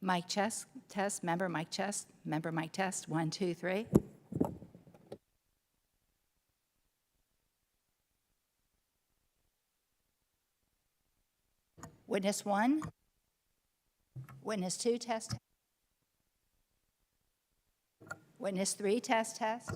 Mic test, member mic test, member mic test, 1, 2, 3. Witness 1, witness 2, test. Witness 3, test, test.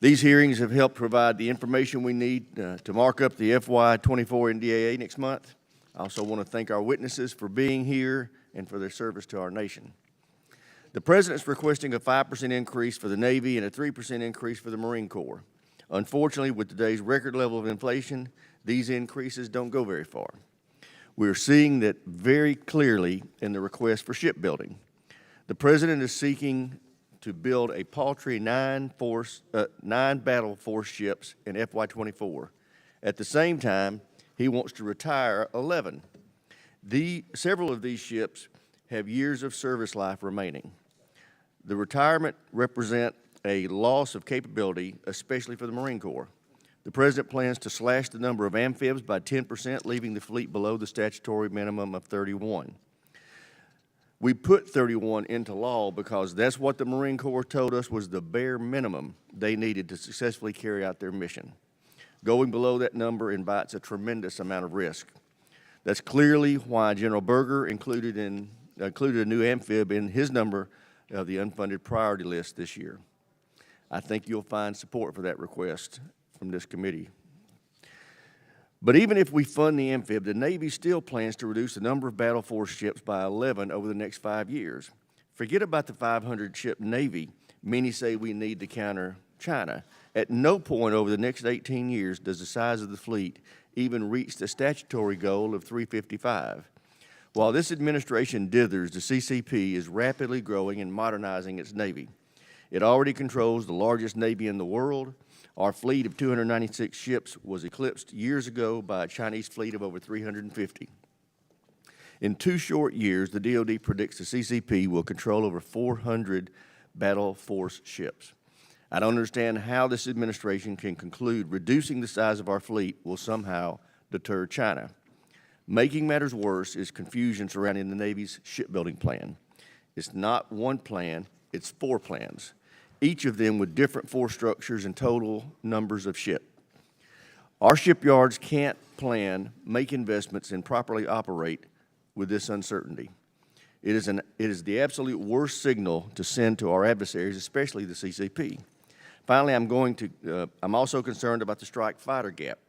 These hearings have helped provide the information we need to mark up the FY24 NDAA next month. I also want to thank our witnesses for being here and for their service to our nation. The President's requesting a 5% increase for the Navy and a 3% increase for the Marine Corps. Unfortunately, with today's record level of inflation, these increases don't go very far. We're seeing that very clearly in the request for shipbuilding. The President is seeking to build a paltry 9 battle force ships in FY24. At the same time, he wants to retire 11. Several of these ships have years of service life remaining. The retirement represents a loss of capability, especially for the Marine Corps. The President plans to slash the number of amphibs by 10%, leaving the fleet below the statutory minimum of 31. We put 31 into law because that's what the Marine Corps told us was the bare minimum they needed to successfully carry out their mission. Going below that number invites a tremendous amount of risk. That's clearly why General Berger included a new amphib in his number of the unfunded priority list this year. I think you'll find support for that request from this committee. But even if we fund the amphib, the Navy still plans to reduce the number of battle force ships by 11 over the next 5 years. Forget about the 500-ship Navy many say we need to counter China. At no point over the next 18 years does the size of the fleet even reach the statutory goal of 355. While this administration dithers, the CCP is rapidly growing and modernizing its Navy. It already controls the largest Navy in the world. Our fleet of 296 ships was eclipsed years ago by a Chinese fleet of over 350. In 2 short years, the DoD predicts the CCP will control over 400 battle force ships. I don't understand how this administration can conclude reducing the size of our fleet will somehow deter China. Making matters worse is confusion surrounding the Navy's shipbuilding plan. It's not one plan, it's 4 plans, each of them with different force structures and total numbers of ships. Our shipyards can't plan, make investments, and properly operate with this uncertainty. It is the absolute worst signal to send to our adversaries, especially the CCP. Finally, I'm also concerned about the strike fighter gap.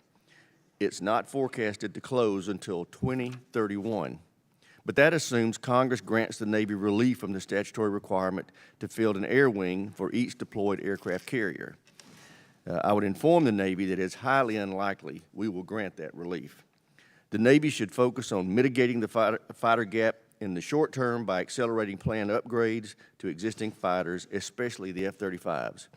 It's not forecasted to close until 2031. But that assumes Congress grants the Navy relief from the statutory requirement to field an air wing for each deployed aircraft carrier. I would inform the Navy that it's highly unlikely we will grant that relief. The Navy should focus on mitigating the fighter gap in the short term by accelerating planned upgrades to existing fighters, especially the F-35s.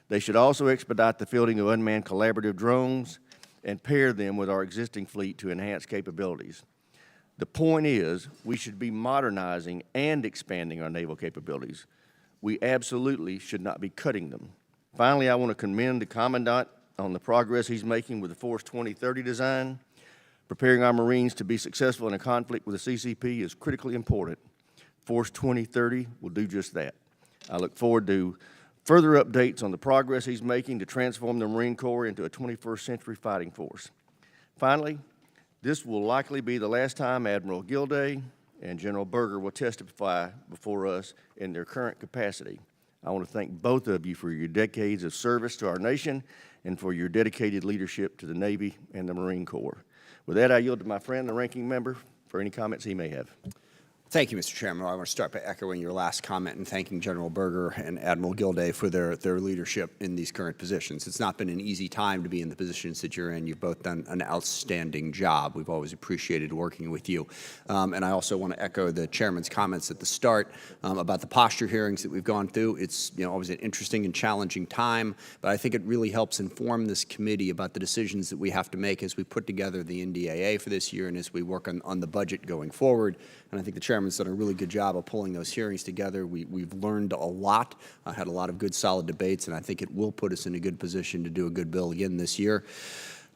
They should also expedite the fielding of unmanned collaborative drones and pair them with our existing fleet to enhance capabilities. The point is, we should be modernizing and expanding our naval capabilities. We absolutely should not be cutting them. Finally, I want to commend the Commandant on the progress he's making with the Force 2030 design. Preparing our Marines to be successful in a conflict with the CCP is critically important. Force 2030 will do just that. I look forward to further updates on the progress he's making to transform the Marine Corps into a 21st century fighting force. Finally, this will likely be the last time Admiral Gilday and General Berger will testify before us in their current capacity. I want to thank both of you for your decades of service to our nation and for your dedicated leadership to the Navy and the Marine Corps. With that, I yield to my friend, the ranking member, for any comments he may have. Thank you, Mr. Chairman. I want to start by echoing your last comment and thanking General Berger and Admiral Gilday for their leadership in these current positions. It's not been an easy time to be in the positions that you're in. You've both done an outstanding job. We've always appreciated working with you. And I also want to echo the Chairman's comments at the start about the posture hearings that we've gone through. It's always an interesting and challenging time, but I think it really helps inform this committee about the decisions that we have to make as we put together the NDAA for this year and as we work on the budget going forward. And I think the Chairman's done a really good job of pulling those hearings together. We've learned a lot, had a lot of good, solid debates, and I think it will put us in a good position to do a good bill again this year.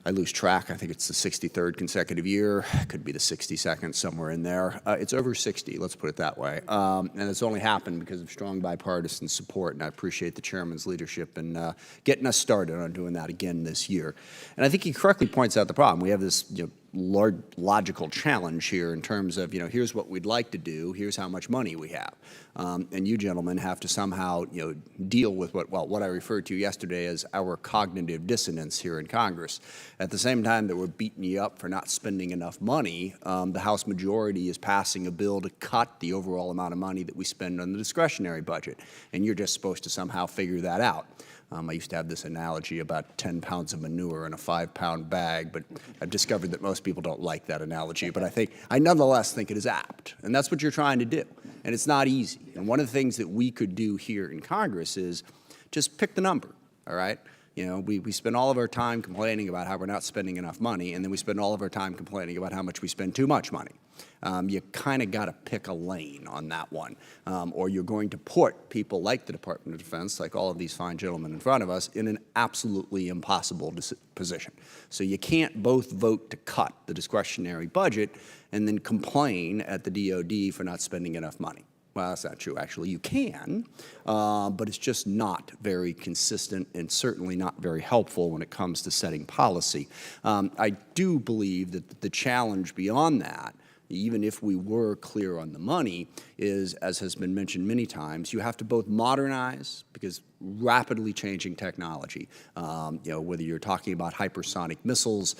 I lose track. I think it's the 63rd consecutive year. It could be the 62nd, somewhere in there. It's over 60, let's put it that way. And it's only happened because of strong bipartisan support, and I appreciate the Chairman's leadership in getting us started on doing that again this year. And I think he correctly points out the problem. We have this logical challenge here in terms of, here's what we'd like to do, here's how much money we have. And you gentlemen have to somehow, deal with what I referred to yesterday as our cognitive dissonance here in Congress. At the same time that we're beating you up for not spending enough money, the House majority is passing a bill to cut the overall amount of money that we spend on the discretionary budget. And you're just supposed to somehow figure that out. I used to have this analogy about 10 pounds of manure in a 5-pound bag, but I've discovered that most people don't like that analogy. But I nonetheless think it is apt. And that's what you're trying to do. And it's not easy. And one of the things that we could do here in Congress is just pick the number, all right? We spend all of our time complaining about how we're not spending enough money, and then we spend all of our time complaining about how much we spend too much money. You kind of got to pick a lane on that one, or you're going to put people like the Department of Defense, like all of these fine gentlemen in front of us, in an absolutely impossible position. So you can't both vote to cut the discretionary budget and then complain at the DOD for not spending enough money. Well, that's not true, actually. You can, but it's just not very consistent and certainly not very helpful when it comes to setting policy. I do believe that the challenge beyond that, even if we were clear on the money, is, as has been mentioned many times, you have to both modernize, because rapidly changing technology, whether you're talking about hypersonic missiles,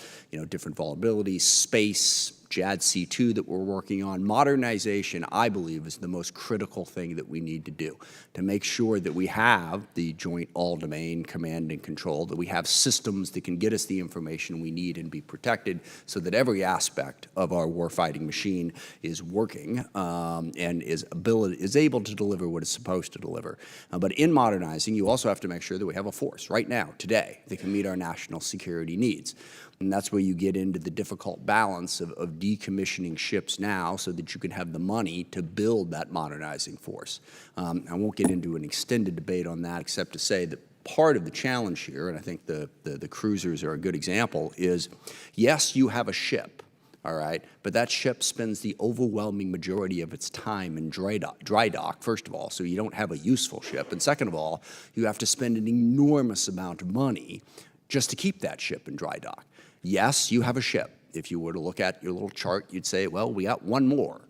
different vulnerabilities, space, JADC2 that we're working on. Modernization, I believe, is the most critical thing that we need to do to make sure that we have the joint all-domain command and control, that we have systems that can get us the information we need and be protected so that every aspect of our warfighting machine is working and is able to deliver what it's supposed to deliver. But in modernizing, you also have to make sure that we have a force right now, today, that can meet our national security needs. And that's where you get into the difficult balance of decommissioning ships now so that you can have the money to build that modernizing force. I won't get into an extended debate on that except to say that part of the challenge here, and I think the cruisers are a good example, is yes, you have a ship, all right, but that ship spends the overwhelming majority of its time in dry dock, first of all, so you don't have a useful ship. And second of all, you have to spend an enormous amount of money just to keep that ship in dry dock. Yes, you have a ship. If you were to look at your little chart, you'd say, well, we got one more.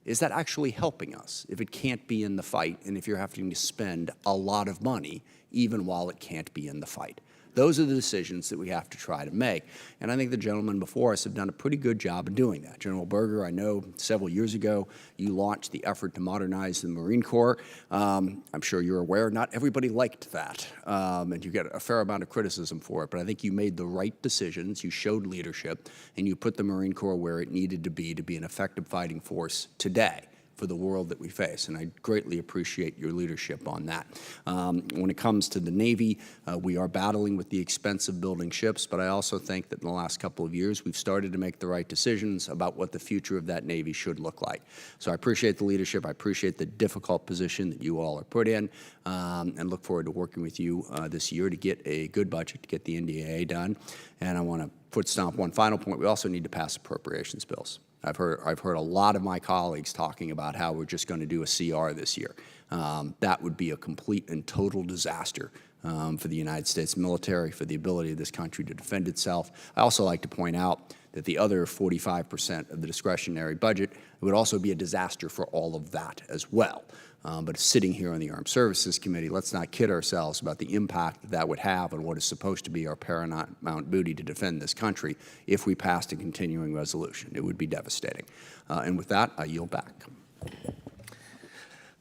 Is that actually helping us if it can't be in the fight and if you're having to spend a lot of money even while it can't be in the fight? Those are the decisions that we have to try to make. And I think the gentlemen before us have done a pretty good job of doing that. General Berger, I know several years ago you launched the effort to modernize the Marine Corps. I'm sure you're aware not everybody liked that, and you get a fair amount of criticism for it. But I think you made the right decisions, you showed leadership, and you put the Marine Corps where it needed to be an effective fighting force today for the world that we face, and I greatly appreciate your leadership on that. When it comes to the Navy, we are battling with the expense of building ships, but I also think that in the last couple of years, we've started to make the right decisions about what the future of that Navy should look like. So I appreciate the leadership, I appreciate the difficult position that you all are put in, and look forward to working with you this year to get a good budget, to get the NDAA done. And I want to foot stomp one final point. We also need to pass appropriations bills. I've heard a lot of my colleagues talking about how we're just going to do a CR this year. That would be a complete and total disaster for the United States military, for the ability of this country to defend itself. I also like to point out that the other 45% of the discretionary budget would also be a disaster for all of that as well. But sitting here on the Armed Services Committee, let's not kid ourselves about the impact that would have on what is supposed to be our paramount duty to defend this country if we passed a continuing resolution. It would be devastating. And with that, I yield back.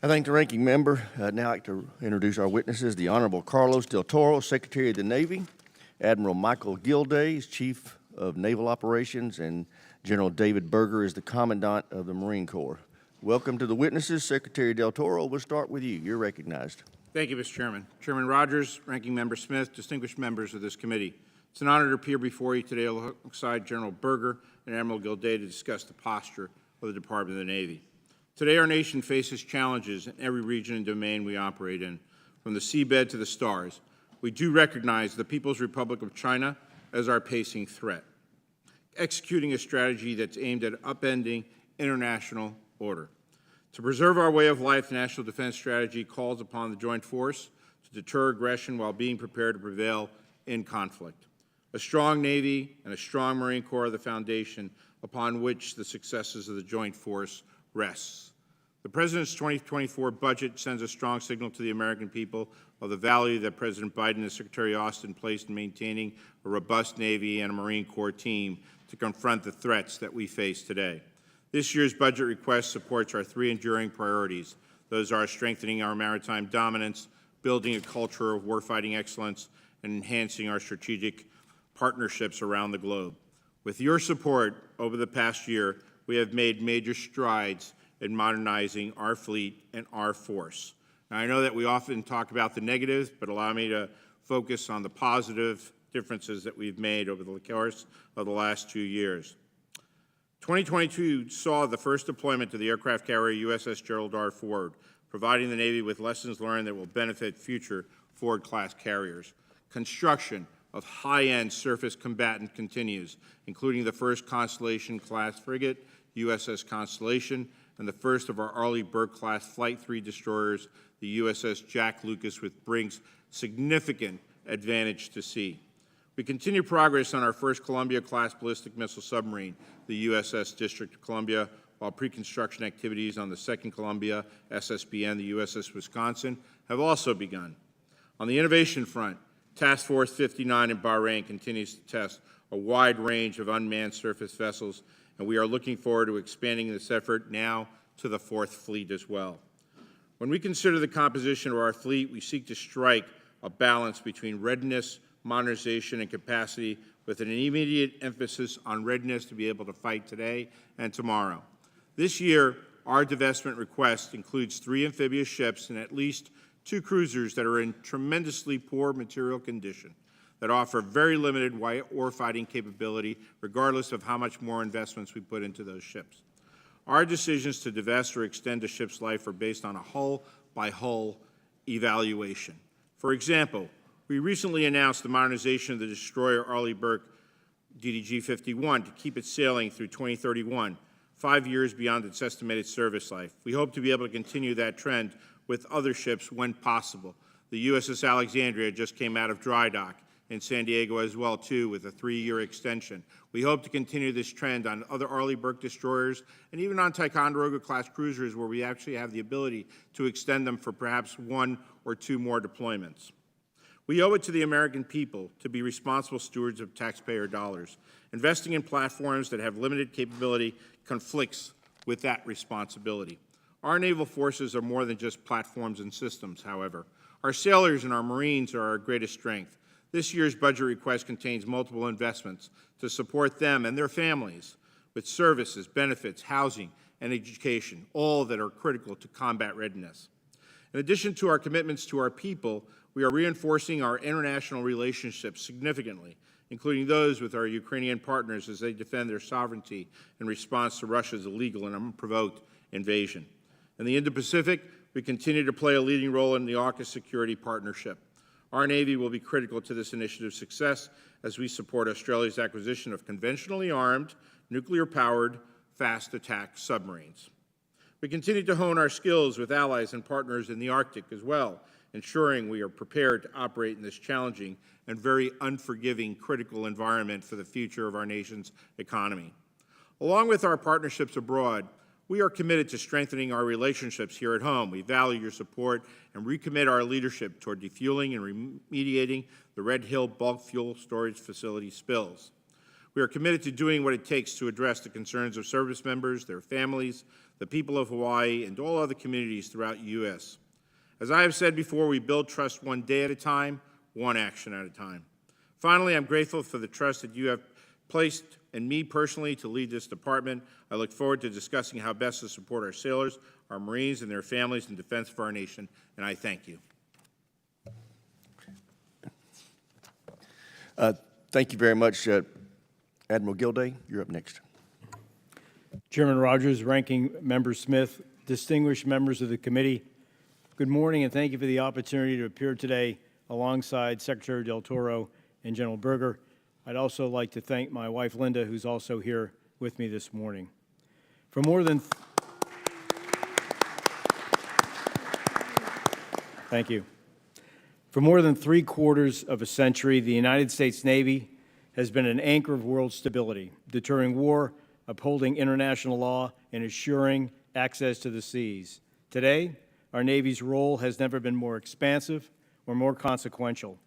I thank the ranking member. Now I'd like to introduce our witnesses, the Honorable Carlos Del Toro, Secretary of the Navy, Admiral Michael Gilday, Chief of Naval Operations, and General David Berger is the Commandant of the Marine Corps. Welcome to the witnesses. Secretary Del Toro, we'll start with you. You're recognized. Thank you, Mr. Chairman. Chairman Rogers, Ranking Member Smith, distinguished members of this committee. It's an honor to appear before you today alongside General Berger and Admiral Gilday to discuss the posture of the Department of the Navy. Today, our nation faces challenges in every region and domain we operate in, from the seabed to the stars. We do recognize the People's Republic of China as our pacing threat, executing a strategy that's aimed at upending international order. To preserve our way of life, the National Defense Strategy calls upon the joint force to deter aggression while being prepared to prevail in conflict. A strong Navy and a strong Marine Corps are the foundation upon which the successes of the joint force rests. The President's 2024 budget sends a strong signal to the American people of the value that President Biden and Secretary Austin placed in maintaining a robust Navy and a Marine Corps team to confront the threats that we face today. This year's budget request supports our three enduring priorities. Those are strengthening our maritime dominance, building a culture of warfighting excellence, and enhancing our strategic partnerships around the globe. With your support over the past year, we have made major strides in modernizing our fleet and our force. Now, I know that we often talk about the negatives, but allow me to focus on the positive differences that we've made over the course of the last 2 years. 2022 saw the first deployment to the aircraft carrier USS Gerald R. Ford, providing the Navy with lessons learned that will benefit future Ford-class carriers. Construction of high-end surface combatant continues, including the first Constellation-class frigate, USS Constellation, and the first of our Arleigh Burke-class Flight III destroyers, the USS Jack Lucas, which brings significant advantage to sea. We continue progress on our first Columbia-class ballistic missile submarine, the USS District of Columbia, while pre-construction activities on the second Columbia, SSBN, the USS Wisconsin, have also begun. On the innovation front, Task Force 59 in Bahrain continues to test a wide range of unmanned surface vessels, and we are looking forward to expanding this effort now to the 4th Fleet as well. When we consider the composition of our fleet, we seek to strike a balance between readiness, modernization, and capacity, with an immediate emphasis on readiness to be able to fight today and tomorrow. This year, our divestment request includes 3 amphibious ships and at least 2 cruisers that are in tremendously poor material condition, that offer very limited warfighting capability, regardless of how much more investments we put into those ships. Our decisions to divest or extend a ship's life are based on a hull-by-hull evaluation. For example, we recently announced the modernization of the destroyer Arleigh Burke DDG-51 to keep it sailing through 2031, 5 years beyond its estimated service life. We hope to be able to continue that trend with other ships when possible. The USS Alexandria just came out of dry dock in San Diego as well, too, with a 3-year extension. We hope to continue this trend on other Arleigh Burke destroyers and even on Ticonderoga-class cruisers, where we actually have the ability to extend them for perhaps 1 or 2 more deployments. We owe it to the American people to be responsible stewards of taxpayer dollars. Investing in platforms that have limited capability conflicts with that responsibility. Our naval forces are more than just platforms and systems, however. Our sailors and our Marines are our greatest strength. This year's budget request contains multiple investments to support them and their families with services, benefits, housing, and education, all that are critical to combat readiness. In addition to our commitments to our people, we are reinforcing our international relationships significantly, including those with our Ukrainian partners as they defend their sovereignty in response to Russia's illegal and unprovoked invasion. In the Indo-Pacific, we continue to play a leading role in the AUKUS security partnership. Our Navy will be critical to this initiative's success as we support Australia's acquisition of conventionally armed, nuclear-powered, fast attack submarines. We continue to hone our skills with allies and partners in the Arctic as well, ensuring we are prepared to operate in this challenging and very unforgiving critical environment for the future of our nation's economy. Along with our partnerships abroad, we are committed to strengthening our relationships here at home. We value your support and recommit our leadership toward defueling and remediating the Red Hill bulk fuel storage facility spills. We are committed to doing what it takes to address the concerns of service members, their families, the people of Hawaii, and all other communities throughout the U.S. As I have said before, we build trust one day at a time, one action at a time. Finally, I'm grateful for the trust that you have placed in me personally to lead this department. I look forward to discussing how best to support our sailors, our Marines, and their families in defense of our nation, and I thank you. Thank you very much, Admiral Gilday. You're up next. Chairman Rogers, Ranking Member Smith, distinguished members of the committee, good morning and thank you for the opportunity to appear today alongside Secretary Del Toro and General Berger. I'd also like to thank my wife, Linda, who's also here with me this morning. For more than thank you. For more than 3/4 of a century, the United States Navy has been an anchor of world stability, deterring war, upholding international law, and assuring access to the seas. Today, our Navy's role has never been more expansive or more consequential.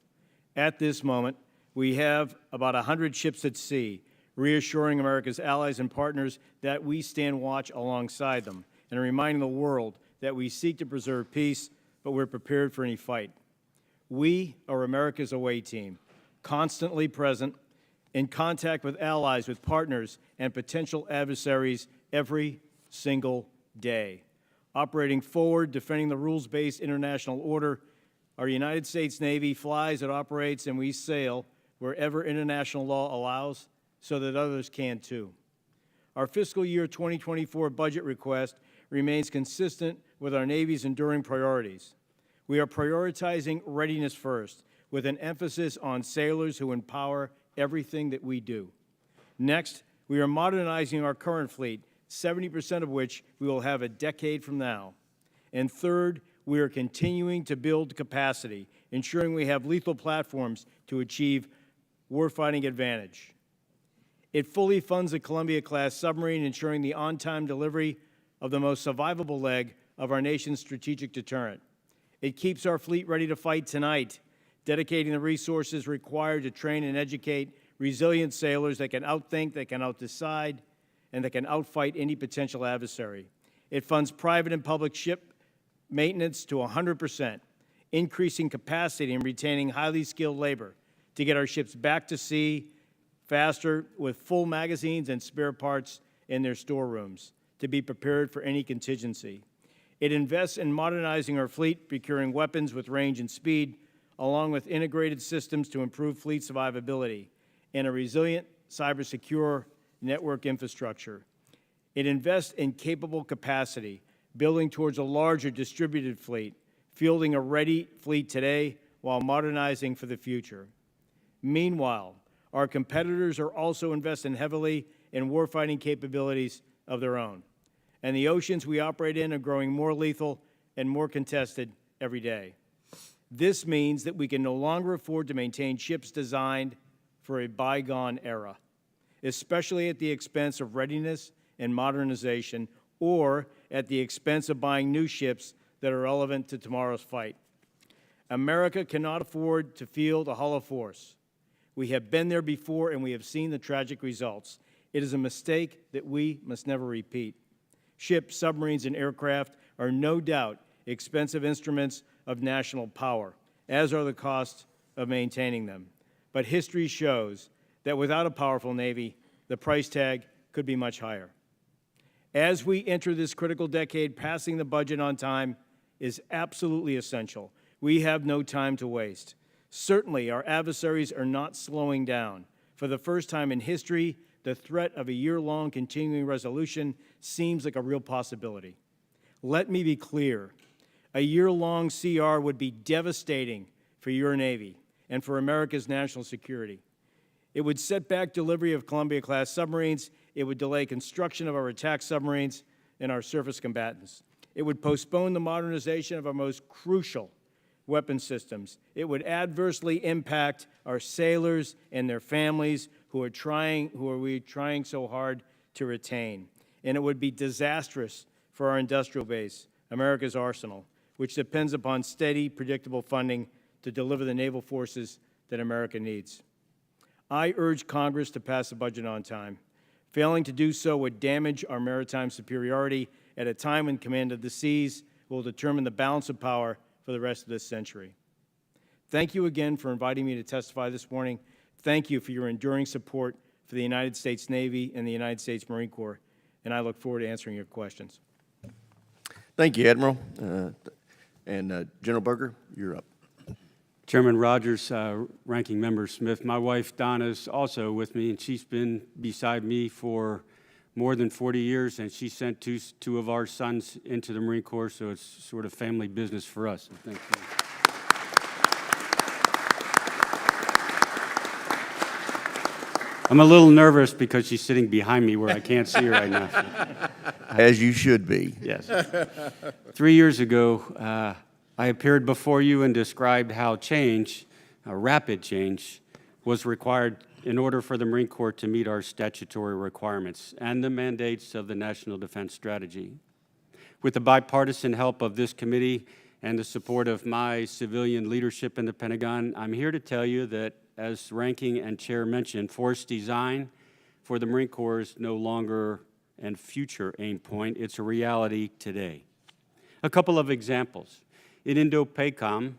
At this moment, we have about 100 ships at sea, reassuring America's allies and partners that we stand watch alongside them and reminding the world that we seek to preserve peace, but we're prepared for any fight. We are America's away team, constantly present, in contact with allies, with partners, and potential adversaries every single day. Operating forward, defending the rules-based international order, our United States Navy flies, it operates, and we sail wherever international law allows so that others can too. Our fiscal year 2024 budget request remains consistent with our Navy's enduring priorities. We are prioritizing readiness first, with an emphasis on sailors who empower everything that we do. Next, we are modernizing our current fleet, 70% of which we will have a decade from now. And third, we are continuing to build capacity, ensuring we have lethal platforms to achieve warfighting advantage. It fully funds the Columbia-class submarine, ensuring the on-time delivery of the most survivable leg of our nation's strategic deterrent. It keeps our fleet ready to fight tonight, dedicating the resources required to train and educate resilient sailors that can outthink, that can outdecide, and that can outfight any potential adversary. It funds private and public ship maintenance to 100%, increasing capacity and retaining highly skilled labor to get our ships back to sea faster with full magazines and spare parts in their storerooms to be prepared for any contingency. It invests in modernizing our fleet, procuring weapons with range and speed, along with integrated systems to improve fleet survivability and a resilient, cyber-secure network infrastructure. It invests in capable capacity, building towards a larger distributed fleet, fielding a ready fleet today while modernizing for the future. Meanwhile, our competitors are also investing heavily in warfighting capabilities of their own. And the oceans we operate in are growing more lethal and more contested every day. This means that we can no longer afford to maintain ships designed for a bygone era, especially at the expense of readiness and modernization, or at the expense of buying new ships that are relevant to tomorrow's fight. America cannot afford to field a hollow force. We have been there before, and we have seen the tragic results. It is a mistake that we must never repeat. Ships, submarines, and aircraft are no doubt expensive instruments of national power, as are the costs of maintaining them. But history shows that without a powerful Navy, the price tag could be much higher. As we enter this critical decade, passing the budget on time is absolutely essential. We have no time to waste. Certainly, our adversaries are not slowing down. For the first time in history, the threat of a year-long continuing resolution seems like a real possibility. Let me be clear. A year-long CR would be devastating for your Navy and for America's national security. It would set back delivery of Columbia-class submarines. It would delay construction of our attack submarines and our surface combatants. It would postpone the modernization of our most crucial weapon systems. It would adversely impact our sailors and their families who are we trying so hard to retain. And it would be disastrous for our industrial base, America's arsenal, which depends upon steady, predictable funding to deliver the naval forces that America needs. I urge Congress to pass the budget on time. Failing to do so would damage our maritime superiority at a time when command of the seas will determine the balance of power for the rest of this century. Thank you again for inviting me to testify this morning. Thank you for your enduring support for the United States Navy and the United States Marine Corps, and I look forward to answering your questions. Thank you, Admiral. General Berger, you're up. Chairman Rogers, Ranking Member Smith, my wife Donna is also with me, and she's been beside me for more than 40 years, and she sent two of our sons into the Marine Corps, so it's sort of family business for us. So thank you. I'm a little nervous because she's sitting behind me where I can't see her right now. As you should be. Yes. 3 years ago, I appeared before you and described how change, rapid change, was required in order for the Marine Corps to meet our statutory requirements and the mandates of the National Defense Strategy. With the bipartisan help of this committee and the support of my civilian leadership in the Pentagon, I'm here to tell you that, as Ranking and Chair mentioned, force design for the Marine Corps is no longer a future aim point. It's a reality today. A couple of examples. In Indo-PACOM,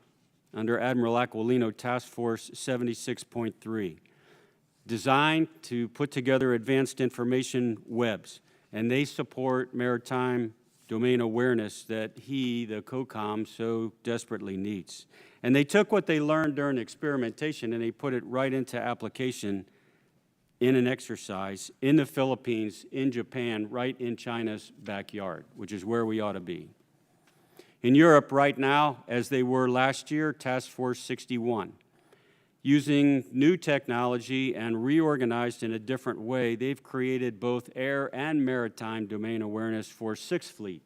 under Admiral Aquilino, Task Force 76.3, designed to put together advanced information webs, and they support maritime domain awareness that the COCOM, so desperately needs. And they took what they learned during experimentation and they put it right into application in an exercise in the Philippines, in Japan, right in China's backyard, which is where we ought to be. In Europe right now, as they were last year, Task Force 61, using new technology and reorganized in a different way, they've created both air and maritime domain awareness for 6th Fleet,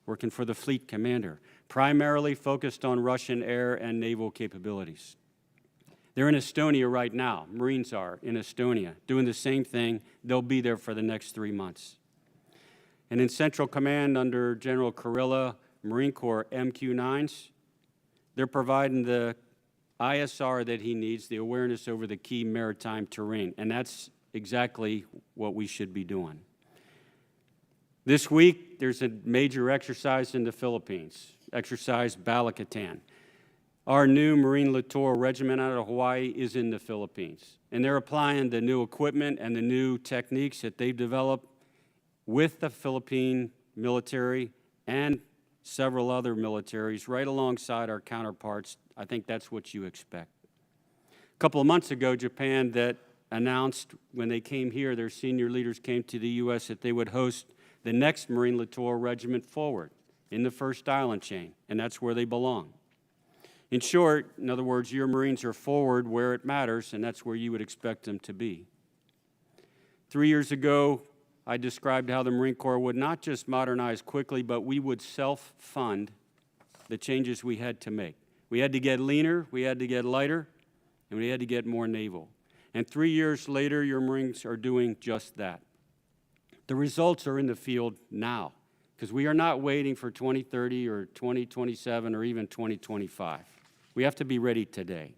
working for the fleet commander, primarily focused on Russian air and naval capabilities. They're in Estonia right now. Marines are in Estonia doing the same thing. They'll be there for the next 3 months. And in Central Command under General Kurilla, Marine Corps MQ-9s, they're providing the ISR that he needs, the awareness over the key maritime terrain, and that's exactly what we should be doing. This week, there's a major exercise in the Philippines, Exercise Balikatan. Our new Marine Littoral Regiment out of Hawaii is in the Philippines, and they're applying the new equipment and the new techniques that they've developed with the Philippine military and several other militaries right alongside our counterparts. I think that's what you expect. A couple of months ago, Japan that announced when they came here, their senior leaders came to the U.S. that they would host the next Marine Littoral Regiment forward in the first island chain, and that's where they belong. In short, in other words, your Marines are forward where it matters, and that's where you would expect them to be. 3 years ago, I described how the Marine Corps would not just modernize quickly, but we would self-fund the changes we had to make. We had to get leaner, we had to get lighter, and we had to get more naval. And 3 years later, your Marines are doing just that. The results are in the field now, because we are not waiting for 2030 or 2027 or even 2025. We have to be ready today.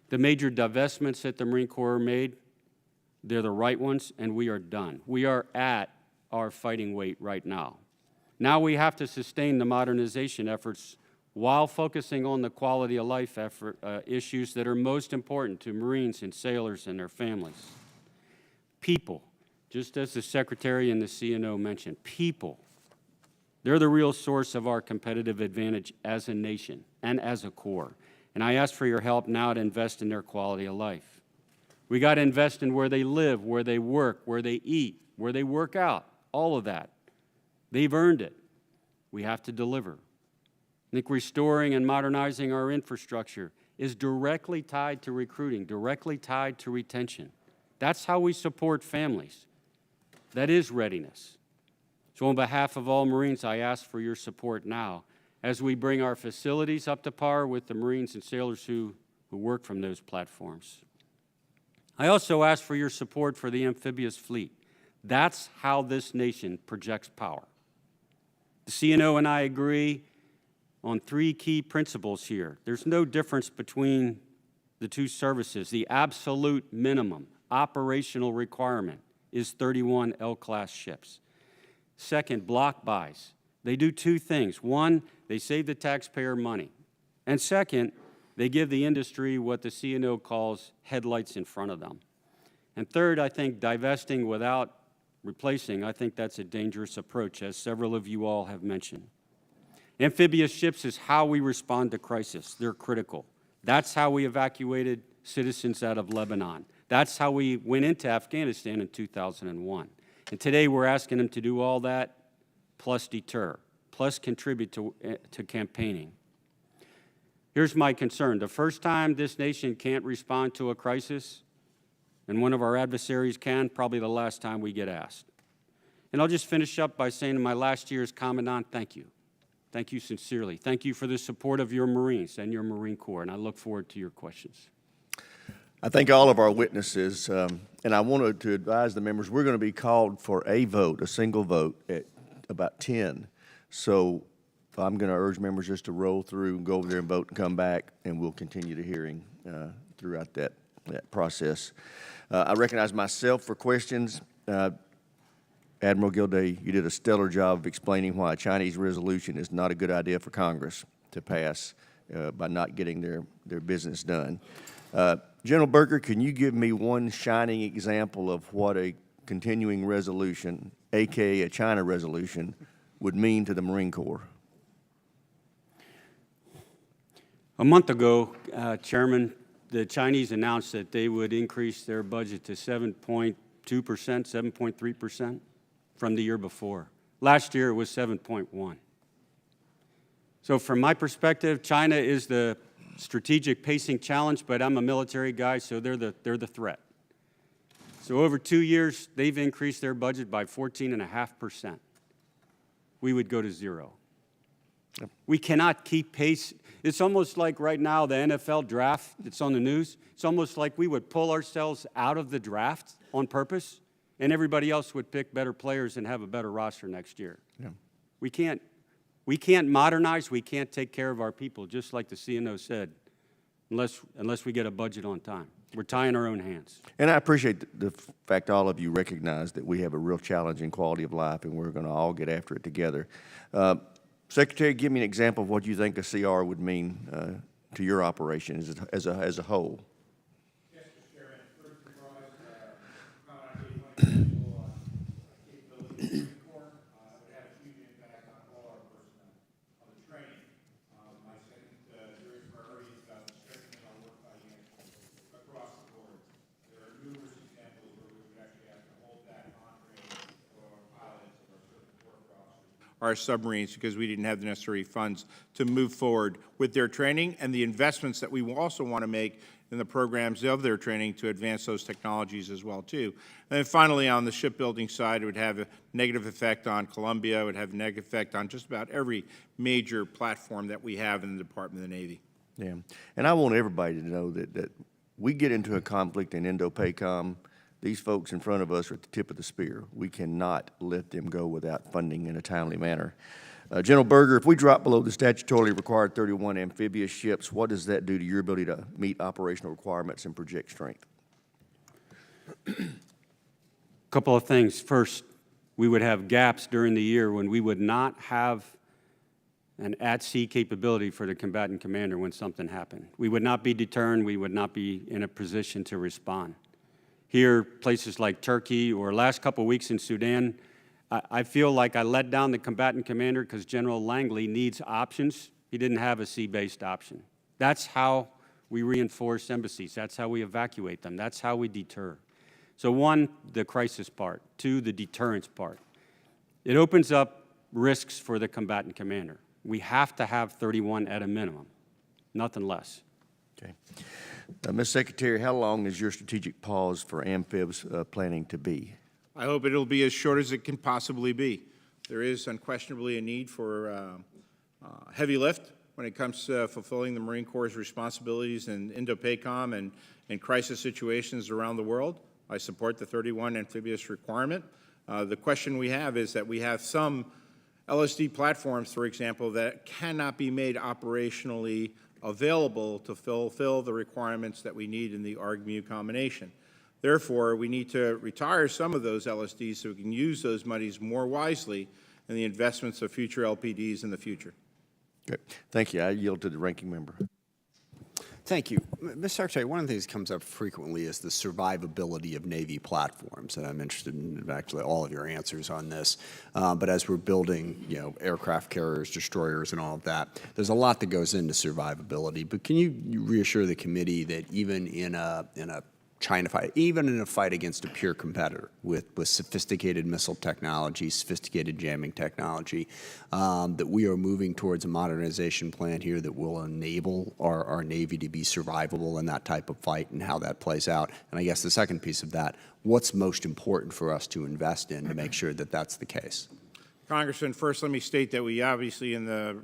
The major divestments that the Marine Corps made, they're the right ones, and we are done. We are at our fighting weight right now. Now we have to sustain the modernization efforts while focusing on the quality of life issues that are most important to Marines and sailors and their families. People, just as the Secretary and the CNO mentioned, people. They're the real source of our competitive advantage as a nation and as a Corps. And I ask for your help now to invest in their quality of life. We got to invest in where they live, where they work, where they eat, where they work out, all of that. They've earned it. We have to deliver. I think restoring and modernizing our infrastructure is directly tied to recruiting, directly tied to retention. That's how we support families. That is readiness. So on behalf of all Marines, I ask for your support now as we bring our facilities up to par with the Marines and sailors who work from those platforms. I also ask for your support for the amphibious fleet. That's how this nation projects power. The CNO and I agree on 3 key principles here. There's no difference between the two services. The absolute minimum operational requirement is 31 L-class ships. Second, block buys. They do 2 things. One, they save the taxpayer money. And second, they give the industry what the CNO calls headlights in front of them. And third, I think divesting without replacing, I think that's a dangerous approach, as several of you all have mentioned. Amphibious ships is how we respond to crisis. They're critical. That's how we evacuated citizens out of Lebanon. That's how we went into Afghanistan in 2001. And today we're asking them to do all that, plus deter, plus contribute to campaigning. Here's my concern. The first time this nation can't respond to a crisis, and one of our adversaries can, probably the last time we get asked. And I'll just finish up by saying to my last year's Commandant, thank you. Thank you sincerely. Thank you for the support of your Marines and your Marine Corps, and I look forward to your questions. I thank all of our witnesses, and I wanted to advise the members, we're going to be called for a vote, a single vote, at about 10. So I'm going to urge members just to roll through and go over there and vote and come back, and we'll continue the hearing throughout that process. I recognize myself for questions. Admiral Gilday, you did a stellar job of explaining why a Chinese resolution is not a good idea for Congress to pass by not getting their business done. General Berger, can you give me one shining example of what a continuing resolution, aka a China resolution, would mean to the Marine Corps? A month ago, Chairman, the Chinese announced that they would increase their budget to 7.2%, 7.3% from the year before. Last year, it was 7.1%. So from my perspective, China is the strategic pacing challenge, but I'm a military guy, so they're the threat. So over 2 years, they've increased their budget by 14.5%. We would go to zero. We cannot keep pace. It's almost like right now the NFL draft that's on the news. It's almost like we would pull ourselves out of the draft on purpose, and everybody else would pick better players and have a better roster next year. Yeah. We can't modernize. We can't take care of our people, just like the CNO said, unless we get a budget on time. We're tying our own hands. And I appreciate the fact all of you recognize that we have a real challenge in quality of life, and we're going to all get after it together. Secretary, give me an example of what you think a CR would mean to your operation as a whole. Yes, Mr. Chairman. First, capability of the Corps would have a huge impact on all our personnel, on the training. My second serious priority is about strengthening our work across the board. There are numerous examples where we would actually have to hold back on training for our pilots or certain work officers, our submarines, because we didn't have the necessary funds to move forward with their training and the investments that we also want to make in the programs of their training to advance those technologies as well, too. And then finally, on the shipbuilding side, it would have a negative effect on Columbia. It would have a negative effect on just about every major platform that we have in the Department of the Navy. Yeah, and I want everybody to know that we get into a conflict in Indo-PACOM. These folks in front of us are at the tip of the spear. We cannot let them go without funding in a timely manner. General Berger, if we drop below the statutorily required 31 amphibious ships, what does that do to your ability to meet operational requirements and project strength? Couple of things. First, we would have gaps during the year when we would not have an at-sea capability for the combatant commander when something happened. We would not be deterred. We would not be in a position to respond. Here, places like Turkey or last couple of weeks in Sudan, I feel like I let down the combatant commander because General Langley needs options. He didn't have a sea-based option. That's how we reinforce embassies. That's how we evacuate them. That's how we deter. So one, the crisis part. Two, the deterrence part. It opens up risks for the combatant commander. We have to have 31 at a minimum, nothing less. Okay. Ms. Secretary, how long is your strategic pause for amphibs planning to be? I hope it'll be as short as it can possibly be. There is unquestionably a need for heavy lift when it comes to fulfilling the Marine Corps' responsibilities in Indo-PACOM and crisis situations around the world. I support the 31 amphibious requirement. The question we have is that we have some LSD platforms, for example, that cannot be made operationally available to fulfill the requirements that we need in the ARG-MU combination. Therefore, we need to retire some of those LSDs so we can use those monies more wisely in the investments of future LPDs in the future. Good. Thank you. I yield to the ranking member. Thank you. Mr. Secretary, one of the things that comes up frequently is the survivability of Navy platforms, and I'm interested in actually all of your answers on this. But as we're building, aircraft carriers, destroyers, and all of that, there's a lot that goes into survivability. But can you reassure the committee that even in a China fight, even in a fight against a peer competitor with sophisticated missile technology, sophisticated jamming technology, that we are moving towards a modernization plan here that will enable our Navy to be survivable in that type of fight and how that plays out? And I guess the second piece of that, what's most important for us to invest in to make sure that that's the case? Congressman, first let me state that we obviously in the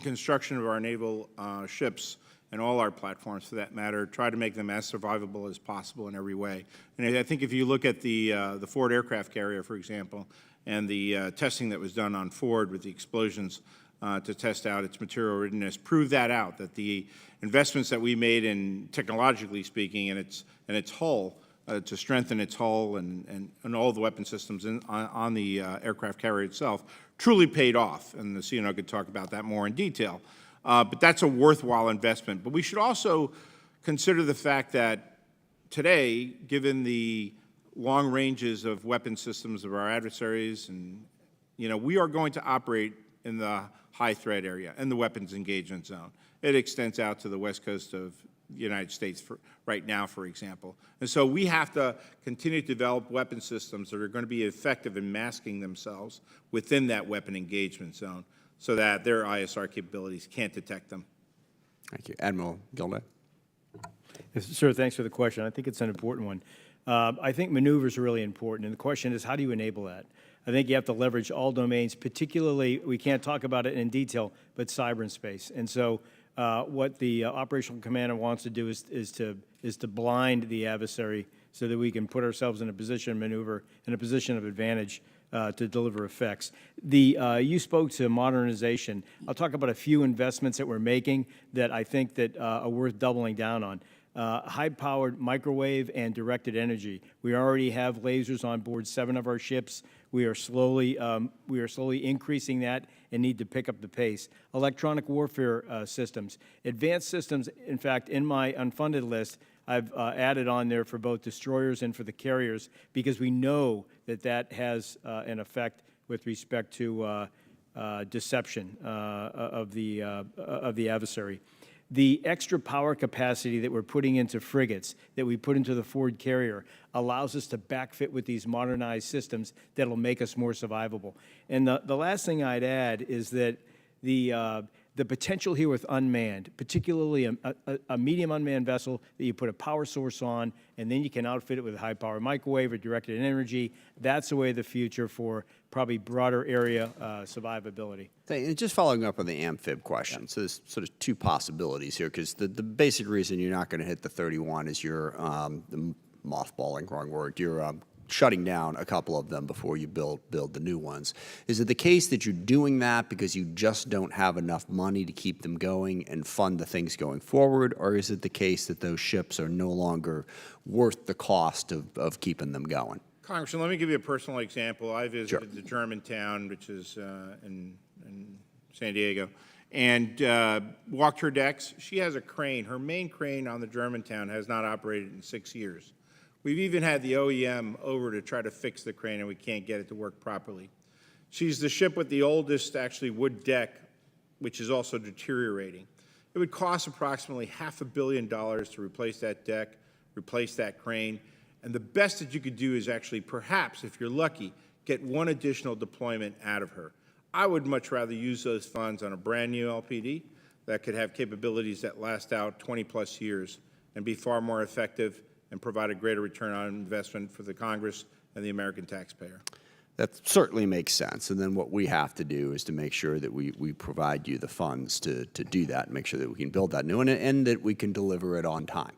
construction of our naval ships and all our platforms for that matter, try to make them as survivable as possible in every way. And I think if you look at the Ford aircraft carrier, for example, and the testing that was done on Ford with the explosions to test out its material readiness, proved that out, that the investments that we made in, technologically speaking, in its hull, to strengthen its hull and all the weapon systems on the aircraft carrier itself, truly paid off. And the CNO could talk about that more in detail. But that's a worthwhile investment. But we should also consider the fact that today, given the long ranges of weapon systems of our adversaries, and we are going to operate in the high threat area and the weapons engagement zone. It extends out to the west coast of the United States right now, for example. And so we have to continue to develop weapon systems that are going to be effective in masking themselves within that weapon engagement zone so that their ISR capabilities can't detect them. Thank you. Admiral Gilday. Yes, sir, thanks for the question. I think it's an important one. I think maneuvers are really important, and the question is, how do you enable that? I think you have to leverage all domains, particularly, we can't talk about it in detail, but cyber and space. And so what the operational commander wants to do is to blind the adversary so that we can put ourselves in a position of maneuver, in a position of advantage to deliver effects. You spoke to modernization. I'll talk about a few investments that we're making that I think that are worth doubling down on. High-powered microwave and directed energy. We already have lasers on board 7 of our ships. We are slowly increasing that and need to pick up the pace. Electronic warfare systems. Advanced systems, in fact, in my unfunded list, I've added on there for both destroyers and for the carriers because we know that that has an effect with respect to deception of the adversary. The extra power capacity that we're putting into frigates, that we put into the Ford carrier, allows us to backfit with these modernized systems that'll make us more survivable. And the last thing I'd add is that the potential here with unmanned, particularly a medium unmanned vessel that you put a power source on, and then you can outfit it with a high-power microwave or directed energy, that's the way of the future for probably broader area survivability. And just following up on the amphib question, so there's sort of 2 possibilities here, because the basic reason you're not going to hit the 31 is you're the mothballing, wrong word, you're shutting down a couple of them before you build the new ones. Is it the case that you're doing that because you just don't have enough money to keep them going and fund the things going forward, or is it the case that those ships are no longer worth the cost of keeping them going? Congressman, let me give you a personal example. I visited the Germantown, which is in San Diego, and walked her decks. She has a crane. Her main crane on the Germantown has not operated in 6 years. We've even had the OEM over to try to fix the crane, and we can't get it to work properly. She's the ship with the oldest, actually, wood deck, which is also deteriorating. It would cost approximately $500 million to replace that deck, replace that crane, and the best that you could do is actually, perhaps, if you're lucky, get 1 additional deployment out of her. I would much rather use those funds on a brand new LPD that could have capabilities that last out 20-plus years and be far more effective and provide a greater return on investment for the Congress and the American taxpayer. That certainly makes sense. And then what we have to do is to make sure that we provide you the funds to do that and make sure that we can build that new one and that we can deliver it on time.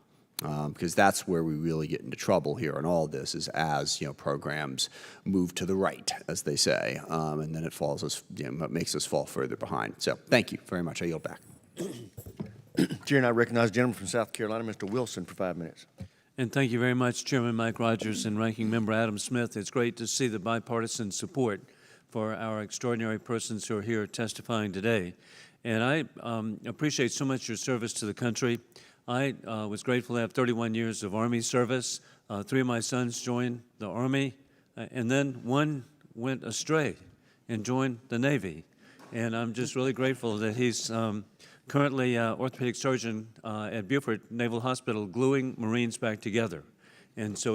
Because that's where we really get into trouble here on all of this is as, programs move to the right, as they say, and then it makes us fall further behind. So thank you very much. I yield back. Chair, and I recognize the gentleman from South Carolina, Mr. Wilson, for 5 minutes. And thank you very much, Chairman Mike Rogers and Ranking Member Adam Smith. It's great to see the bipartisan support for our extraordinary persons who are here testifying today. And I appreciate so much your service to the country. I was grateful to have 31 years of Army service. 3 of my sons joined the Army, and then 1 went astray and joined the Navy. And I'm just really grateful that he's currently orthopedic surgeon at Beaufort Naval Hospital, gluing Marines back together. And so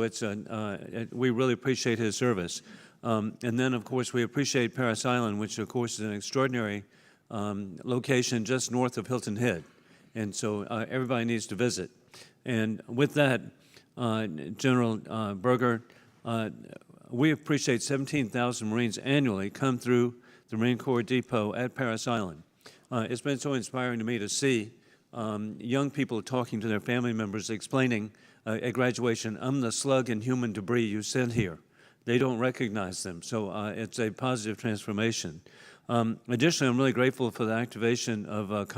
we really appreciate his service. And then, of course, we appreciate Parris Island, which, of course, is an extraordinary location just north of Hilton Head. And so everybody needs to visit. And with that, General Berger, we appreciate 17,000 Marines annually come through the Marine Corps Depot at Parris Island. It's been so inspiring to me to see young people talking to their family members, explaining at graduation, I'm the slug and human debris you sent here. They don't recognize them, so it's a positive transformation. Additionally, I'm really grateful for the activation of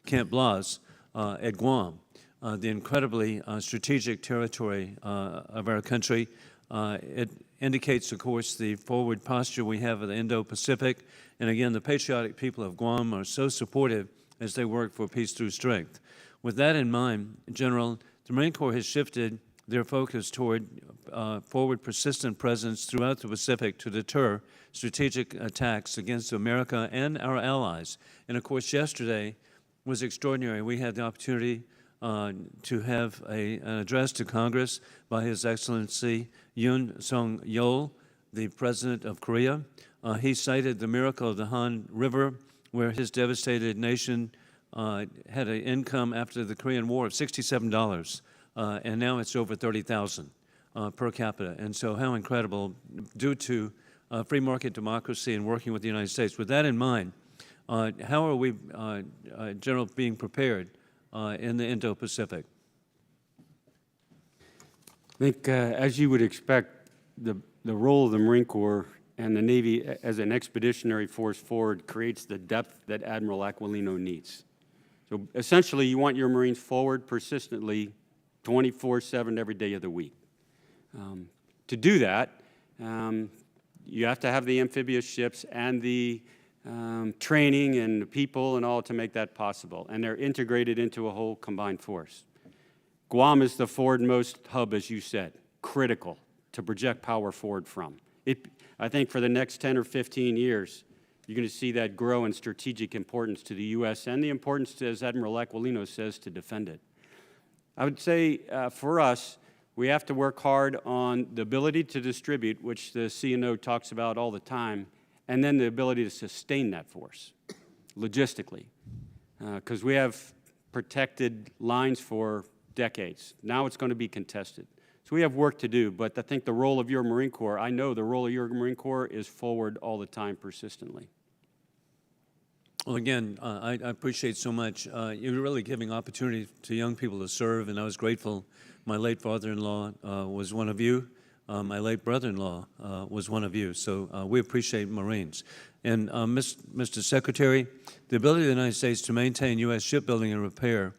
Camp Blas at Guam, the incredibly strategic territory of our country. It indicates, of course, the forward posture we have of the Indo-Pacific, and again, the patriotic people of Guam are so supportive as they work for peace through strength. With that in mind, General, the Marine Corps has shifted their focus toward forward persistent presence throughout the Pacific to deter strategic attacks against America and our allies. And of course, yesterday was extraordinary. We had the opportunity to have an address to Congress by His Excellency Yoon Suk-yeol, the President of Korea. He cited the miracle of the Han River, where his devastated nation had an income after the Korean War of $67, and now it's over $30,000 per capita. And so how incredible, due to free market democracy and working with the United States. With that in mind, how are we, General, being prepared in the Indo-Pacific? I think, as you would expect, the role of the Marine Corps and the Navy as an expeditionary force forward creates the depth that Admiral Aquilino needs. So essentially, you want your Marines forward persistently 24/7 every day of the week. To do that, you have to have the amphibious ships and the training and the people and all to make that possible, and they're integrated into a whole combined force. Guam is the forwardmost hub, as you said, critical to project power forward from. I think for the next 10 or 15 years, you're going to see that grow in strategic importance to the U.S. and the importance, as Admiral Aquilino says, to defend it. I would say for us, we have to work hard on the ability to distribute, which the CNO talks about all the time, and then the ability to sustain that force logistically, because we have protected lines for decades. Now it's going to be contested. So we have work to do, but I think the role of your Marine Corps, I know the role of your Marine Corps is forward all the time persistently. Well, again, I appreciate so much. You're really giving opportunity to young people to serve, and I was grateful. My late father-in-law was one of you. My late brother-in-law was one of you, so we appreciate Marines. And Mr. Secretary, the ability of the United States to maintain U.S. shipbuilding and repair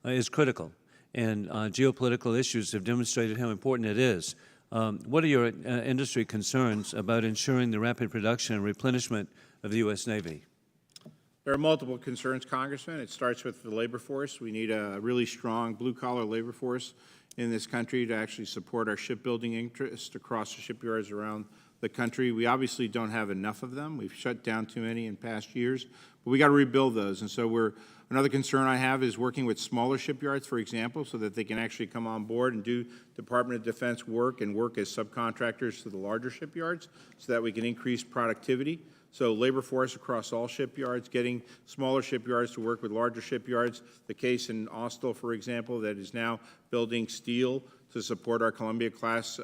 is critical, and geopolitical issues have demonstrated how important it is. What are your industry concerns about ensuring the rapid production and replenishment of the U.S. Navy? There are multiple concerns, Congressman. It starts with the labor force. We need a really strong blue-collar labor force in this country to actually support our shipbuilding interest across the shipyards around the country. We obviously don't have enough of them. We've shut down too many in past years, but we got to rebuild those. And so another concern I have is working with smaller shipyards, for example, so that they can actually come on board and do Department of Defense work and work as subcontractors to the larger shipyards so that we can increase productivity. So labor force across all shipyards, getting smaller shipyards to work with larger shipyards. The case in Austell, for example, that is now building steel to support our Columbia-class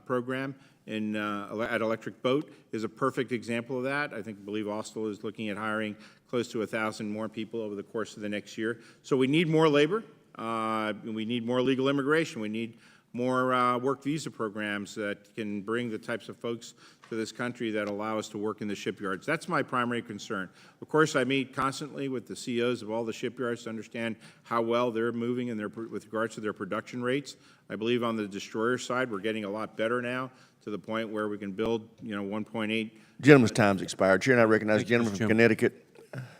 program at Electric Boat is a perfect example of that. I believe Austell is looking at hiring close to 1,000 more people over the course of the next year. So we need more labor. We need more legal immigration. We need more work visa programs that can bring the types of folks to this country that allow us to work in the shipyards. That's my primary concern. Of course, I meet constantly with the CEOs of all the shipyards to understand how well they're moving with regards to their production rates. I believe on the destroyer side, we're getting a lot better now to the point where we can build, 1.8. Gentleman's time's expired. Chair, and I recognize the gentleman from Connecticut,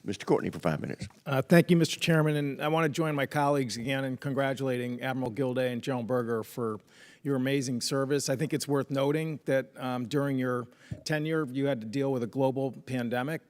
Mr. Courtney, for 5 minutes. Thank you, Mr. Chairman, and I want to join my colleagues again in congratulating Admiral Gilday and General Berger for your amazing service. I think it's worth noting that during your tenure, you had to deal with a global pandemic,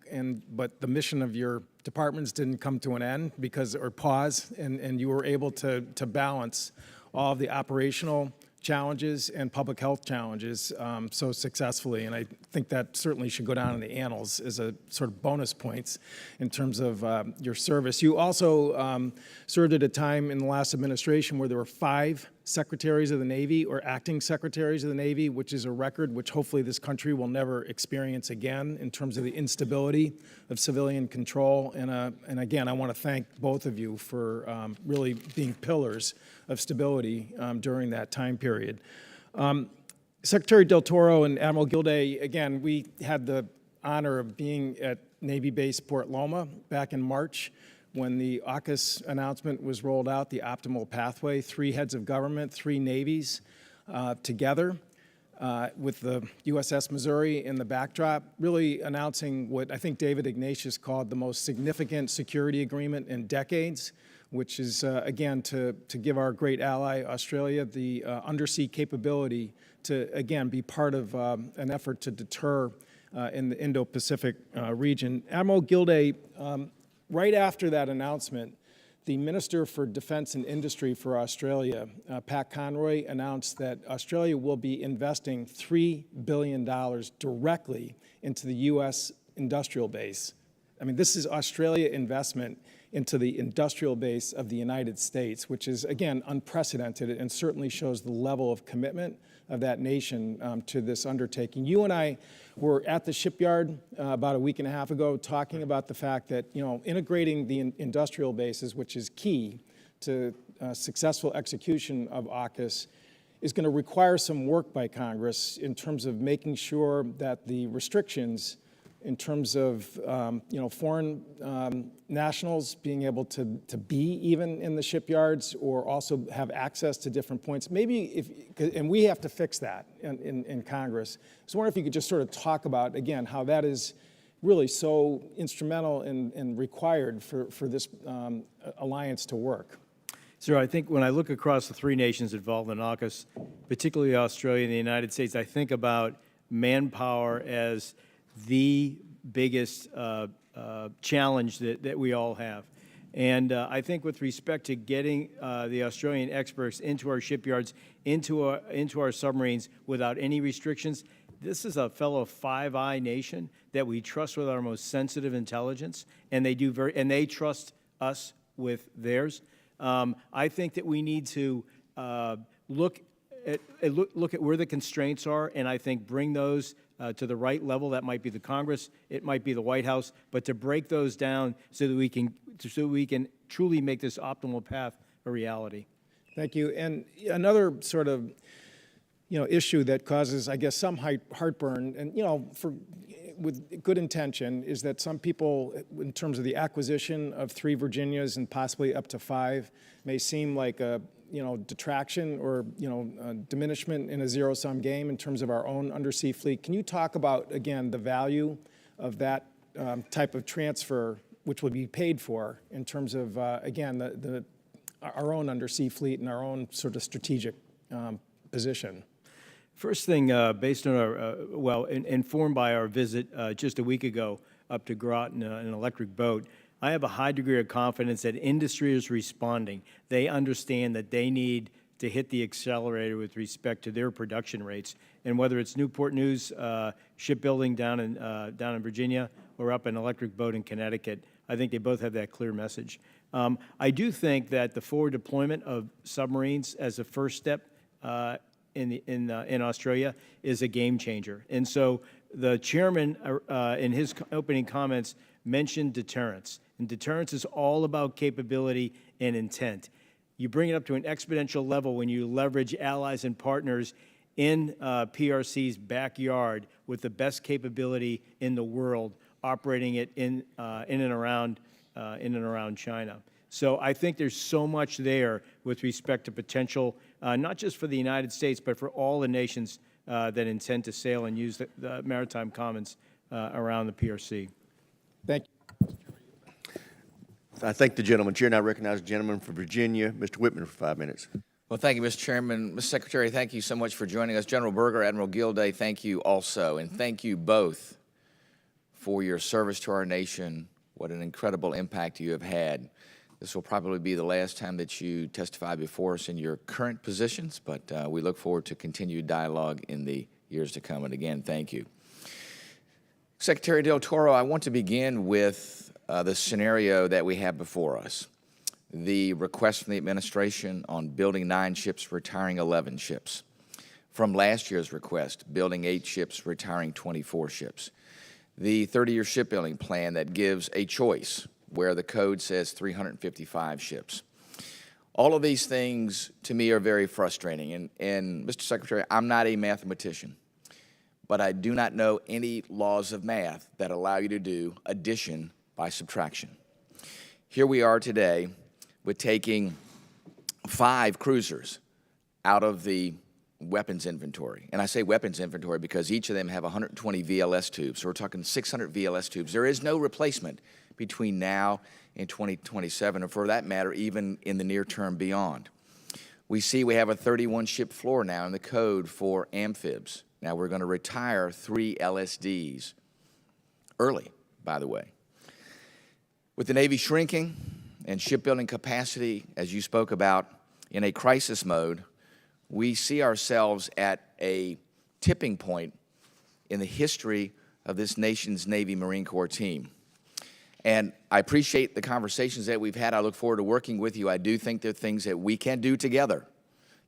but the mission of your departments didn't come to an end or pause, and you were able to balance all of the operational challenges and public health challenges so successfully, and I think that certainly should go down in the annals as a sort of bonus points in terms of your service. You also served at a time in the last administration where there were 5 secretaries of the Navy or acting secretaries of the Navy, which is a record which hopefully this country will never experience again in terms of the instability of civilian control. And again, I want to thank both of you for really being pillars of stability during that time period. Secretary Del Toro and Admiral Gilday, again, we had the honor of being at Navy Base Port Loma back in March when the AUKUS announcement was rolled out, the optimal pathway, 3 heads of government, 3 navies together with the USS Missouri in the backdrop, really announcing what I think David Ignatius called the most significant security agreement in decades, which is, again, to give our great ally, Australia, the undersea capability to, again, be part of an effort to deter in the Indo-Pacific region. Admiral Gilday, right after that announcement, the Minister for Defense and Industry for Australia, Pat Conroy, announced that Australia will be investing $3 billion directly into the U.S. industrial base. I mean, this is Australia investment into the industrial base of the United States, which is, again, unprecedented and certainly shows the level of commitment of that nation to this undertaking. You and I were at the shipyard about a week and a half ago talking about the fact that, integrating the industrial bases, which is key to successful execution of AUKUS, is going to require some work by Congress in terms of making sure that the restrictions in terms of foreign nationals being able to be even in the shipyards or also have access to different points. And we have to fix that in Congress. So I wonder if you could just sort of talk about, again, how that is really so instrumental and required for this alliance to work. Sir, I think when I look across the 3 nations involved in AUKUS, particularly Australia and the United States, I think about manpower as the biggest challenge that we all have. And I think with respect to getting the Australian experts into our shipyards, into our submarines without any restrictions, this is a fellow Five Eye nation that we trust with our most sensitive intelligence, and they trust us with theirs. I think that we need to look at where the constraints are, and I think bring those to the right level. That might be the Congress, it might be the White House, but to break those down so that we can truly make this optimal path a reality. Thank you. And another sort of issue that causes, I guess, some heartburn, and with good intention, is that some people, in terms of the acquisition of 3 Virginias and possibly up to 5, may seem like a detraction or, diminishment in a zero-sum game in terms of our own undersea fleet. Can you talk about, again, the value of that type of transfer, which would be paid for in terms of, again, our own undersea fleet and our own sort of strategic position? First thing, based on informed by our visit just a week ago up to Groton in an electric boat, I have a high degree of confidence that industry is responding. They understand that they need to hit the accelerator with respect to their production rates. And whether it's Newport News shipbuilding down in Virginia or up an electric boat in Connecticut, I think they both have that clear message. I do think that the forward deployment of submarines as a first step in Australia is a game changer. And so the chairman, in his opening comments, mentioned deterrence. And deterrence is all about capability and intent. You bring it up to an exponential level when you leverage allies and partners in PRC's backyard with the best capability in the world, operating it in and around China. So I think there's so much there with respect to potential, not just for the United States, but for all the nations that intend to sail and use the maritime commons around the PRC. Thank you. I thank the gentleman. Chair now recognizes the gentleman from Virginia, Mr. Whitman, for 5 minutes. Well, thank you, Mr. Chairman. Mr. Secretary, thank you so much for joining us. General Berger, Admiral Gilday, thank you also. And thank you both for your service to our nation. What an incredible impact you have had. This will probably be the last time that you testify before us in your current positions, but we look forward to continued dialogue in the years to come. And again, thank you. Secretary Del Toro, I want to begin with the scenario that we have before us. the request from the administration on building 9 ships, retiring 11 ships. From last year's request, building 8 ships, retiring 24 ships. The 30-year shipbuilding plan that gives a choice where the code says 355 ships. All of these things, to me, are very frustrating. And Mr. Secretary, I'm not a mathematician, but I do not know any laws of math that allow you to do addition by subtraction. Here we are today with taking 5 cruisers out of the weapons inventory. And I say weapons inventory because each of them have 120 VLS tubes. So we're talking 600 VLS tubes. There is no replacement between now and 2027, or for that matter, even in the near term beyond. We see we have a 31-ship floor now in the code for amphibs. Now we're going to retire 3 LSDs early, by the way. With the Navy shrinking and shipbuilding capacity, as you spoke about, in a crisis mode, we see ourselves at a tipping point in the history of this nation's Navy Marine Corps team. And I appreciate the conversations that we've had. I look forward to working with you. I do think there are things that we can do together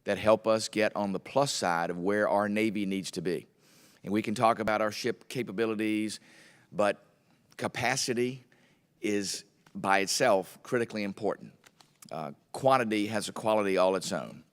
that help us get on the plus side of where our Navy needs to be. And we can talk about our ship capabilities, but capacity is by itself critically important. Quantity has a quality all its own.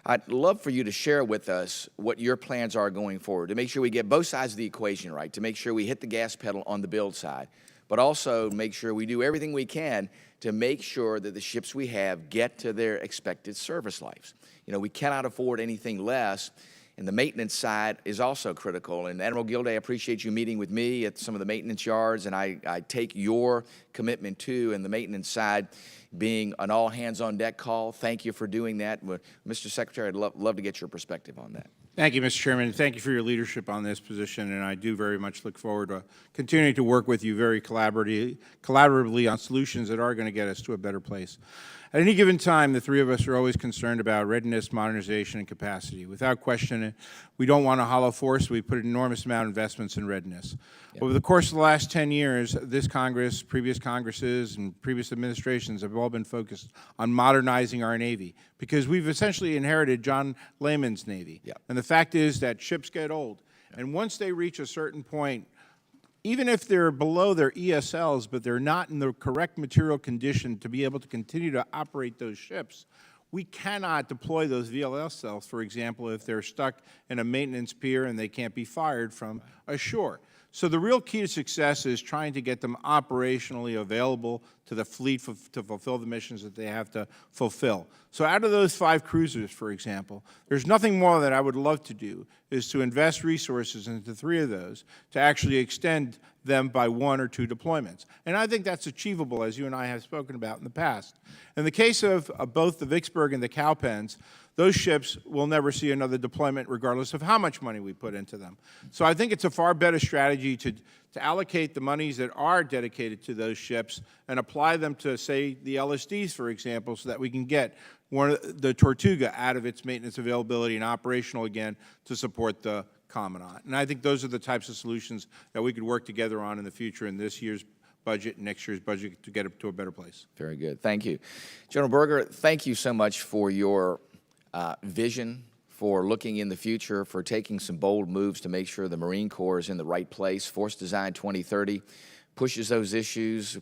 I'd love for you to share with us what your plans are going forward to make sure we get both sides of the equation right, to make sure we hit the gas pedal on the build side, but also make sure we do everything we can to make sure that the ships we have get to their expected service lives. You know, we cannot afford anything less, and the maintenance side is also critical. And Admiral Gilday, I appreciate you meeting with me at some of the maintenance yards, and I take your commitment too, and the maintenance side being an all-hands-on-deck call. Thank you for doing that. Mr. Secretary, I'd love to get your perspective on that. Thank you, Mr. Chairman. Thank you for your leadership on this position, and I do very much look forward to continuing to work with you very collaboratively on solutions that are going to get us to a better place. At any given time, the three of us are always concerned about readiness, modernization, and capacity. Without question, we don't want a hollow force. We put an enormous amount of investments in readiness. Yep. Over the course of the last 10 years, this Congress, previous Congresses, and previous administrations have all been focused on modernizing our Navy because we've essentially inherited John Lehman's Navy. Yep. And the fact is that ships get old. Yep. And once they reach a certain point, even if they're below their ESLs, but they're not in the correct material condition to be able to continue to operate those ships, we cannot deploy those VLS cells, for example, if they're stuck in a maintenance pier and they can't be fired from ashore. So the real key to success is trying to get them operationally available to the fleet to fulfill the missions that they have to fulfill. So out of those 5 cruisers, for example, there's nothing more that I would love to do is to invest resources into 3 of those to actually extend them by 1 or 2 deployments. And I think that's achievable, as you and I have spoken about in the past. In the case of both the Vicksburg and the Cowpens, those ships will never see another deployment regardless of how much money we put into them. So I think it's a far better strategy to allocate the monies that are dedicated to those ships and apply them to, say, the LSDs, for example, so that we can get the Tortuga out of its maintenance availability and operational again to support the Commandant. And I think those are the types of solutions that we could work together on in the future in this year's budget and next year's budget to get it to a better place. Very good. Thank you. General Berger, thank you so much for your vision, for looking in the future, for taking some bold moves to make sure the Marine Corps is in the right place. Force Design 2030 pushes those issues,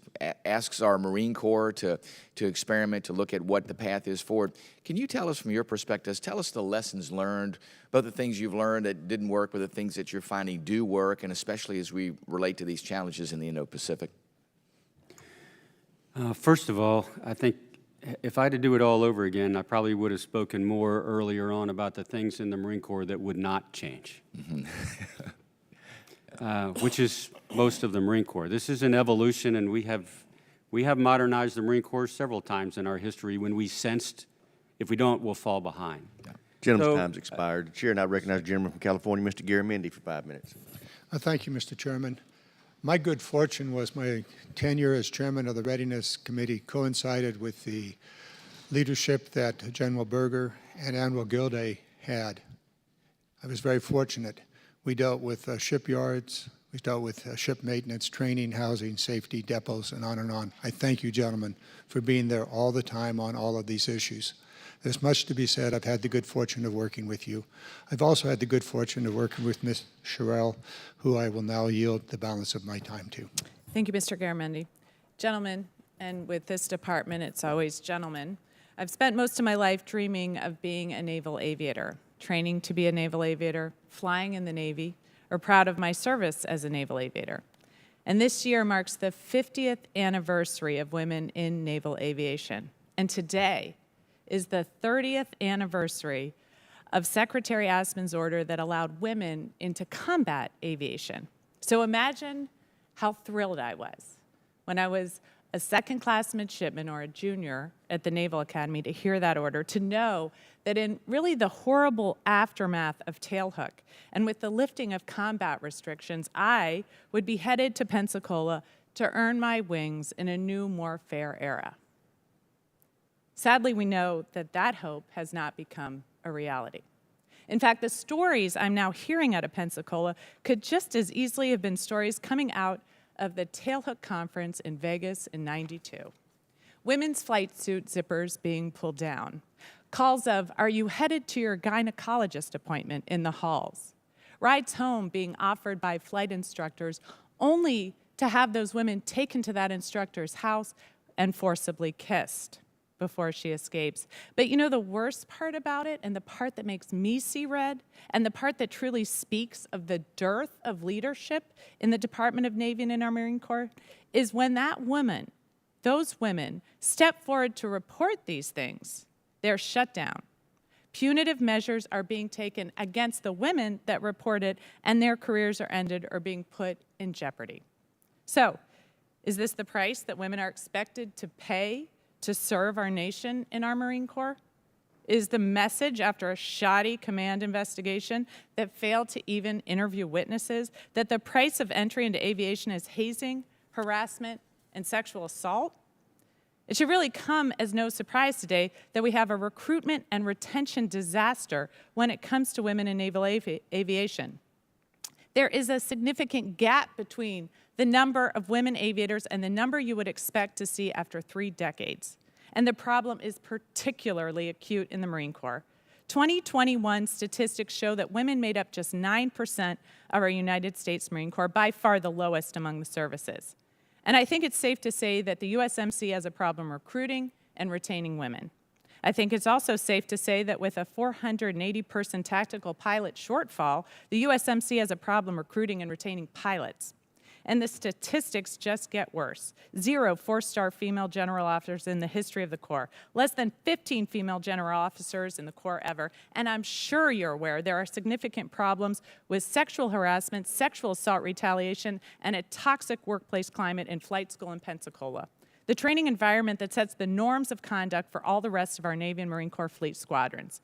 asks our Marine Corps to experiment, to look at what the path is forward. Can you tell us from your perspective, tell us the lessons learned, both the things you've learned that didn't work, but the things that you're finding do work, and especially as we relate to these challenges in the Indo-Pacific? First of all, I think if I had to do it all over again, I probably would have spoken more earlier on about the things in the Marine Corps that would not change, which is most of the Marine Corps. This is an evolution, and we have modernized the Marine Corps several times in our history when we sensed if we don't, we'll fall behind. Yeah. Gentleman's time's expired. The Chair, and I recognize the gentleman from California, Mr. Garamendi, for 5 minutes. Thank you, Mr. Chairman. My good fortune was my tenure as chairman of the Readiness Committee coincided with the leadership that General Berger and Admiral Gilday had. I was very fortunate. We dealt with shipyards, We've dealt with ship maintenance, training, housing, safety, depots, and on and on. I thank you, gentlemen, for being there all the time on all of these issues. There's much to be said. I've had the good fortune of working with you. I've also had the good fortune of working with Ms. Sherrill, who I will now yield the balance of my time to. Thank you, Mr. Garamendi. Gentlemen, and with this department, it's always gentlemen. I've spent most of my life dreaming of being a naval aviator, training to be a naval aviator, flying in the Navy, or proud of my service as a naval aviator. And this year marks the 50th anniversary of women in naval aviation. And today is the 30th anniversary of Secretary Aspen's order that allowed women into combat aviation. So imagine how thrilled I was when I was a second-class midshipman or a junior at the Naval Academy to hear that order, to know that in really the horrible aftermath of tailhook and with the lifting of combat restrictions, I would be headed to Pensacola to earn my wings in a new, more fair era. Sadly, we know that that hope has not become a reality. In fact, the stories I'm now hearing out of Pensacola could just as easily have been stories coming out of the Tailhook Conference in Vegas in '92. Women's flight suit zippers being pulled down. Calls of, "Are you headed to your gynecologist appointment?" in the halls. Rides home being offered by flight instructors only to have those women taken to that instructor's house and forcibly kissed before she escapes. But you know the worst part about it, and the part that makes me see red, and the part that truly speaks of the dearth of leadership in the Department of Navy and in our Marine Corps, is when those women step forward to report these things, they're shut down. Punitive measures are being taken against the women that report it, and their careers are ended or being put in jeopardy. So, is this the price that women are expected to pay to serve our nation in our Marine Corps? Is the message after a shoddy command investigation that failed to even interview witnesses that the price of entry into aviation is hazing, harassment, and sexual assault? It should really come as no surprise today that we have a recruitment and retention disaster when it comes to women in naval aviation. There is a significant gap between the number of women aviators and the number you would expect to see after 3 decades. And the problem is particularly acute in the Marine Corps. 2021 statistics show that women made up just 9% of our United States Marine Corps, by far the lowest among the services. And I think it's safe to say that the USMC has a problem recruiting and retaining women. I think it's also safe to say that with a 480-person tactical pilot shortfall, the USMC has a problem recruiting and retaining pilots. And the statistics just get worse. 0 4-star female general officers in the history of the Corps. Less than 15 female general officers in the Corps ever. And I'm sure you're aware there are significant problems with sexual harassment, sexual assault retaliation, and a toxic workplace climate in flight school in Pensacola. The training environment that sets the norms of conduct for all the rest of our Navy and Marine Corps fleet squadrons.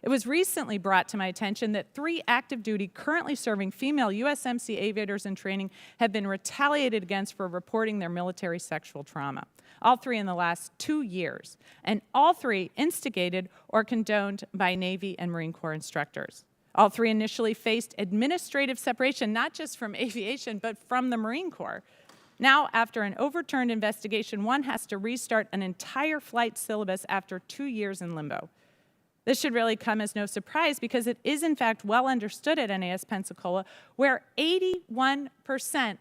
It was recently brought to my attention that 3 active duty, currently serving female USMC aviators in training have been retaliated against for reporting their military sexual trauma. All 3 in the last 2 years, and all 3 instigated or condoned by Navy and Marine Corps instructors. All 3 initially faced administrative separation, not just from aviation, but from the Marine Corps. Now, after an overturned investigation, one has to restart an entire flight syllabus after 2 years in limbo. This should really come as no surprise because it is, in fact, well understood at NAS Pensacola, where 81%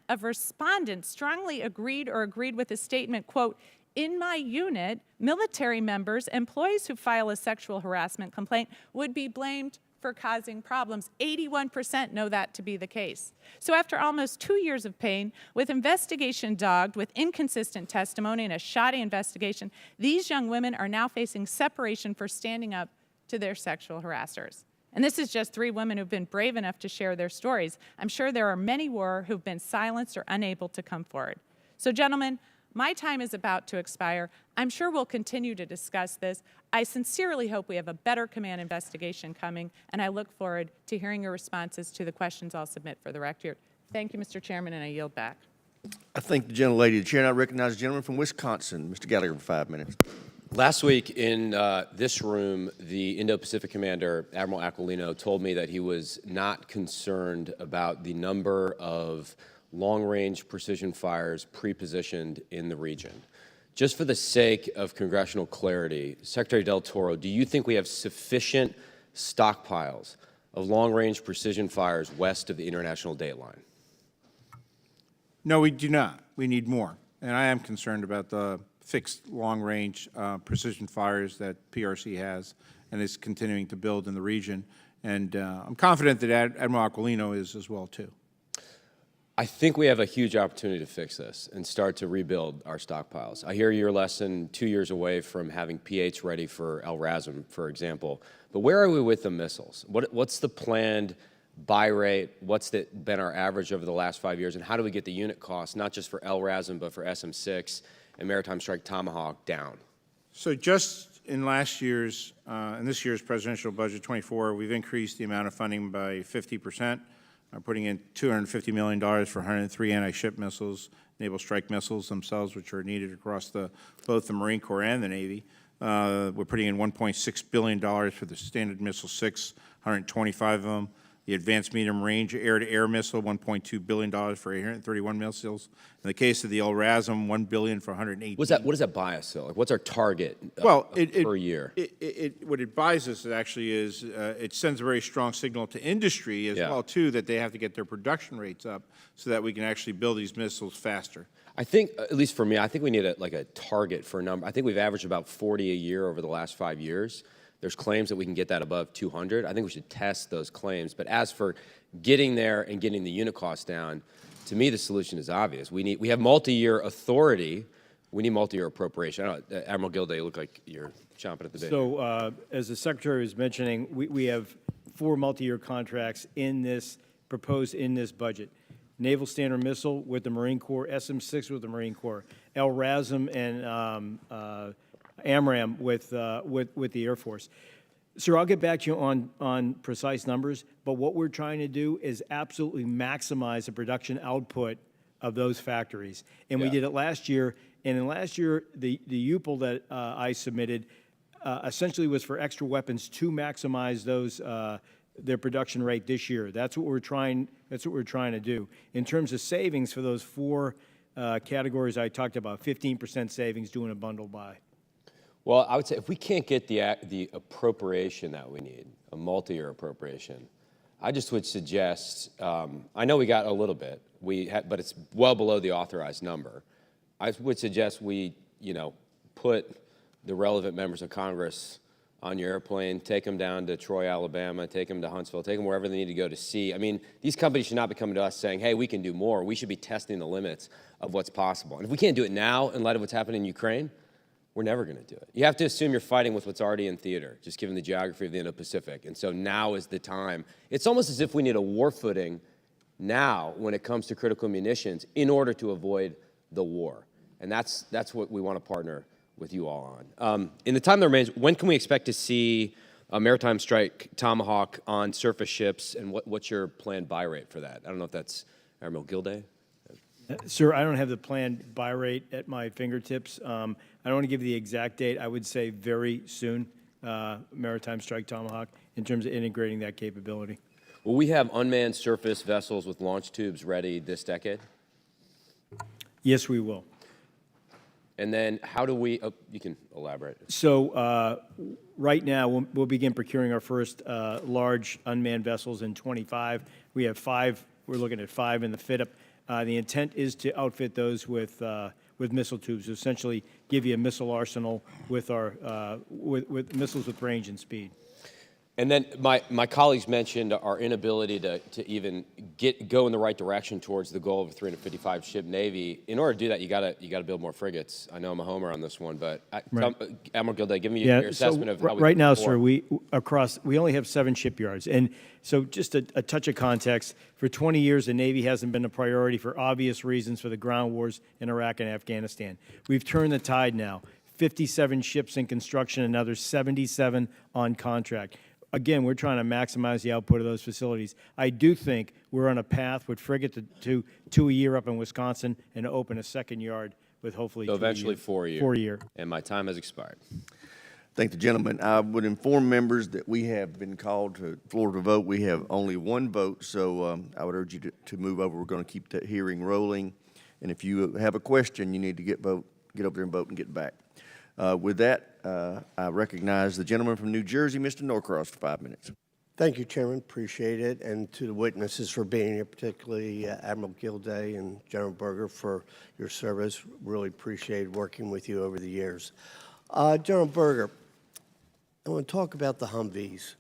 of respondents strongly agreed with the statement, quote, "In my unit, military members, employees who file a sexual harassment complaint would be blamed for causing problems." 81% know that to be the case. So after almost 2 years of pain, with investigation dogged, with inconsistent testimony and a shoddy investigation, these young women are now facing separation for standing up to their sexual harassers. And this is just 3 women who've been brave enough to share their stories. I'm sure there are many more who've been silenced or unable to come forward. So gentlemen, my time is about to expire. I'm sure we'll continue to discuss this. I sincerely hope we have a better command investigation coming, and I look forward to hearing your responses to the questions I'll submit for the record. Thank you, Mr. Chairman, and I yield back. I thank the gentlelady. The chair now recognizes the gentleman from Wisconsin, Mr. Gallagher, for 5 minutes. Last week in this room, the Indo-Pacific commander, Admiral Aquilino, told me that he was not concerned about the number of long-range precision fires pre-positioned in the region. Just for the sake of congressional clarity, Secretary Del Toro, do you think we have sufficient stockpiles of long-range precision fires west of the international date line? No, we do not. We need more. And I am concerned about the fixed long-range precision fires that PRC has and is continuing to build in the region. And I'm confident that Admiral Aquilino is as well, too. I think we have a huge opportunity to fix this and start to rebuild our stockpiles. I hear you're less than 2 years away from having P-8s ready for El Razum, for example. But where are we with the missiles? What's the planned buy rate? What's been our average over the last 5 years? And how do we get the unit cost, not just for El Razum, but for SM-6 and Maritime Strike Tomahawk down? So just in last year's, in this year's presidential budget 24, we've increased the amount of funding by 50%. Putting in $250 million for 103 anti-ship missiles, naval strike missiles themselves, which are needed across both the Marine Corps and the Navy. We're putting in $1.6 billion for the Standard Missile 6, 125 of them. The Advanced Medium Range Air-to-Air Missile, $1.2 billion for 831 missiles. In the case of the El Razum, $1 billion for 118. What does that buy us, though? Like, what's our target per year? What it buys us actually is it sends a very strong signal to industry as well, too, that they have to get their production rates up so that we can actually build these missiles faster. I think, at least for me, I think we need a target for a number. I think we've averaged about 40 a year over the last 5 years. There's claims that we can get that above 200. I think we should test those claims. But as for getting there and getting the unit cost down, to me, the solution is obvious. We have multi-year authority. We need multi-year appropriation. I don't know, Admiral Gilday, you look like you're chomping at the bit. So as the Secretary was mentioning, we have 4 multi-year contracts proposed in this budget. Naval Standard Missile with the Marine Corps, SM-6 with the Marine Corps, El Razum and AMRAAM with the Air Force. Sir, I'll get back to you on precise numbers, but what we're trying to do is absolutely maximize the production output of those factories. And we did it last year, and in last year, the UPL that I submitted essentially was for extra weapons to maximize those their production rate this year. That's what we're trying to do. In terms of savings for those 4 categories I talked about, 15% savings doing a bundle buy. Well, I would say if we can't get the appropriation that we need, a multi-year appropriation, I just would suggest, I know we got a little bit, but it's well below the authorized number. I would suggest we, put the relevant members of Congress on your airplane, take them down to Troy, Alabama, take them to Huntsville, take them wherever they need to go to see. I mean, these companies should not be coming to us saying, hey, we can do more. We should be testing the limits of what's possible. And if we can't do it now in light of what's happening in Ukraine, we're never going to do it. You have to assume you're fighting with what's already in theater, just given the geography of the Indo-Pacific. And so now is the time. It's almost as if we need a war footing now when it comes to critical munitions in order to avoid the war. And that's what we want to partner with you all on. In the time that remains, when can we expect to see a Maritime Strike Tomahawk on surface ships, and what's your planned buy rate for that? I don't know if that's Admiral Gilday. Sir, I don't have the planned buy rate at my fingertips. I don't want to give the exact date. I would say very soon, Maritime Strike Tomahawk, in terms of integrating that capability. Will we have unmanned surface vessels with launch tubes ready this decade? Yes, we will. And then how do we, you can elaborate. So right now, we'll begin procuring our first large unmanned vessels in 25. We have 5, we're looking at 5 in the fit-up. The intent is to outfit those with missile tubes, essentially give you a missile arsenal with with missiles with range and speed. And then my colleagues mentioned our inability to even go in the right direction towards the goal of a 355 ship Navy. In order to do that, you gotta build more frigates. I know I'm a homer on this one, but Admiral Gilday, give me your assessment of how we right now, sir, we only have 7 shipyards, and so just a touch of context. For 20 years, the Navy hasn't been a priority for obvious reasons for the ground wars in Iraq and Afghanistan. We've turned the tide now. 57 ships in construction, another 77 on contract. Again, we're trying to maximize the output of those facilities. I do think we're on a path with frigate to a year up in Wisconsin and to open a second yard with hopefully So eventually 4-year. 4-year. And my time has expired. Thank the gentleman. I would inform members that we have been called to the floor to vote. We have only one vote, so I would urge you to move over. We're going to keep that hearing rolling. And if you have a question, you need to get over there and vote and get back. With that, I recognize the gentleman from New Jersey, Mr. Norcross, for 5 minutes. Thank you, Chairman. Appreciate it. And to the witnesses for being here, particularly Admiral Gilday and General Berger for your service. Really appreciated working with you over the years. General Berger, I want to talk about the Humvees.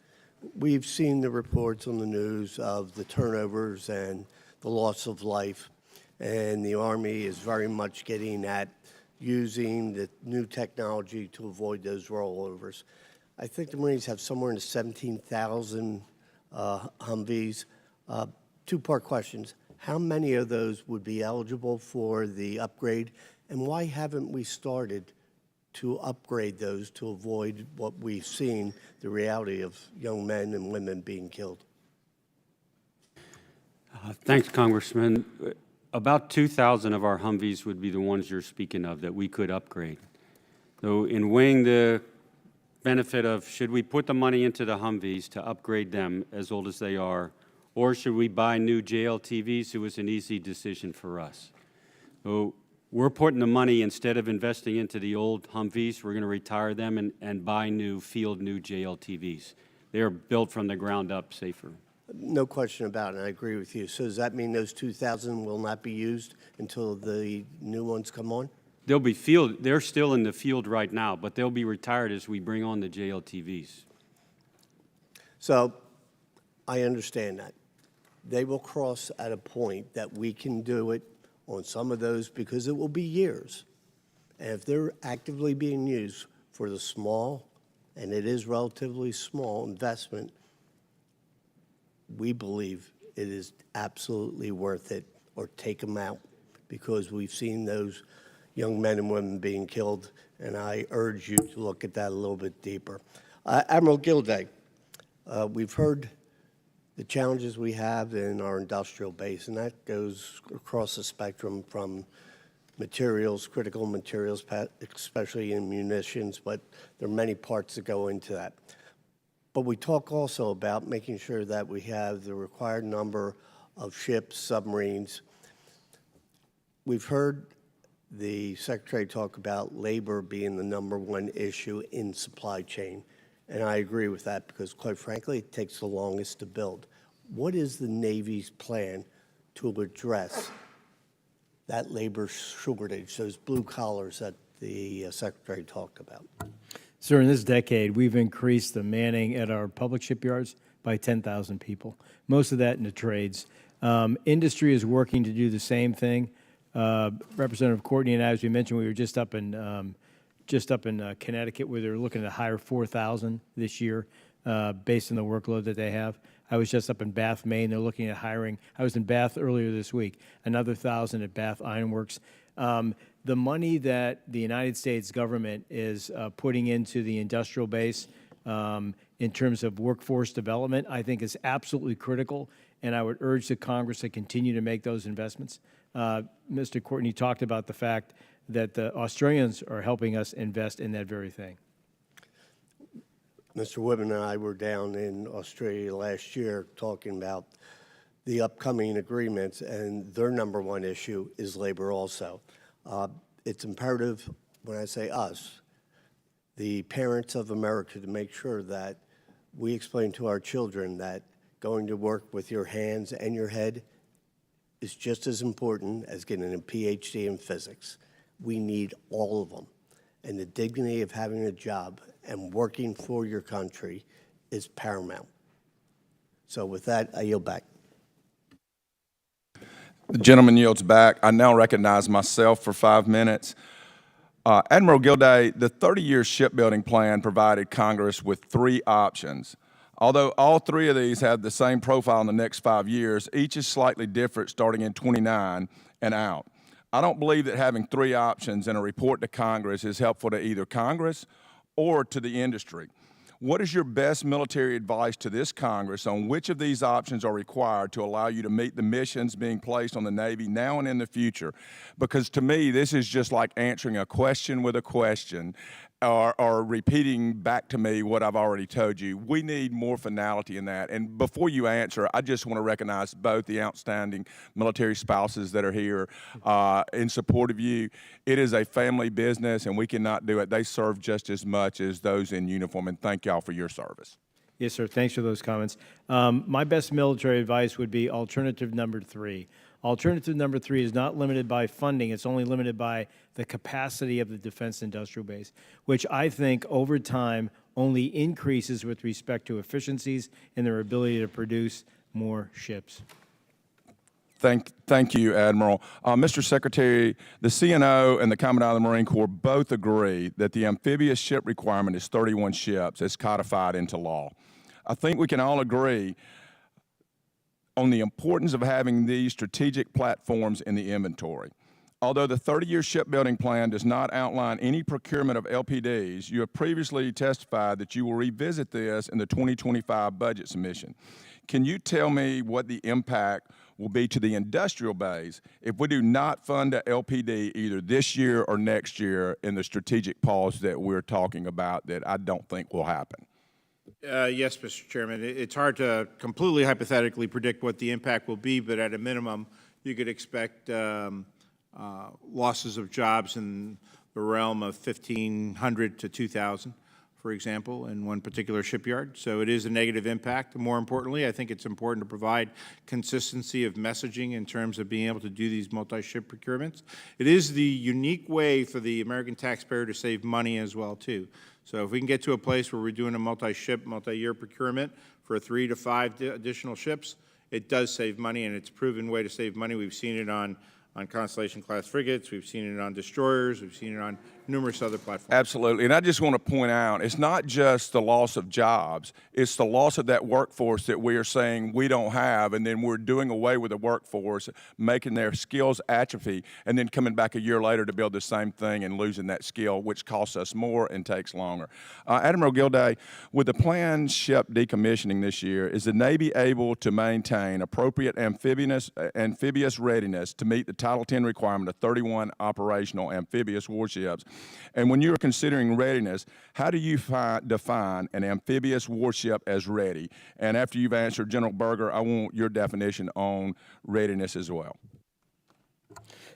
We've seen the reports on the news of the turnovers and the loss of life, and the Army is very much getting at using the new technology to avoid those rollovers. I think the Marines have somewhere in the 17,000 Humvees. Two-part questions. How many of those would be eligible for the upgrade, and why haven't we started to upgrade those to avoid what we've seen, the reality of young men and women being killed? Thanks, Congressman. About 2,000 of our Humvees would be the ones you're speaking of that we could upgrade. So in weighing the benefit of should we put the money into the Humvees to upgrade them as old as they are, or should we buy new JLTVs, it was an easy decision for us. So we're putting the money, instead of investing into the old Humvees, we're going to retire them and buy new JLTVs. They're built from the ground up safer. No question about it, I agree with you. So does that mean those 2,000 will not be used until the new ones come on? They're still in the field right now, but they'll be retired as we bring on the JLTVs. So I understand that. They will cross at a point that we can do it on some of those because it will be years. And if they're actively being used for the small, and it is relatively small investment, we believe it is absolutely worth it, or take them out, because we've seen those young men and women being killed, and I urge you to look at that a little bit deeper. Admiral Gilday, we've heard the challenges we have in our industrial base, and that goes across the spectrum from materials, critical materials, especially in munitions, but there are many parts that go into that. But we talk also about making sure that we have the required number of ships, submarines. We've heard the Secretary talk about labor being the #1 issue in supply chain, and I agree with that because, quite frankly, it takes the longest to build. What is the Navy's plan to address that labor shortage, those blue collars that the Secretary talked about? Sir, in this decade, we've increased the manning at our public shipyards by 10,000 people, most of that in the trades. Industry is working to do the same thing. Representative Courtney and I, as we mentioned, we were just up in Connecticut, where they're looking to hire 4,000 this year based on the workload that they have. I was just up in Bath, Maine. They're looking at hiring. I was in Bath earlier this week, another 1,000 at Bath Iron Works. The money that the United States government is putting into the industrial base in terms of workforce development, I think is absolutely critical, and I would urge the Congress to continue to make those investments. Mr. Courtney talked about the fact that the Australians are helping us invest in that very thing. Mr. Whitman and I were down in Australia last year talking about the upcoming agreements, and their #1 issue is labor also. It's imperative, when I say us, the parents of America, to make sure that we explain to our children that going to work with your hands and your head is just as important as getting a PhD in physics. We need all of them. And the dignity of having a job and working for your country is paramount. So with that, I yield back. The gentleman yields back. I now recognize myself for 5 minutes. Admiral Gilday, the 30-year shipbuilding plan provided Congress with 3 options. Although all 3 of these have the same profile in the next 5 years, each is slightly different starting in 29 and out. I don't believe that having 3 options in a report to Congress is helpful to either Congress or to the industry. What is your best military advice to this Congress on which of these options are required to allow you to meet the missions being placed on the Navy now and in the future? Because to me, this is just like answering a question with a question, or repeating back to me what I've already told you. We need more finality in that. And before you answer, I just want to recognize both the outstanding military spouses that are here in support of you. It is a family business, and we cannot do it. They serve just as much as those in uniform, and thank y'all for your service. Yes, sir. Thanks for those comments. My best military advice would be alternative number 3. Alternative number 3 is not limited by funding. It's only limited by the capacity of the defense industrial base, which I think over time only increases with respect to efficiencies and their ability to produce more ships. Thank you, Admiral. Mr. Secretary, the CNO and the Commandant of the Marine Corps both agree that the amphibious ship requirement is 31 ships as codified into law. I think we can all agree on the importance of having these strategic platforms in the inventory. Although the 30-year shipbuilding plan does not outline any procurement of LPDs, you have previously testified that you will revisit this in the 2025 budget submission. Can you tell me what the impact will be to the industrial base if we do not fund a LPD either this year or next year in the strategic pause that we're talking about that I don't think will happen? Yes, Mr. Chairman. It's hard to completely hypothetically predict what the impact will be, but at a minimum, you could expect losses of jobs in the realm of 1,500 to 2,000, for example, in one particular shipyard. So it is a negative impact. More importantly, I think it's important to provide consistency of messaging in terms of being able to do these multi-ship procurements. It is the unique way for the American taxpayer to save money as well, too. So if we can get to a place where we're doing a multi-ship, multi-year procurement for 3 to 5 additional ships, it does save money, and it's a proven way to save money. We've seen it on Constellation-class frigates. We've seen it on destroyers. We've seen it on numerous other platforms. Absolutely. And I just want to point out, it's not just the loss of jobs. It's the loss of that workforce that we are saying we don't have, and then we're doing away with the workforce, making their skills atrophy, and then coming back a year later to build the same thing and losing that skill, which costs us more and takes longer. Admiral Gilday, with the planned ship decommissioning this year, is the Navy able to maintain appropriate amphibious readiness to meet the Title 10 requirement of 31 operational amphibious warships? And when you're considering readiness, how do you define an amphibious warship as ready? And after you've answered General Berger, I want your definition on readiness as well.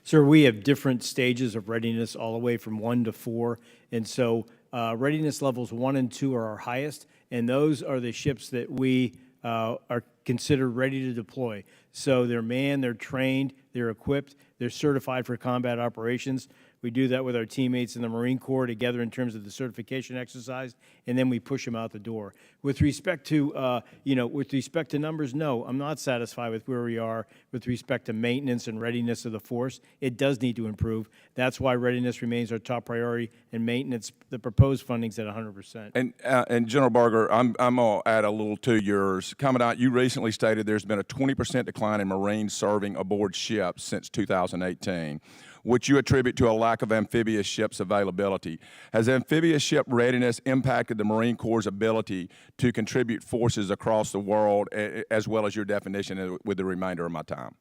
Sir, we have different stages of readiness all the way from 1 to 4. And so readiness levels 1 and 2 are our highest, and those are the ships that we are considered ready to deploy. So they're manned, they're trained, they're equipped, they're certified for combat operations. We do that with our teammates in the Marine Corps together in terms of the certification exercise, and then we push them out the door. With respect to, with respect to numbers, no, I'm not satisfied with where we are with respect to maintenance and readiness of the force. It does need to improve. That's why readiness remains our top priority, and maintenance, the proposed funding's at 100%. And General Berger, I'm going to add a little to yours. Commandant, you recently stated there's been a 20% decline in Marines serving aboard ships since 2018. Which you attribute to a lack of amphibious ships availability. Has amphibious ship readiness impacted the Marine Corps' ability to contribute forces across the world, as well as your definition with the remainder of my time?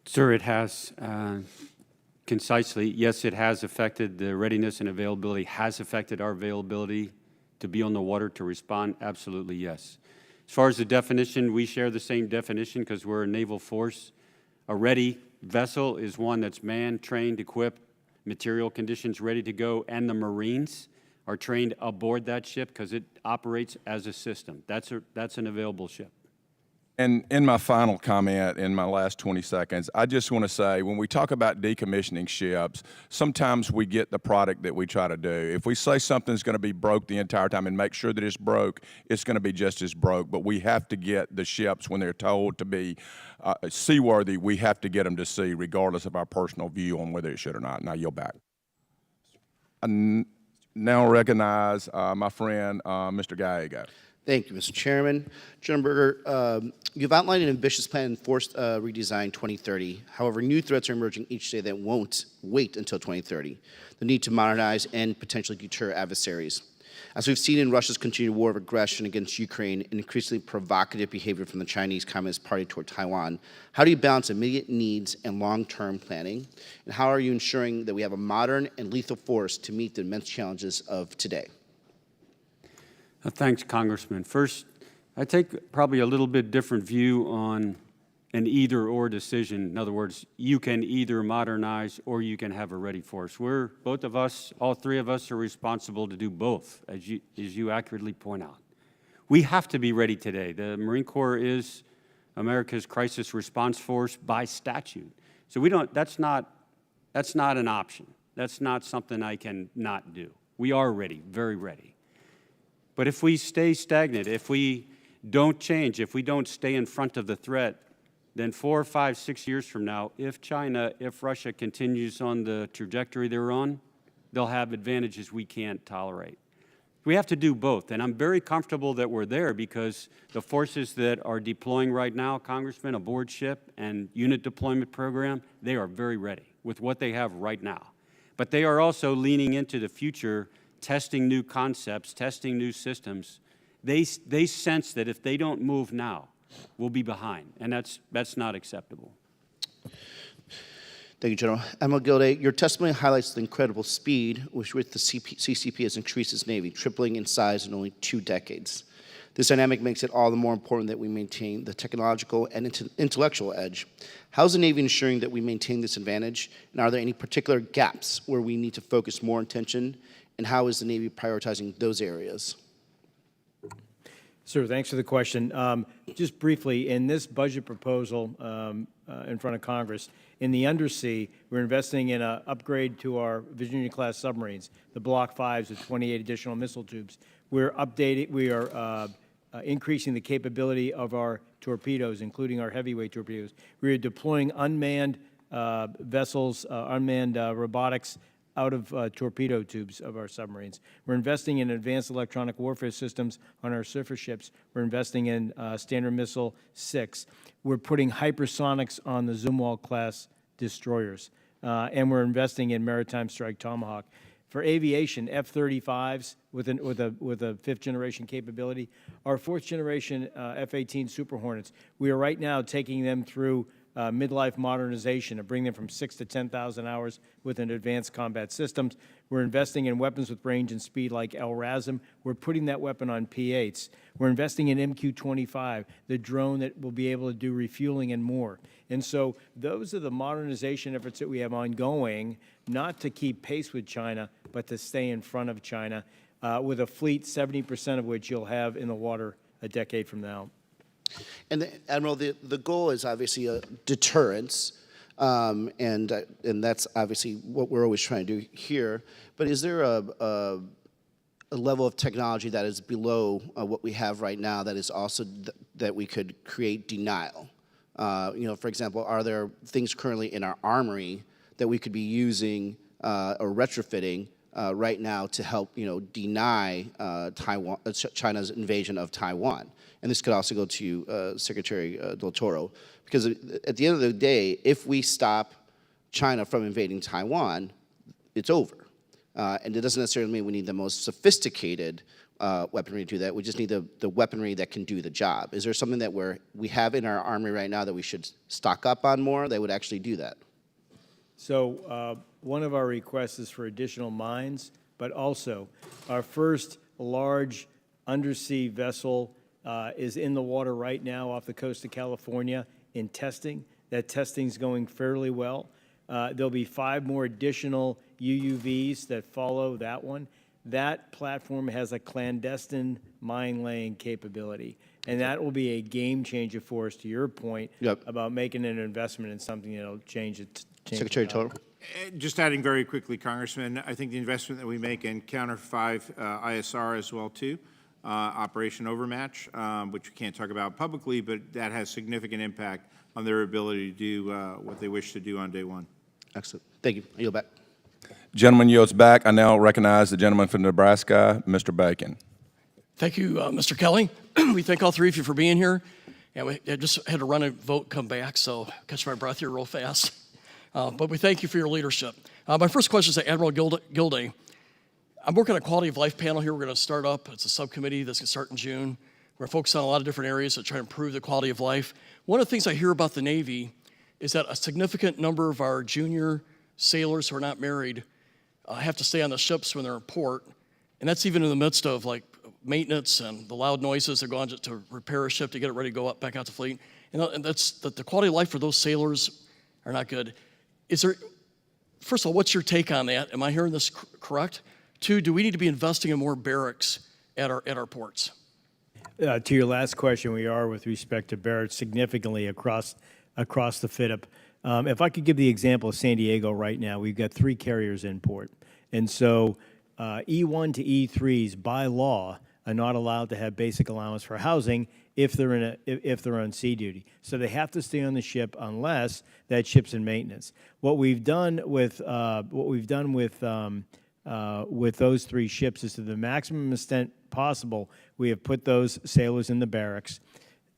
Sir, it has. Concisely, yes, it has affected the readiness and availability, has affected our availability to be on the water to respond. Absolutely, yes. As far as the definition, we share the same definition because we're a naval force. A ready vessel is one that's manned, trained, equipped, material conditions ready to go, and the Marines are trained aboard that ship because it operates as a system. That's an available ship. And in my final comment, in my last 20 seconds, I just want to say, when we talk about decommissioning ships, sometimes we get the product that we try to do. If we say something's going to be broke the entire time and make sure that it's broke, it's going to be just as broke. But we have to get the ships, when they're told to be seaworthy, we have to get them to sea, regardless of our personal view on whether it should or not. And I yield back. I now recognize my friend, Mr. Gallego. Thank you, Mr. Chairman. General Berger, you've outlined an ambitious plan for force redesign 2030. However, new threats are emerging each day that won't wait until 2030. The need to modernize and potentially deter adversaries. As we've seen in Russia's continued war of aggression against Ukraine and increasingly provocative behavior from the Chinese Communist Party toward Taiwan, how do you balance immediate needs and long-term planning? And how are you ensuring that we have a modern and lethal force to meet the immense challenges of today? Thanks, Congressman. First, I take probably a little bit different view on an either-or decision. In other words, you can either modernize or you can have a ready force. Both of us, all three of us, are responsible to do both, as you accurately point out. We have to be ready today. The Marine Corps is America's crisis response force by statute. So that's not an option. That's not something I can not do. We are ready, very ready. But if we stay stagnant, if we don't change, if we don't stay in front of the threat, then 4, 5, 6 years from now, if Russia continues on the trajectory they're on, they'll have advantages we can't tolerate. We have to do both, and I'm very comfortable that we're there because the forces that are deploying right now, Congressman, aboard ship and unit deployment program, they are very ready with what they have right now. But they are also leaning into the future, testing new concepts, testing new systems. They sense that if they don't move now, we'll be behind, and that's not acceptable. Thank you, General. Admiral Gilday, your testimony highlights the incredible speed with which the CCP has increased its Navy, tripling in size in only 2 decades. This dynamic makes it all the more important that we maintain the technological and intellectual edge. How is the Navy ensuring that we maintain this advantage, and are there any particular gaps where we need to focus more attention, and how is the Navy prioritizing those areas? Sir, thanks for the question. Just briefly, in this budget proposal in front of Congress, in the undersea, we're investing in an upgrade to our Virginia-class submarines, the Block 5s with 28 additional missile tubes. We are increasing the capability of our torpedoes, including our heavyweight torpedoes. We are deploying unmanned vessels, unmanned robotics out of torpedo tubes of our submarines. We're investing in advanced electronic warfare systems on our surface ships. We're investing in Standard Missile 6. We're putting hypersonics on the Zumwalt-class destroyers. And we're investing in Maritime Strike Tomahawk. For aviation, F-35s with a fifth-generation capability. Our fourth-generation F-18 Super Hornets, we are right now taking them through midlife modernization to bring them from 6,000 to 10,000 hours with an advanced combat systems. We're investing in weapons with range and speed like LRASM. We're putting that weapon on P-8s. We're investing in MQ-25, the drone that will be able to do refueling and more. And so those are the modernization efforts that we have ongoing, not to keep pace with China, but to stay in front of China, with a fleet 70% of which you'll have in the water a decade from now. And Admiral, the goal is obviously a deterrence, and that's obviously what we're always trying to do here. But is there a level of technology that is below what we have right now that is also that we could create denial? For example, are there things currently in our armory that we could be using or retrofitting right now to help deny China's invasion of Taiwan? And this could also go to Secretary Del Toro, because at the end of the day, if we stop China from invading Taiwan, it's over. And it doesn't necessarily mean we need the most sophisticated weaponry to do that. We just need the weaponry that can do the job. Is there something that we have in our armory right now that we should stock up on more that would actually do that? So one of our requests is for additional mines, but also our first large undersea vessel is in the water right now off the coast of California in testing. That testing is going fairly well. There'll be 5 more additional UUVs that follow that one. That platform has a clandestine mine laying capability, and that will be a game changer for us, to your point, about making an investment in something that'll change it. Secretary Toro. Just adding very quickly, Congressman, I think the investment that we make in Counter 5 ISR as well, too, Operation Overmatch, which we can't talk about publicly, but that has significant impact on their ability to do what they wish to do on day one. Excellent. Thank you. I yield back. Gentleman yields back. I now recognize the gentleman from Nebraska, Mr. Bacon. Thank you, Mr. Kelly. We thank all three of you for being here. And I just had to run a vote, come back, so catch my breath here real fast. But we thank you for your leadership. My first question is to Admiral Gilday. I'm working on a quality of life panel here. We're going to start up. It's a subcommittee that's going to start in June. We're going to focus on a lot of different areas to try to improve the quality of life. One of the things I hear about the Navy is that a significant number of our junior sailors who are not married have to stay on the ships when they're in port. And that's even in the midst of like maintenance and the loud noises that go on to repair a ship to get it ready to go up back out to fleet. And that's the quality of life for those sailors are not good. First of all, what's your take on that? Am I hearing this correct? 2, do we need to be investing in more barracks at our ports? To your last question, we are with respect to barracks significantly across the FIDP. If I could give the example of San Diego right now, we've got 3 carriers in port. And so E1 to E3s by law are not allowed to have basic allowance for housing if they're on sea duty. So they have to stay on the ship unless that ship's in maintenance. What we've done with those 3 ships is to the maximum extent possible, we have put those sailors in the barracks.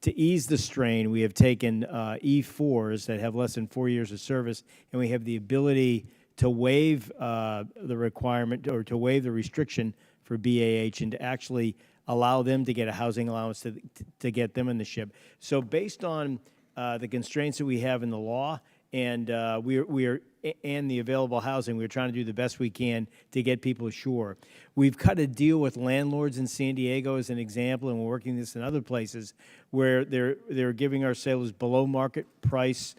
To ease the strain, we have taken E4s that have less than 4 years of service, and we have the ability to waive the requirement or to waive the restriction for BAH and to actually allow them to get a housing allowance to get them in the ship. So based on the constraints that we have in the law and and the available housing, we're trying to do the best we can to get people ashore. We've cut a deal with landlords in San Diego as an example, and we're working this in other places where they're giving our sailors below market price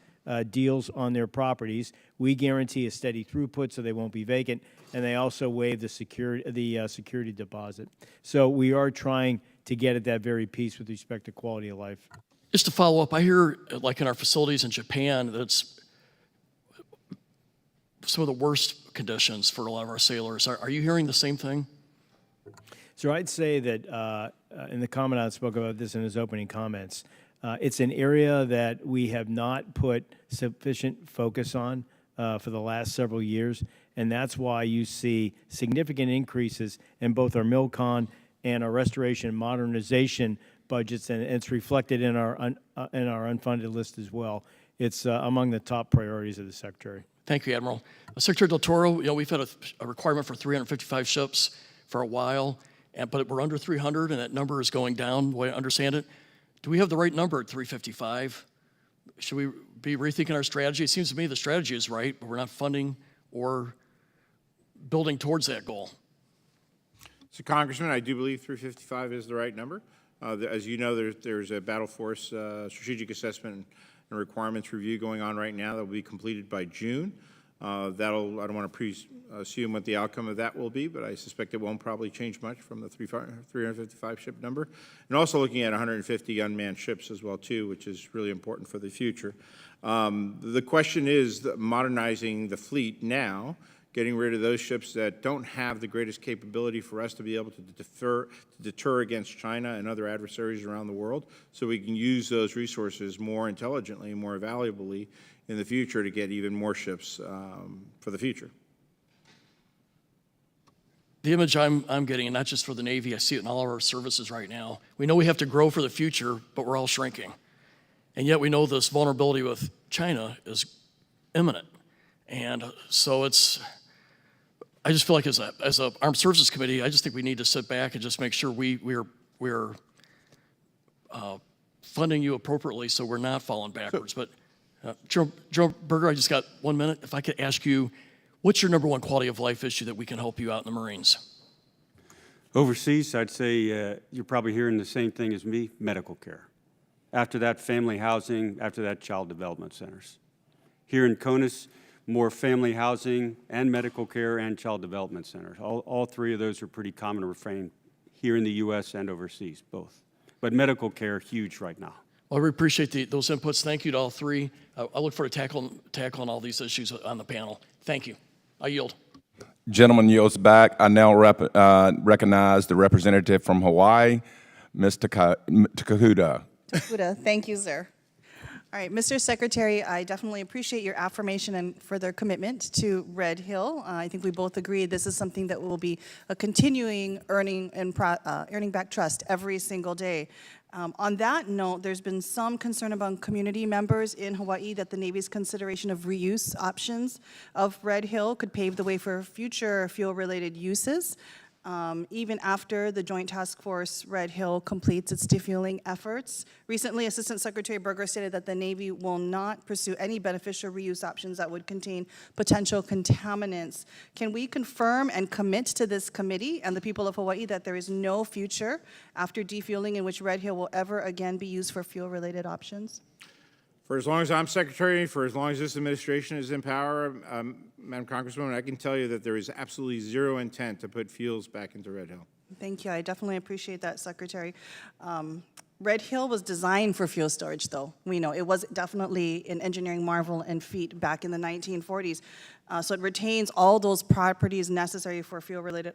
deals on their properties. We guarantee a steady throughput so they won't be vacant, and they also waive the security deposit. So we are trying to get at that very piece with respect to quality of life. Just to follow up, I hear, like in our facilities in Japan, that it's some of the worst conditions for a lot of our sailors. Are you hearing the same thing? So I'd say that, and the Commandant spoke about this in his opening comments, it's an area that we have not put sufficient focus on for the last several years, and that's why you see significant increases in both our MILCON and our restoration and modernization budgets, and it's reflected in our unfunded list as well. It's among the top priorities of the Secretary. Thank you, Admiral. Secretary Del Toro, we've had a requirement for 355 ships for a while, but we're under 300, and that number is going down, the way I understand it. Do we have the right number at 355? Should we be rethinking our strategy? It seems to me the strategy is right, but we're not funding or building towards that goal. So, Congressman, I do believe 355 is the right number. As you know, there's a Battle Force strategic assessment and requirements review going on right now that will be completed by June. I don't want to assume what the outcome of that will be, but I suspect it won't probably change much from the 355 ship number. And also looking at 150 unmanned ships as well, too, which is really important for the future. The question is modernizing the fleet now, getting rid of those ships that don't have the greatest capability for us to be able to deter against China and other adversaries around the world, so we can use those resources more intelligently and more valuably in the future to get even more ships for the future. The image I'm getting, and not just for the Navy, I see it in all of our services right now. We know we have to grow for the future, but we're all shrinking. And yet we know this vulnerability with China is imminent. And so I just feel like as a Armed Services Committee, I just think we need to sit back and just make sure we're funding you appropriately so we're not falling backwards. But General Berger, I just got 1 minute. If I could ask you, what's your number one quality of life issue that we can help you out in the Marines? Overseas, I'd say you're probably hearing the same thing as me, medical care. After that, family housing. After that, child development centers. Here in CONUS, more family housing and medical care and child development centers. All 3 of those are pretty common to refrain here in the U.S. and overseas, both. But medical care, huge right now. Well, we appreciate those inputs. Thank you to all 3. I look forward to tackling all these issues on the panel. Thank you. I yield. Gentleman yields back. I now recognize the representative from Hawaii, Ms. Takuda. Takuda, thank you, sir. All right, Mr. Secretary, I definitely appreciate your affirmation and further commitment to Red Hill. I think we both agree this is something that will be a continuing earning back trust every single day. On that note, there's been some concern among community members in Hawaii that the Navy's consideration of reuse options of Red Hill could pave the way for future fuel-related uses. Even after the Joint Task Force Red Hill completes its defueling efforts. Recently, Assistant Secretary Berger stated that the Navy will not pursue any beneficial reuse options that would contain potential contaminants. Can we confirm and commit to this committee and the people of Hawaii that there is no future after defueling in which Red Hill will ever again be used for fuel-related options? For as long as I'm Secretary, for as long as this administration is in power, Madam Congresswoman, I can tell you that there is absolutely zero intent to put fuels back into Red Hill. Thank you. I definitely appreciate that, Secretary. Red Hill was designed for fuel storage, though. We know it was definitely an engineering marvel and feat back in the 1940s. So it retains all those properties necessary for fuel-related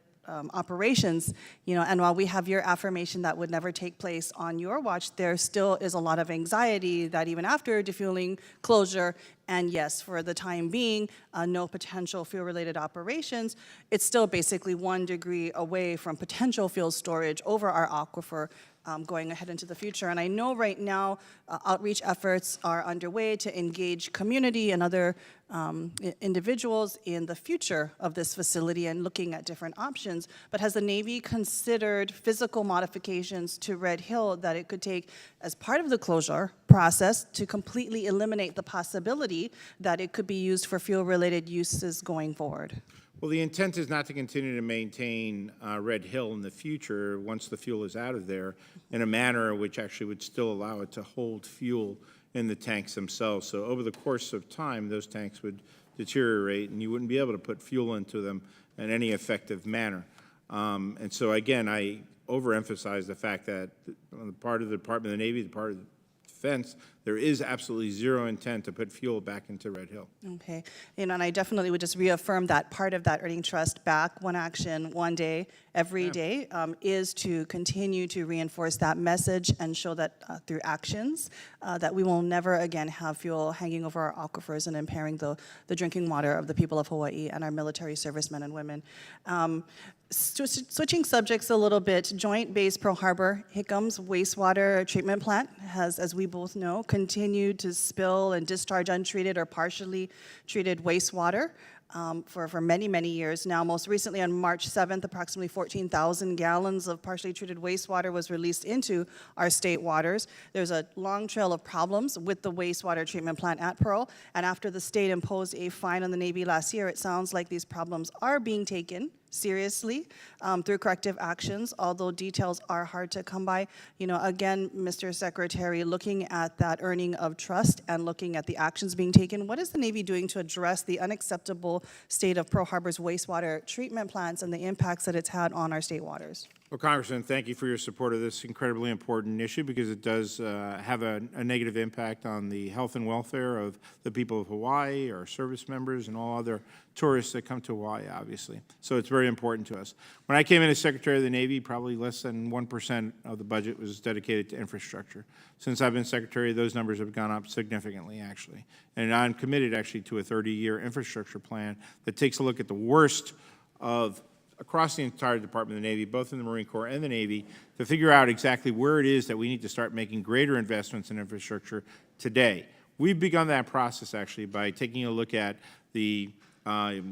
operations, and while we have your affirmation that would never take place on your watch, there still is a lot of anxiety that even after defueling closure, and yes, for the time being, no potential fuel-related operations, it's still basically 1 degree away from potential fuel storage over our aquifer going ahead into the future. And I know right now outreach efforts are underway to engage community and other individuals in the future of this facility and looking at different options. But has the Navy considered physical modifications to Red Hill that it could take as part of the closure process to completely eliminate the possibility that it could be used for fuel-related uses going forward? Well, the intent is not to continue to maintain Red Hill in the future once the fuel is out of there in a manner which actually would still allow it to hold fuel in the tanks themselves. So over the course of time, those tanks would deteriorate and you wouldn't be able to put fuel into them in any effective manner. And so again, I overemphasize the fact that on the part of the Department of the Navy, the part of the Defense, there is absolutely zero intent to put fuel back into Red Hill. Okay, and I definitely would just reaffirm that part of that earning trust back, one action, one day, every day, is to continue to reinforce that message and show that through actions that we will never again have fuel hanging over our aquifers and impairing the drinking water of the people of Hawaii and our military servicemen and women. Switching subjects a little bit, Joint Base Pearl Harbor Hickams wastewater treatment plant has, as we both know, continued to spill and discharge untreated or partially treated wastewater for many, many years now. Most recently on March 7th, approximately 14,000 gallons of partially treated wastewater was released into our state waters. There's a long trail of problems with the wastewater treatment plant at Pearl, and after the state imposed a fine on the Navy last year, it sounds like these problems are being taken seriously through corrective actions, although details are hard to come by. Again, Mr. Secretary, looking at that earning of trust and looking at the actions being taken, what is the Navy doing to address the unacceptable state of Pearl Harbor's wastewater treatment plants and the impacts that it's had on our state waters? Well, Congressman, thank you for your support of this incredibly important issue because it does have a negative impact on the health and welfare of the people of Hawaii, our service members, and all other tourists that come to Hawaii, obviously. So it's very important to us. When I came in as Secretary of the Navy, probably less than 1% of the budget was dedicated to infrastructure. Since I've been Secretary, those numbers have gone up significantly, actually. And I'm committed, actually, to a 30-year infrastructure plan that takes a look at the worst of across the entire Department of the Navy, both in the Marine Corps and the Navy, to figure out exactly where it is that we need to start making greater investments in infrastructure today. We've begun that process, actually, by taking a look at the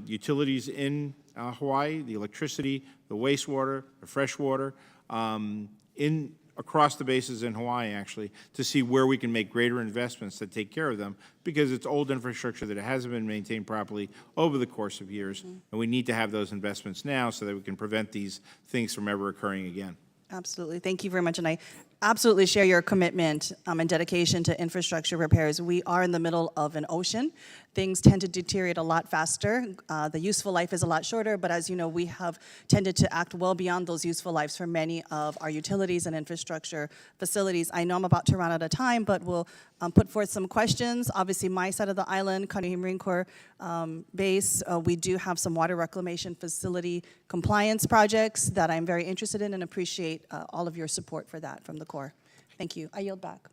utilities in Hawaii, the electricity, the wastewater, the fresh water, across the bases in Hawaii, actually, to see where we can make greater investments to take care of them, because it's old infrastructure that hasn't been maintained properly over the course of years, and we need to have those investments now so that we can prevent these things from ever occurring again. Absolutely. Thank you very much. And I absolutely share your commitment and dedication to infrastructure repairs. We are in the middle of an ocean. Things tend to deteriorate a lot faster. The useful life is a lot shorter, but as you know, we have tended to act well beyond those useful lives for many of our utilities and infrastructure facilities. I know I'm about to run out of time, but we'll put forth some questions. Obviously, my side of the island, Kaneohe Marine Corps base, we do have some water reclamation facility compliance projects that I'm very interested in and appreciate all of your support for that from the Corps. Thank you. I yield back.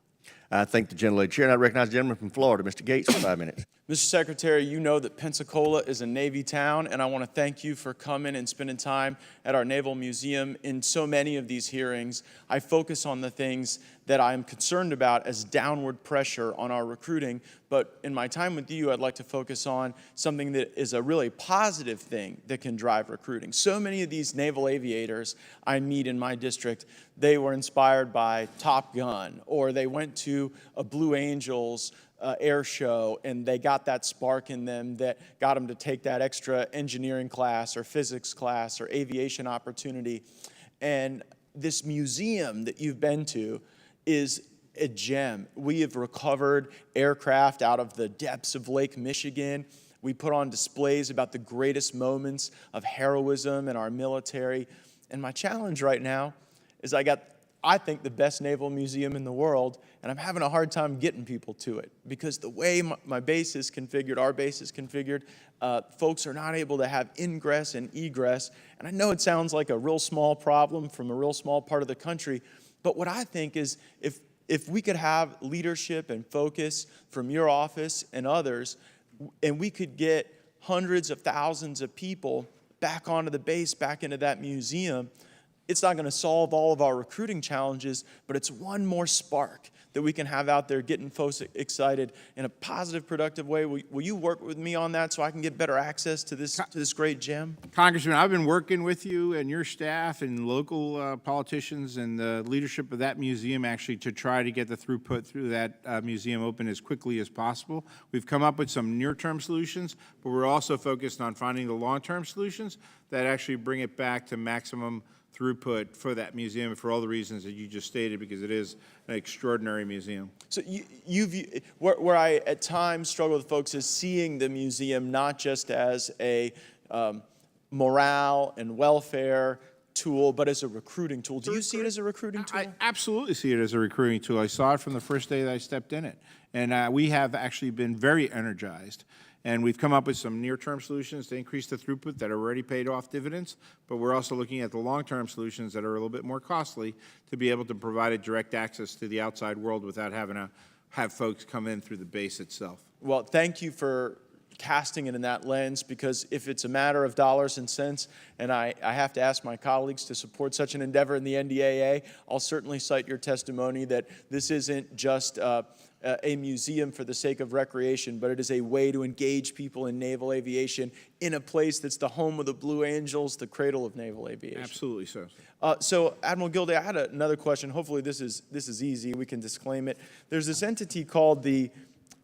I thank the gentlelady chair, and I recognize the gentleman from Florida, Mr. Gates, for 5 minutes. Mr. Secretary, you know that Pensacola is a Navy town, and I want to thank you for coming and spending time at our Naval Museum. In so many of these hearings, I focus on the things that I am concerned about as downward pressure on our recruiting, but in my time with you, I'd like to focus on something that is a really positive thing that can drive recruiting. So many of these naval aviators I meet in my district, they were inspired by Top Gun, or they went to a Blue Angels air show, and they got that spark in them that got them to take that extra engineering class or physics class or aviation opportunity. And this museum that you've been to is a gem. We have recovered aircraft out of the depths of Lake Michigan. We put on displays about the greatest moments of heroism in our military. And my challenge right now is I think, the best naval museum in the world, and I'm having a hard time getting people to it because the way my base is configured, our base is configured, folks are not able to have ingress and egress. And I know it sounds like a real small problem from a real small part of the country, but what I think is if we could have leadership and focus from your office and others, and we could get hundreds of thousands of people back onto the base, back into that museum, it's not going to solve all of our recruiting challenges, but it's one more spark that we can have out there getting folks excited in a positive, productive way. Will you work with me on that so I can get better access to this great gem? Congressman, I've been working with you and your staff and local politicians and the leadership of that museum actually to try to get the throughput through that museum open as quickly as possible. We've come up with some near-term solutions, but we're also focused on finding the long-term solutions that actually bring it back to maximum throughput for that museum for all the reasons that you just stated, because it is an extraordinary museum. So where I at times struggle with folks is seeing the museum not just as a morale and welfare tool, but as a recruiting tool. Do you see it as a recruiting tool? I absolutely see it as a recruiting tool. I saw it from the first day that I stepped in it. And we have actually been very energized. And we've come up with some near-term solutions to increase the throughput that are already paid off dividends, but we're also looking at the long-term solutions that are a little bit more costly to be able to provide a direct access to the outside world without having to have folks come in through the base itself. Well, thank you for casting it in that lens, because if it's a matter of dollars and cents, and I have to ask my colleagues to support such an endeavor in the NDAA, I'll certainly cite your testimony that this isn't just a museum for the sake of recreation, but it is a way to engage people in naval aviation in a place that's the home of the Blue Angels, the cradle of naval aviation. Absolutely so. So, Admiral Gilday, I had another question. Hopefully this is easy. We can disclaim it. There's this entity called the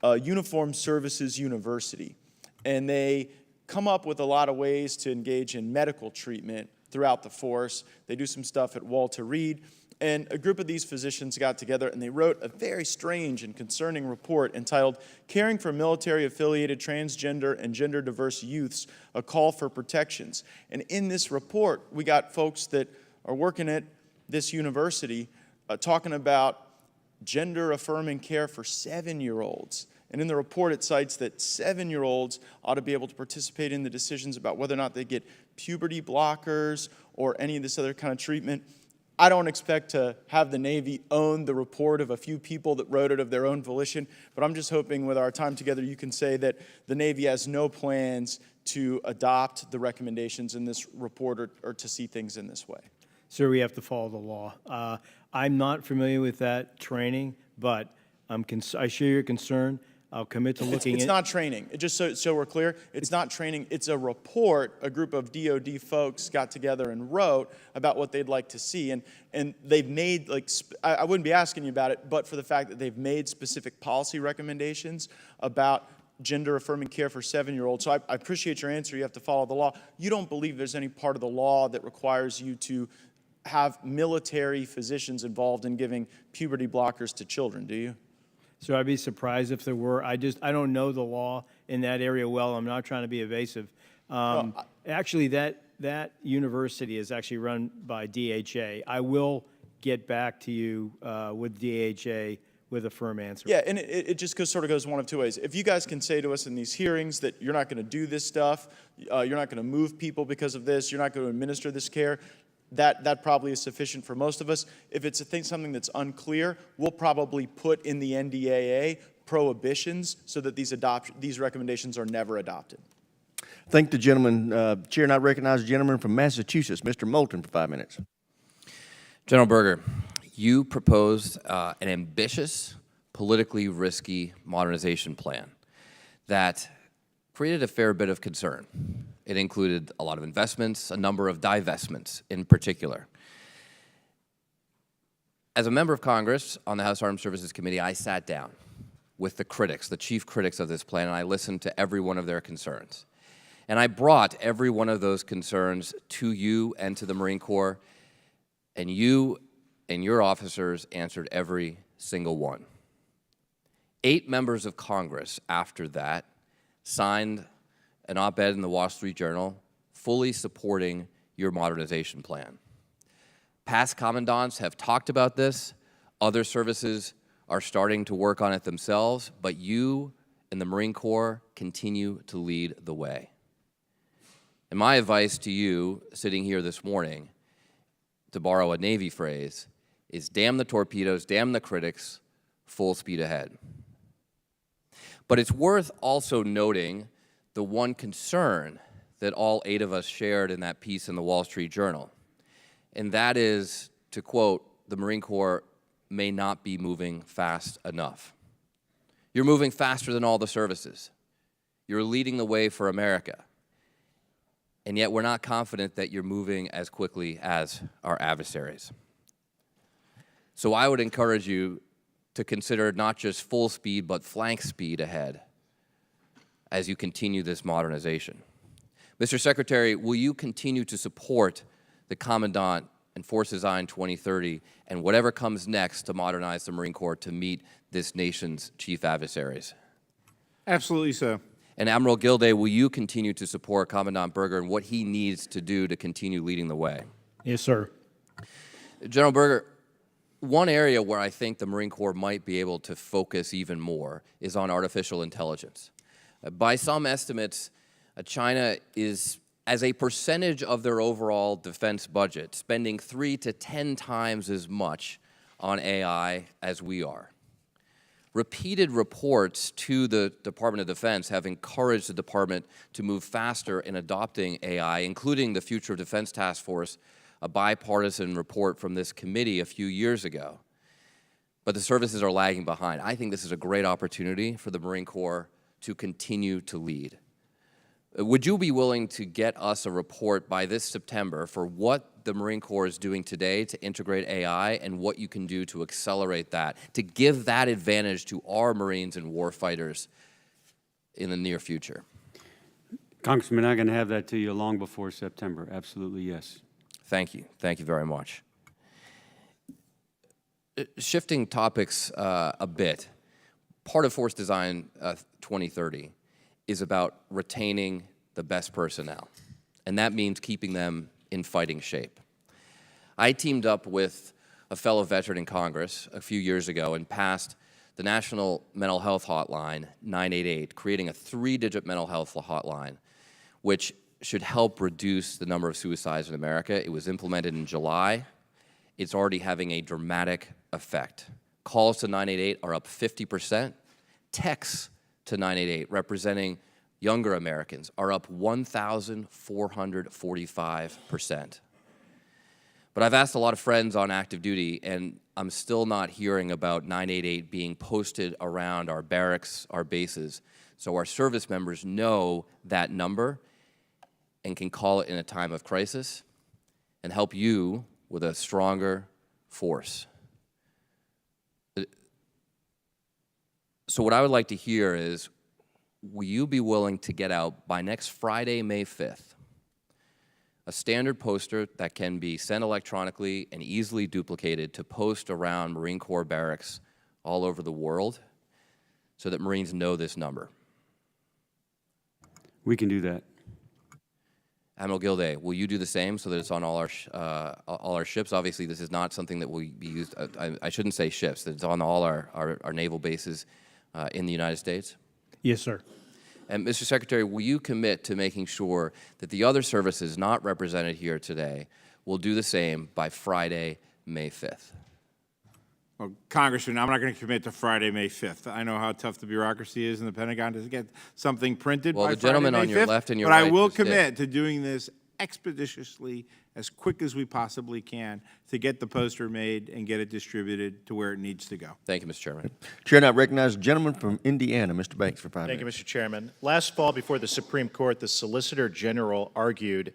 Uniformed Services University, and they come up with a lot of ways to engage in medical treatment throughout the force. They do some stuff at Walter Reed. And a group of these physicians got together and they wrote a very strange and concerning report entitled Caring for Military-Affiliated Transgender and Gender-Diverse Youths, A Call for Protections. And in this report, we got folks that are working at this university talking about gender-affirming care for 7-year-olds. And in the report, it cites that 7-year-olds ought to be able to participate in the decisions about whether or not they get puberty blockers or any of this other kind of treatment. I don't expect to have the Navy own the report of a few people that wrote it of their own volition, but I'm just hoping with our time together you can say that the Navy has no plans to adopt the recommendations in this report or to see things in this way. Sir, we have to follow the law. I'm not familiar with that training, but I share your concern. I'll commit to looking It's not training. Just so we're clear, it's not training. It's a report a group of DOD folks got together and wrote about what they'd like to see. And they've made, I wouldn't be asking you about it, but for the fact that they've made specific policy recommendations about gender-affirming care for 7-year-olds. So I appreciate your answer. You have to follow the law. You don't believe there's any part of the law that requires you to have military physicians involved in giving puberty blockers to children, do you? So I'd be surprised if there were. I don't know the law in that area well. I'm not trying to be evasive. Actually, that university is actually run by DHA. I will get back to you with DHA with a firm answer. Yeah, and it just sort of goes one of two ways. If you guys can say to us in these hearings that you're not going to do this stuff, you're not going to move people because of this, you're not going to administer this care, that probably is sufficient for most of us. If it's something that's unclear, we'll probably put in the NDAA prohibitions so that these recommendations are never adopted. Thank the gentleman. Chair, and I recognize the gentleman from Massachusetts, Mr. Moulton, for 5 minutes. General Berger, you proposed an ambitious, politically risky modernization plan that created a fair bit of concern. It included a lot of investments, a number of divestments in particular. As a member of Congress on the House Armed Services Committee, I sat down with the critics, the chief critics of this plan, and I listened to every one of their concerns. And I brought every one of those concerns to you and to the Marine Corps, and you and your officers answered every single one. 8 members of Congress after that signed an op-ed in the Wall Street Journal fully supporting your modernization plan. Past commandants have talked about this. Other services are starting to work on it themselves, but you and the Marine Corps continue to lead the way. And my advice to you, sitting here this morning, to borrow a Navy phrase, is damn the torpedoes, damn the critics, full speed ahead. But it's worth also noting the one concern that all 8 of us shared in that piece in the Wall Street Journal, and that is, to quote, the Marine Corps may not be moving fast enough. You're moving faster than all the services. You're leading the way for America. And yet we're not confident that you're moving as quickly as our adversaries. So I would encourage you to consider not just full speed, but flank speed ahead as you continue this modernization. Mr. Secretary, will you continue to support the Commandant and Force Design 2030 and whatever comes next to modernize the Marine Corps to meet this nation's chief adversaries? Absolutely so. And Admiral Gilday, will you continue to support Commandant Berger and what he needs to do to continue leading the way? Yes, sir. General Berger, one area where I think the Marine Corps might be able to focus even more is on artificial intelligence. By some estimates, China is, as a percentage of their overall defense budget, spending 3 to 10 times as much on AI as we are. Repeated reports to the Department of Defense have encouraged the department to move faster in adopting AI, including the Future of Defense Task Force, a bipartisan report from this committee a few years ago. But the services are lagging behind. I think this is a great opportunity for the Marine Corps to continue to lead. Would you be willing to get us a report by this September for what the Marine Corps is doing today to integrate AI and what you can do to accelerate that, to give that advantage to our Marines and warfighters in the near future? Congressman, I'm going to have that to you long before September. Absolutely, yes. Thank you. Thank you very much. Shifting topics a bit, part of Force Design 2030 is about retaining the best personnel, and that means keeping them in fighting shape. I teamed up with a fellow veteran in Congress a few years ago and passed the National Mental Health Hotline 988, creating a 3-digit mental health hotline, which should help reduce the number of suicides in America. It was implemented in July. It's already having a dramatic effect. Calls to 988 are up 50%. Texts to 988, representing younger Americans, are up 1,445%. But I've asked a lot of friends on active duty, and I'm still not hearing about 988 being posted around our barracks, our bases, so our service members know that number and can call it in a time of crisis and help you with a stronger force. So what I would like to hear is, will you be willing to get out by next Friday, May 5th, a standard poster that can be sent electronically and easily duplicated to post around Marine Corps barracks all over the world so that Marines know this number? We can do that. Admiral Gilday, will you do the same so that it's on all our ships? Obviously, this is not something that will be used, I shouldn't say ships, that it's on all our naval bases in the United States? Yes, sir. And Mr. Secretary, will you commit to making sure that the other services not represented here today will do the same by Friday, May 5th. Well, Congressman, I'm not going to commit to Friday, May 5th. I know how tough the bureaucracy is in the Pentagon to get something printed Well, by the gentleman Friday, on May your 5th, left and your but I right will just did. commit to doing this expeditiously, as quick as we possibly can, to get the poster made and get it distributed to where it needs to go. Thank you, Mr. Chairman. Chair now recognizes the gentleman from Indiana, Mr. Banks, for 5 Thank you, minutes. Mr. Chairman. Last fall, before the Supreme Court, the Solicitor General argued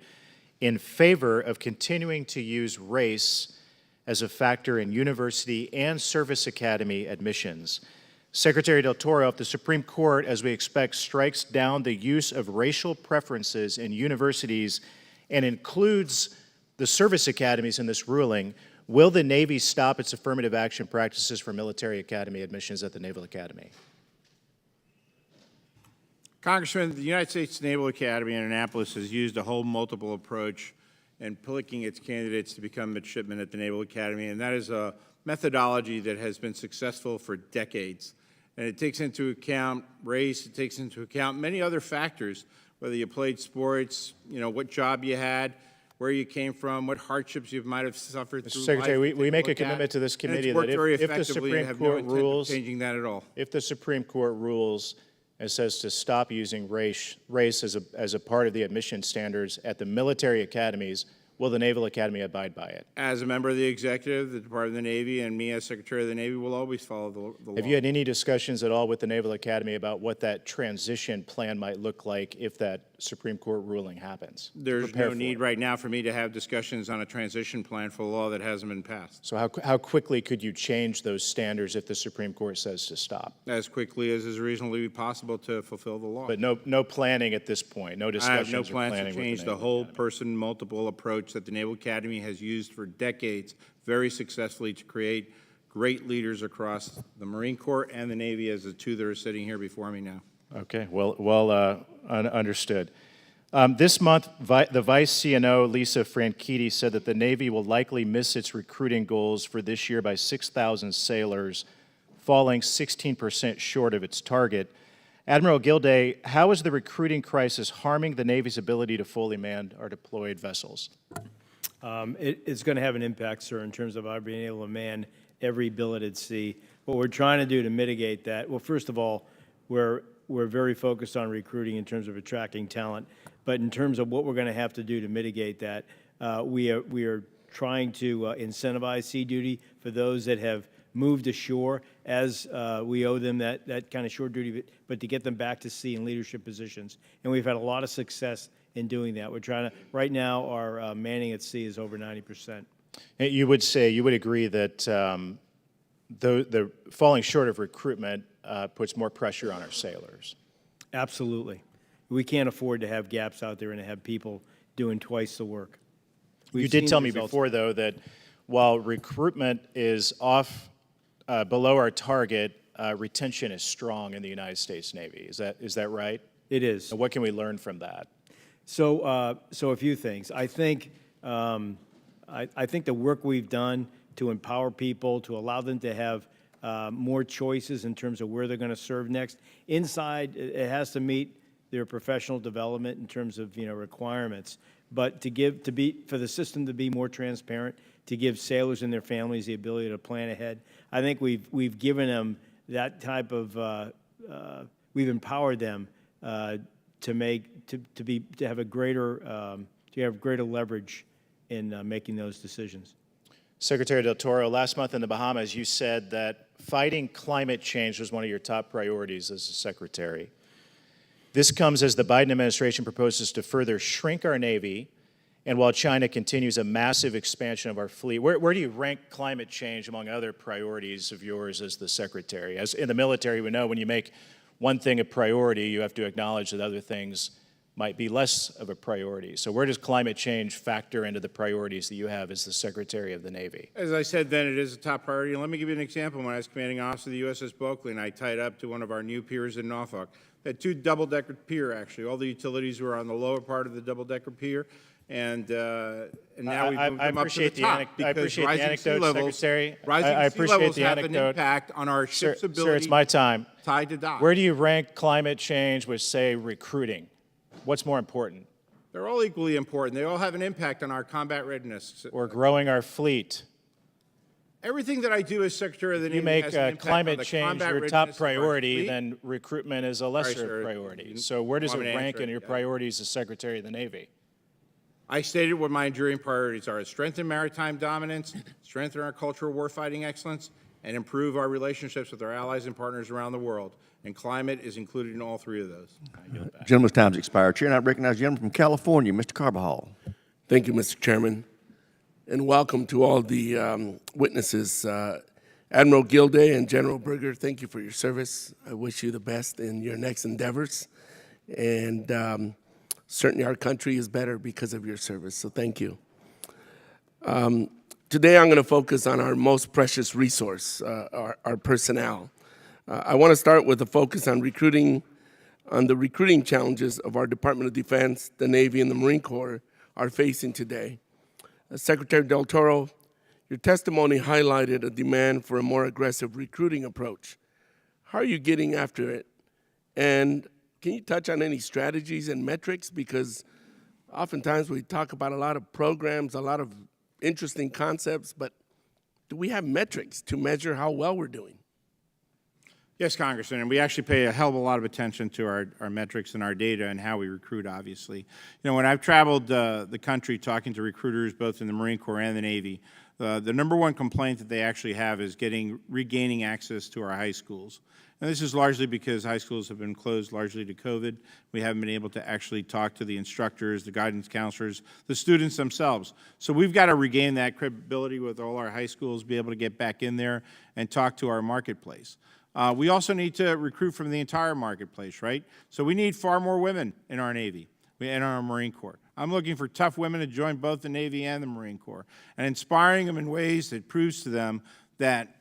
in favor of continuing to use race as a factor in university and service academy admissions. Secretary Del Toro, if the Supreme Court, as we expect, strikes down the use of racial preferences in universities and includes the service academies in this ruling, will the Navy stop its affirmative action practices for military academy admissions at the Naval Academy? Congressman, the United States Naval Academy in Annapolis has used a whole multiple approach in picking its candidates to become midshipmen at the Naval Academy, and that is a methodology that has been successful for decades. And it takes into account race, it takes into account many other factors, whether you played sports, what job you had, where you came from, what hardships you might have suffered through Mr. Secretary, life. we make a commitment to this committee that if the Supreme Court rules, changing that at all. if the Supreme Court rules and says to stop using race as a part of the admission standards at the military academies, will the Naval Academy abide by it? As a member of the executive, the Department of the Navy, and me as Secretary of the Navy will always follow the law. Have you had any discussions at all with the Naval Academy about what that transition plan might look like if that Supreme Court ruling happens? There's no need right now for me to have discussions on a transition plan for a law that hasn't been passed. So how quickly could you change those standards if the Supreme Court says to stop? As quickly as is reasonably possible to fulfill the law. But no planning at this point, no I discussions have no or plans planning to with change the the Naval whole Academy. person multiple approach that the Naval Academy has used for decades very successfully to create great leaders across the Marine Corps and the Navy, as the two that are sitting here before me now. Okay, understood. This month, the Vice CNO, Lisa Franchitti, said that the Navy will likely miss its recruiting goals for this year by 6,000 sailors, falling 16% short of its target. Admiral Gilday, how is the recruiting crisis harming the Navy's ability to fully man our deployed vessels? It's going to have an impact, sir, in terms of our being able to man every billet at sea. What we're trying to do to mitigate that, well, first of all, we're very focused on recruiting in terms of attracting talent. But in terms of what we're going to have to do to mitigate that, we are trying to incentivize sea duty for those that have moved ashore, as we owe them that kind of shore duty, but to get them back to sea in leadership positions. And we've had a lot of success in doing that. We're trying to, right now, our manning at sea is over 90%. You would agree that the falling short of recruitment puts more pressure on our sailors? Absolutely. We can't afford to have gaps out there and to have people doing twice the work. You did tell me before, though, that while recruitment is off below our target, retention is strong in the United States Navy. Is that right? It is. And what can we learn from that? So a few things. I think the work we've done to empower people, to allow them to have more choices in terms of where they're going to serve next. Inside, it has to meet their professional development in terms of requirements. But for the system to be more transparent, to give sailors and their families the ability to plan ahead, I think we've given them that type of we've empowered them to have greater leverage in making those decisions. Secretary Del Toro, last month in the Bahamas, you said that fighting climate change was one of your top priorities as a secretary. This comes as the Biden administration proposes to further shrink our Navy, and while China continues a massive expansion of our fleet. Where do you rank climate change among other priorities of yours as the secretary? As in the military, we know when you make one thing a priority, you have to acknowledge that other things might be less of a priority. So where does climate change factor into the priorities that you have as the Secretary of the Navy? As I said then, it is a top priority. And let me give you an example. When I was commanding officer of the USS Bulkley and I tied up to one of our new piers in Norfolk, we had two double-decker pier, actually. All the utilities were on the lower part of the double-decker pier. And now we've moved them up to the top because rising sea levels, rising sea levels have an impact on our ship's ability. Sir, it's my time. Tied to dock. Where do you rank climate change with, say, recruiting? What's more important? They're all equally important. They all have an impact on our combat readiness. Or growing our fleet. Everything that I do as Secretary of the If you Navy make has an impact on climate the change combat your readiness top of our priority, fleet. then recruitment is a Sorry, lesser sir. priority. So where does it Want me to rank answer in it? your priorities as Secretary of the Navy? I stated what my enduring priorities are: strengthen maritime dominance, strengthen our cultural warfighting excellence, and improve our relationships with our allies and partners around the world. And climate is included in all three of those. Gentleman's time's expired. Chair, and I recognize the gentleman from California, Mr. Carbajal. Thank you, Mr. Chairman, and welcome to all the witnesses. Admiral Gilday and General Berger, thank you for your service. I wish you the best in your next endeavors. And certainly our country is better because of your service, so thank you. Today I'm going to focus on our most precious resource, our personnel. I want to start with a focus on the recruiting challenges of our Department of Defense, the Navy, and the Marine Corps are facing today. Secretary Del Toro, your testimony highlighted a demand for a more aggressive recruiting approach. How are you getting after it? And can you touch on any strategies and metrics? Because oftentimes we talk about a lot of programs, a lot of interesting concepts, but do we have metrics to measure how well we're doing? Yes, Congressman, and we actually pay a hell of a lot of attention to our metrics and our data and how we recruit, obviously. You know, when I've traveled the country talking to recruiters, both in the Marine Corps and the Navy, the number one complaint that they actually have is regaining access to our high schools. And this is largely because high schools have been closed largely to COVID. We haven't been able to actually talk to the instructors, the guidance counselors, the students themselves. So we've got to regain that credibility with all our high schools, be able to get back in there and talk to our marketplace. We also need to recruit from the entire marketplace, right? So we need far more women in our Navy and our Marine Corps. I'm looking for tough women to join both the Navy and the Marine Corps and inspiring them in ways that proves to them that,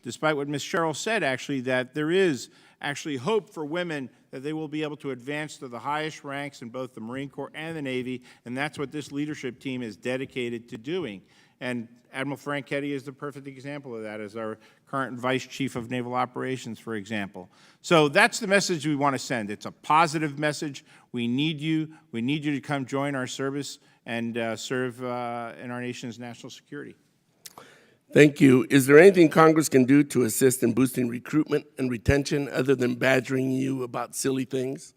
despite what Ms. Sherrill said, actually, that there is actually hope for women, that they will be able to advance to the highest ranks in both the Marine Corps and the Navy, and that's what this leadership team is dedicated to doing. And Admiral Franchetti is the perfect example of that as our current Vice Chief of Naval Operations, for example. So that's the message we want to send. It's a positive message. We need you. We need you to come join our service and serve in our nation's national security. Thank you. Is there anything Congress can do to assist in boosting recruitment and retention other than badgering you about silly things?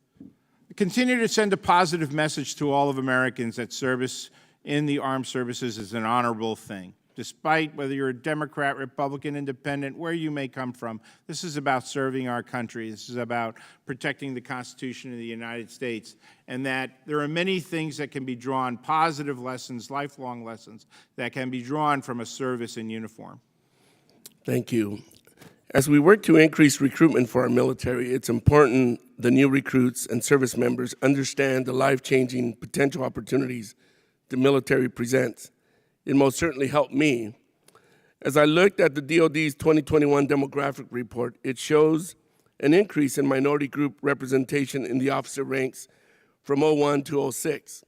Continue to send a positive message to all of Americans that service in the armed services is an honorable thing. Despite whether you're a Democrat, Republican, Independent, where you may come from, this is about serving our country. This is about protecting the Constitution of the United States, and that there are many things that can be drawn, positive lessons, lifelong lessons, that can be drawn from a service in uniform. Thank you. As we work to increase recruitment for our military, it's important the new recruits and service members understand the life-changing potential opportunities the military presents. It most certainly helped me. As I looked at the DoD's 2021 demographic report, it shows an increase in minority group representation in the officer ranks from 01 to 06.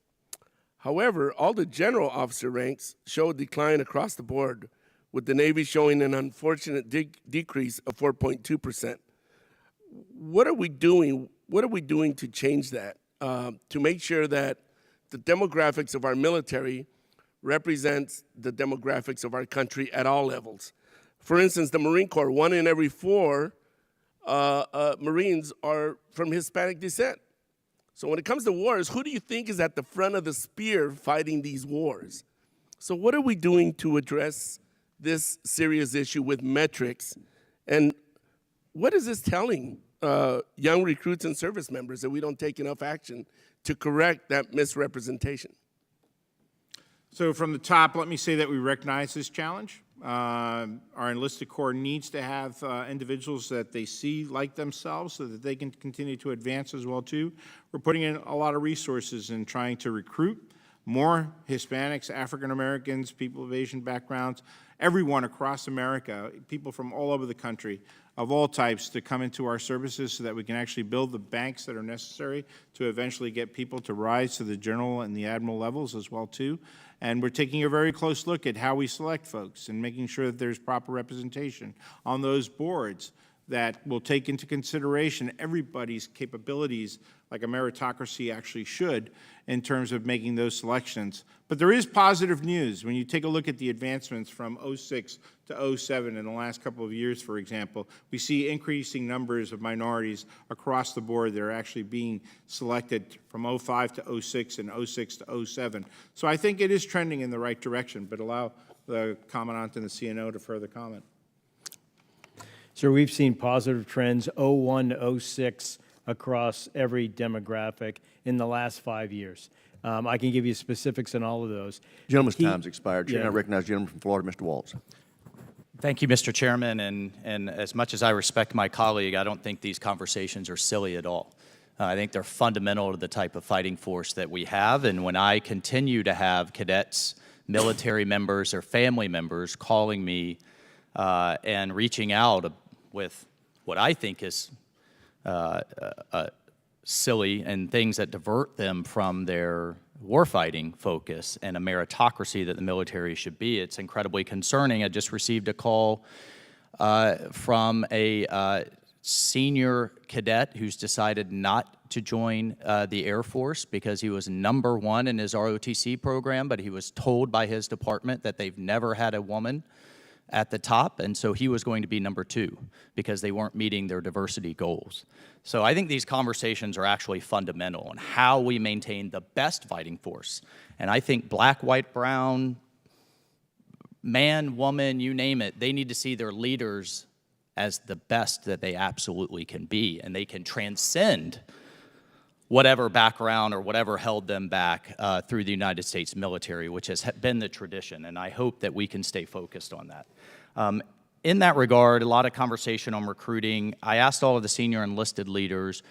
However, all the general officer ranks show a decline across the board, with the Navy showing an unfortunate decrease of 4.2%. What are we doing? What are we doing to change that, to make sure that the demographics of our military represents the demographics of our country at all levels? For instance, the Marine Corps, 1 in every 4 Marines are from Hispanic descent. So when it comes to wars, who do you think is at the front of the spear fighting these wars? So what are we doing to address this serious issue with metrics? And what is this telling young recruits and service members, that we don't take enough action to correct that misrepresentation? So from the top, let me say that we recognize this challenge. Our enlisted corps needs to have individuals that they see like themselves so that they can continue to advance as well too. We're putting in a lot of resources in trying to recruit more Hispanics, African Americans, people of Asian backgrounds, everyone across America, people from all over the country of all types, to come into our services so that we can actually build the banks that are necessary to eventually get people to rise to the general and the admiral levels as well too. And we're taking a very close look at how we select folks and making sure that there's proper representation on those boards. that will take into consideration everybody's capabilities like a meritocracy actually should in terms of making those selections. But there is positive news. When you take a look at the advancements from '06 to '07 in the last couple of years, for example, we see increasing numbers of minorities across the board that are actually being selected from '05 to '06 and '06 to '07. So I think it is trending in the right direction, but allow the Commandant and the CNO to further comment. Sir, we've seen positive trends, '01 to '06, across every demographic in the last 5 years. I can give you specifics on all of those. Gentleman's time's expired. Chair, Yeah. I recognize the gentleman from Florida, Mr. Waltz. Thank you, Mr. Chairman, and as much as I respect my colleague, I don't think these conversations are silly at all. I think they're fundamental to the type of fighting force that we have, and when I continue to have cadets, military members, or family members calling me and reaching out with what I think is silly and things that divert them from their warfighting focus and a meritocracy that the military should be, it's incredibly concerning. I just received a call from a senior cadet who's decided not to join the Air Force because he was #1 in his ROTC program, but he was told by his department that they've never had a woman at the top, and so he was going to be #2 because they weren't meeting their diversity goals. So I think these conversations are actually fundamental on how we maintain the best fighting force. And I think black, white, brown, man, woman, you name it, they need to see their leaders as the best that they absolutely can be, and they can transcend whatever background or whatever held them back through the United States military, which has been the tradition, and I hope that we can stay focused on that. In that regard, a lot of conversation on recruiting. I asked all of the senior enlisted leaders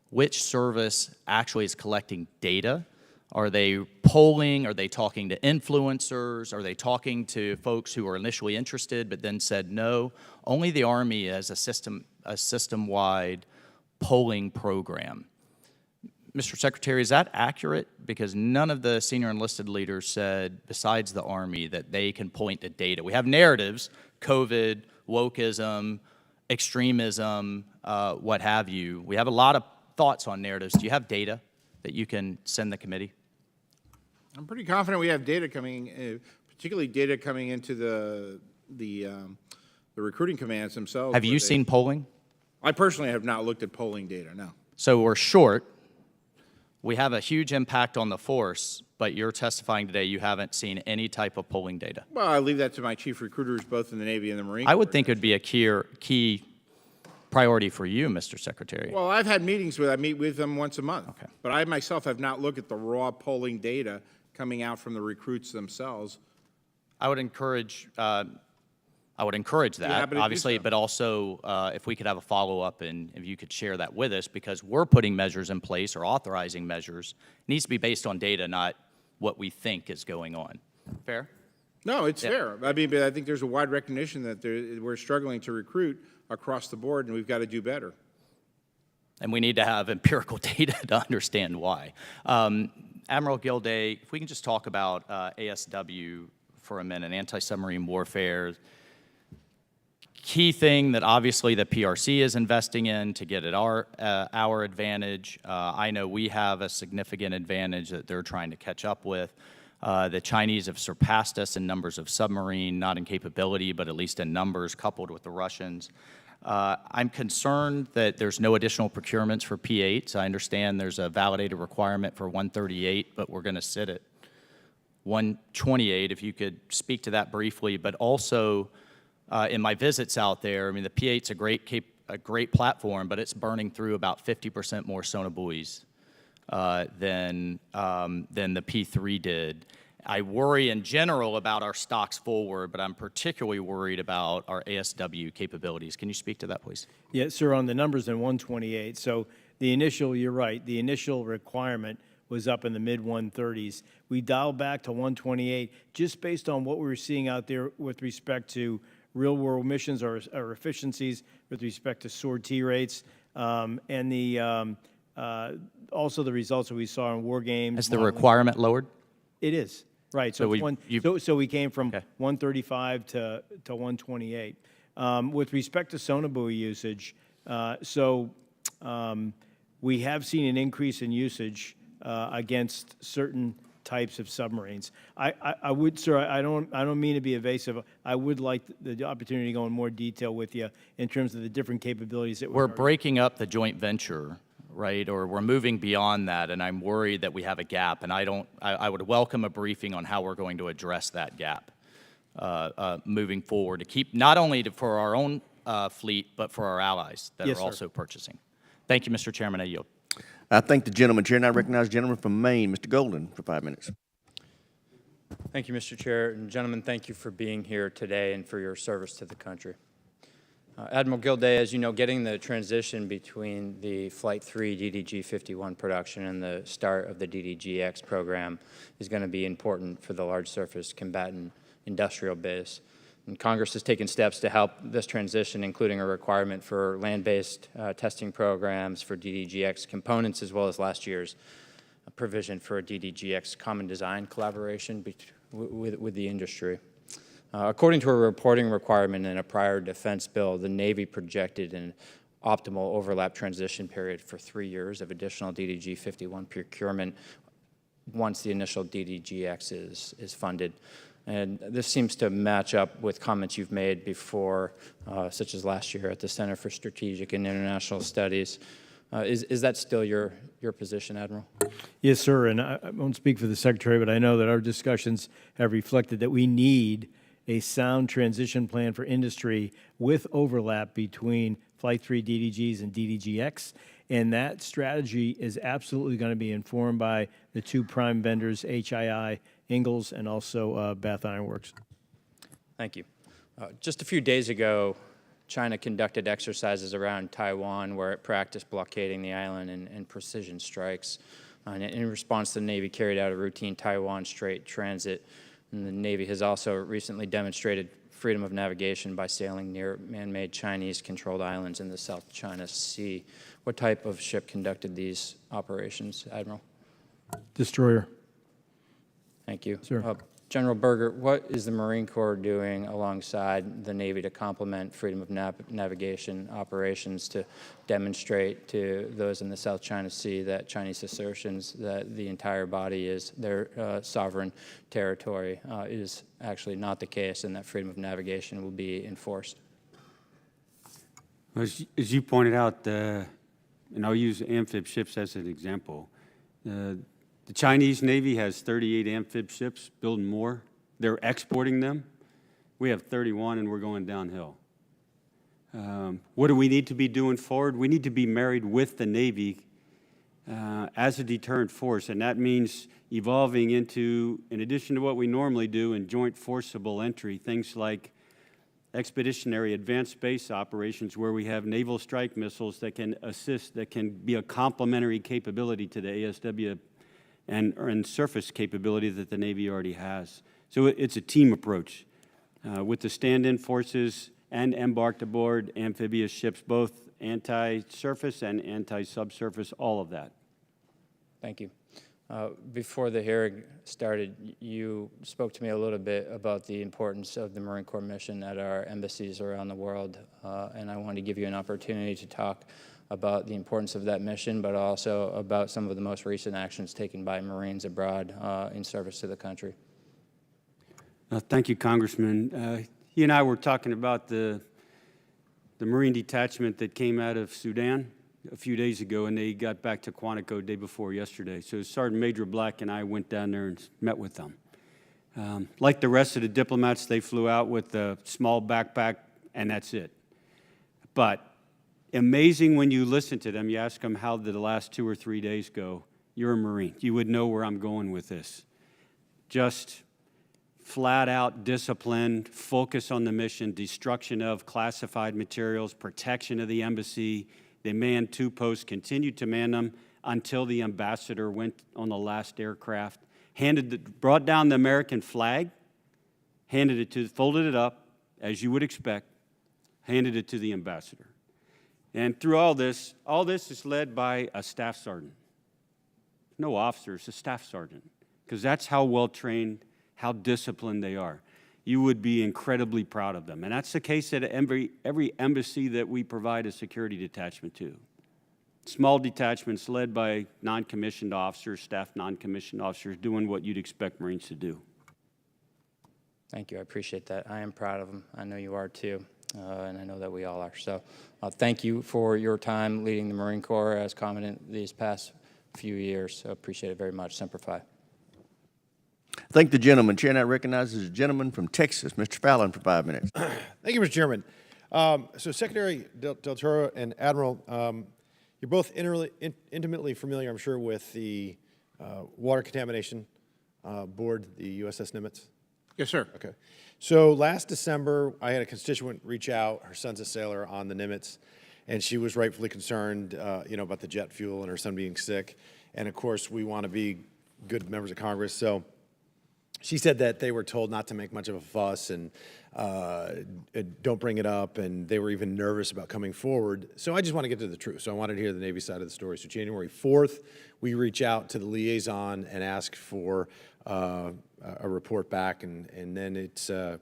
which service actually is collecting data. Are they polling? Are they talking to influencers? Are they talking to folks who are initially interested but then said no? Only the Army has a system-wide polling program. Mr. Secretary, is that accurate? Because none of the senior enlisted leaders said, besides the Army, that they can point to data. We have narratives, COVID, wokeism, extremism, what have you. We have a lot of thoughts on narratives. Do you have data that you can send the committee? I'm pretty confident we have data coming, particularly data coming into the recruiting commands themselves. Have you seen polling? I personally have not looked at polling data, no. So we're short. We have a huge impact on the force, but you're testifying today you haven't seen any type of polling data. Well, I leave that to my chief recruiters, both in the Navy and the Marine Corps. I would think it would be a key priority for you, Mr. Secretary. Well, I've had meetings I meet with them once a month. Okay. But I myself have not looked at the raw polling data coming out from the recruits themselves. I would encourage that, obviously, but also if we could have a follow-up and if you could share that with us, because we're putting measures in place or authorizing measures. It needs to be based on data, not what we think is going on. Fair? No, it's fair. I mean, but I think there's a wide recognition that we're struggling to recruit across the board, and we've got to do better. And we need to have empirical data to understand why. Admiral Gilday, if we can just talk about ASW for a minute, anti-submarine warfare. Key thing that obviously the PRC is investing in to get at our advantage. I know we have a significant advantage that they're trying to catch up with. The Chinese have surpassed us in numbers of submarine, not in capability, but at least in numbers, coupled with the Russians. I'm concerned that there's no additional procurements for P-8s. I understand there's a validated requirement for 138, but we're going to sit at 128. If you could speak to that briefly, but also in my visits out there, I mean, the P-8's a great platform, but it's burning through about 50% more sonobuoys than the P-3 did. I worry in general about our stocks forward, but I'm particularly worried about our ASW capabilities. Can you speak to that, please? Yes, sir, on the numbers in 128. So the initial, you're right, the initial requirement was up in the mid-130s. We dialed back to 128 just based on what we were seeing out there with respect to real-world missions or efficiencies with respect to sortie rates, and the also the results that we saw in war games. Has the requirement lowered? It is, right. So, so we came from 135 to 128. With respect to sonobuoy usage, we have seen an increase in usage against certain types of submarines. I would, sir, I don't mean to be evasive. I would like the opportunity to go in more detail with you in terms of the different capabilities that We're breaking up the joint venture, right? Or we're moving beyond that, and I'm worried that we have a gap. And I would welcome a briefing on how we're going to address that gap moving forward to keep not only for our own fleet, but for our allies that Yes, are sir. also purchasing. Thank you, Mr. Chairman. I yield. I thank the gentleman, Chair, and I recognize the gentleman from Maine, Mr. Golden, for 5 minutes. Thank you, Mr. Chair. And gentlemen, thank you for being here today and for your service to the country. Admiral Gilday, as you know, getting the transition between the Flight 3 DDG-51 production and the start of the DDG-X program is going to be important for the large surface combatant industrial base. And Congress has taken steps to help this transition, including a requirement for land-based testing programs for DDG-X components, as well as last year's provision for a DDG-X common design collaboration with the industry. According to a reporting requirement in a prior defense bill, the Navy projected an optimal overlap transition period for 3 years of additional DDG-51 procurement once the initial DDG-X is funded. And this seems to match up with comments you've made before, such as last year at the Center for Strategic and International Studies. Is that still your position, Admiral? Yes, sir, and I won't speak for the Secretary, but I know that our discussions have reflected that we need a sound transition plan for industry with overlap between Flight 3 DDGs and DDG-X, and that strategy is absolutely going to be informed by the two prime vendors, HII, Ingalls, and also Bath Iron Works. Thank you. Just a few days ago, China conducted exercises around Taiwan where it practiced blockading the island and precision strikes. And in response, the Navy carried out a routine Taiwan Strait transit. And the Navy has also recently demonstrated freedom of navigation by sailing near man-made Chinese-controlled islands in the South China Sea. What type of ship conducted these operations, Admiral? Destroyer. Thank you. Sir. General Berger, what is the Marine Corps doing alongside the Navy to complement freedom of navigation operations to demonstrate to those in the South China Sea that Chinese assertions that the entire body is their sovereign territory is actually not the case and that freedom of navigation will be enforced? As you pointed out, and I'll use amphib ships as an example, the Chinese Navy has 38 amphib ships, building more. They're exporting them. We have 31, and we're going downhill. What do we need to be doing forward? We need to be married with the Navy as a deterrent force, and that means evolving into, in addition to what we normally do in joint forcible entry, things like expeditionary advanced space operations where we have naval strike missiles that can assist, that can be a complementary capability to the ASW and surface capability that the Navy already has. So it's a team approach with the stand-in forces and embarked aboard amphibious ships, both anti-surface and anti-subsurface, all of that. Thank you. Before the hearing started, you spoke to me a little bit about the importance of the Marine Corps mission at our embassies around the world, and I wanted to give you an opportunity to talk about the importance of that mission, but also about some of the most recent actions taken by Marines abroad in service to the country. Thank you, Congressman. He and I were talking about the Marine detachment that came out of Sudan a few days ago, and they got back to Quantico day before yesterday. So Sergeant Major Black and I went down there and met with them. Like the rest of the diplomats, they flew out with a small backpack, and that's it. But amazing when you listen to them, you ask them how did the last 2 or 3 days go. You're a Marine. You would know where I'm going with this. Just flat out discipline, focus on the mission, destruction of classified materials, protection of the embassy. They manned 2 posts, continued to man them until the ambassador went on the last aircraft, brought down the American flag, folded it up, as you would expect, handed it to the ambassador. And through all this is led by a staff sergeant. No officer, it's a staff sergeant, because that's how well-trained, how disciplined they are. you would be incredibly proud of them. And that's the case at every embassy that we provide a security detachment to. Small detachments led by non-commissioned officers, staff non-commissioned officers, doing what you'd expect Marines to do. Thank you. I appreciate that. I am proud of them. I know you are too, and I know that we all are. So thank you for your time leading the Marine Corps as Commandant these past few years. So appreciate it very much. Semper Fi. Thank the gentleman. Chair now recognizes a gentleman from Texas, Mr. Fallon, for 5 minutes. Thank you, Mr. Chairman. So Secretary Del Toro and Admiral, you're both intimately familiar, I'm sure, with the water contamination board, the USS Nimitz. Yes, sir. Okay. So last December, I had a constituent reach out. Her son's a sailor on the Nimitz, and she was rightfully concerned, about the jet fuel and her son being sick. And of course, we want to be good members of Congress. So she said that they were told not to make much of a fuss and don't bring it up, and they were even nervous about coming forward. So I just want to get to the truth. So I wanted to hear the Navy side of the story. So January 4th, we reach out to the liaison and ask for a report back, and then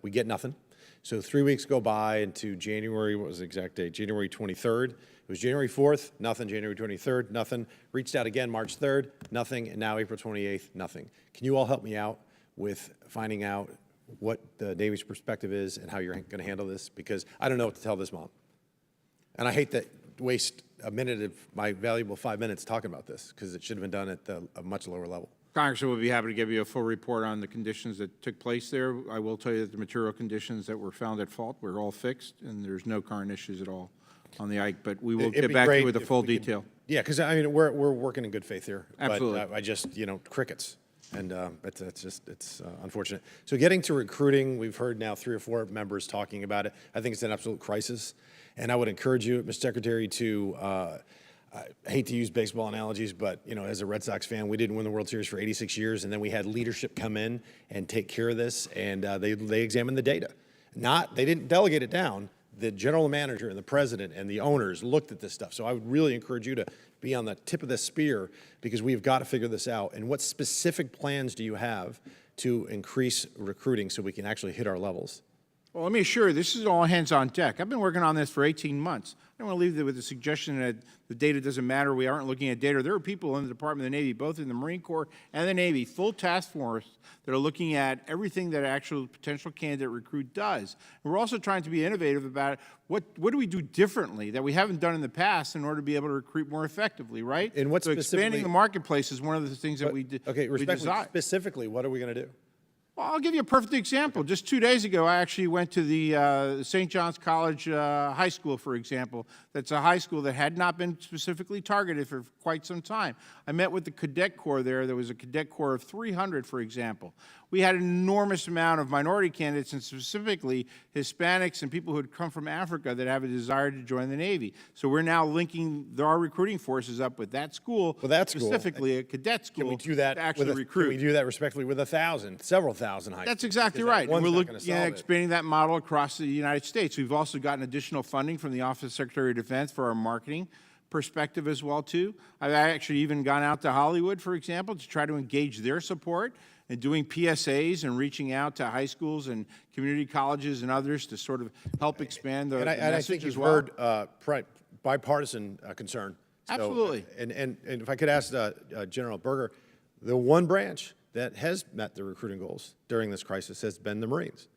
we get nothing. So 3 weeks go by into January, what was the exact date? January 23rd. It was January 4th, nothing. January 23rd, nothing. Reached out again March 3rd, nothing. And now April 28th, nothing. Can you all help me out with finding out what the Navy's perspective is and how you're going to handle this? Because I don't know what to tell this mom. And I hate to waste a minute of my valuable 5 minutes talking about this, because it should have been done at a much lower level. Congressman will be happy to give you a full report on the conditions that took place there. I will tell you that the material conditions that were found at fault were all fixed, and there's no current issues at all on the Ike, but we will get back to you with the full detail. Yeah, because I mean, we're working in good faith here. Absolutely. But I just, crickets. And it's unfortunate. So getting to recruiting, we've heard now 3 or 4 members talking about it. I think it's an absolute crisis. And I would encourage you, Mr. Secretary, to, I hate to use baseball analogies, but, as a Red Sox fan, we didn't win the World Series for 86 years, and then we had leadership come in and take care of this, and they examined the data. They didn't delegate it down. The general manager and the president and the owners looked at this stuff. So I would really encourage you to be on the tip of the spear, because we've got to figure this out. And what specific plans do you have to increase recruiting so we can actually hit our levels? Well, let me assure you, this is all hands on deck. I've been working on this for 18 months. I don't want to leave you with the suggestion that the data doesn't matter. We aren't looking at data. There are people in the Department of the Navy, both in the Marine Corps and the Navy, full task force, that are looking at everything that actual potential candidate recruit does. And we're also trying to be innovative about what do we do differently that we haven't done in the past in order to be able to recruit more effectively, right? And what so specifically, expanding the marketplace is one of the things that we do. Okay, respectfully, specifically, what are we going to do? Well, I'll give you a perfect example. Just 2 days ago, I actually went to the St. John's College High School, for example. That's a high school that had not been specifically targeted for quite some time. I met with the Cadet Corps there. There was a Cadet Corps of 300, for example. We had an enormous amount of minority candidates, and specifically Hispanics and people who had come from Africa that have a desire to join the Navy. So we're now linking our recruiting forces up with that school, specifically a cadet school, can we do that to actually recruit. Can we do that respectfully with several thousand high schools? That's exactly right. We're looking at expanding that model across the United States. We've also gotten additional funding from the Office of Secretary of Defense for our marketing perspective as well, too. I've actually even gone out to Hollywood, for example, to try to engage their support and doing PSAs and reaching out to high schools and community colleges and others to sort of help expand the message I think as you've well. heard bipartisan concern. Absolutely. And if I could ask General Berger, the one branch that has met the recruiting goals during this crisis has been the Marines.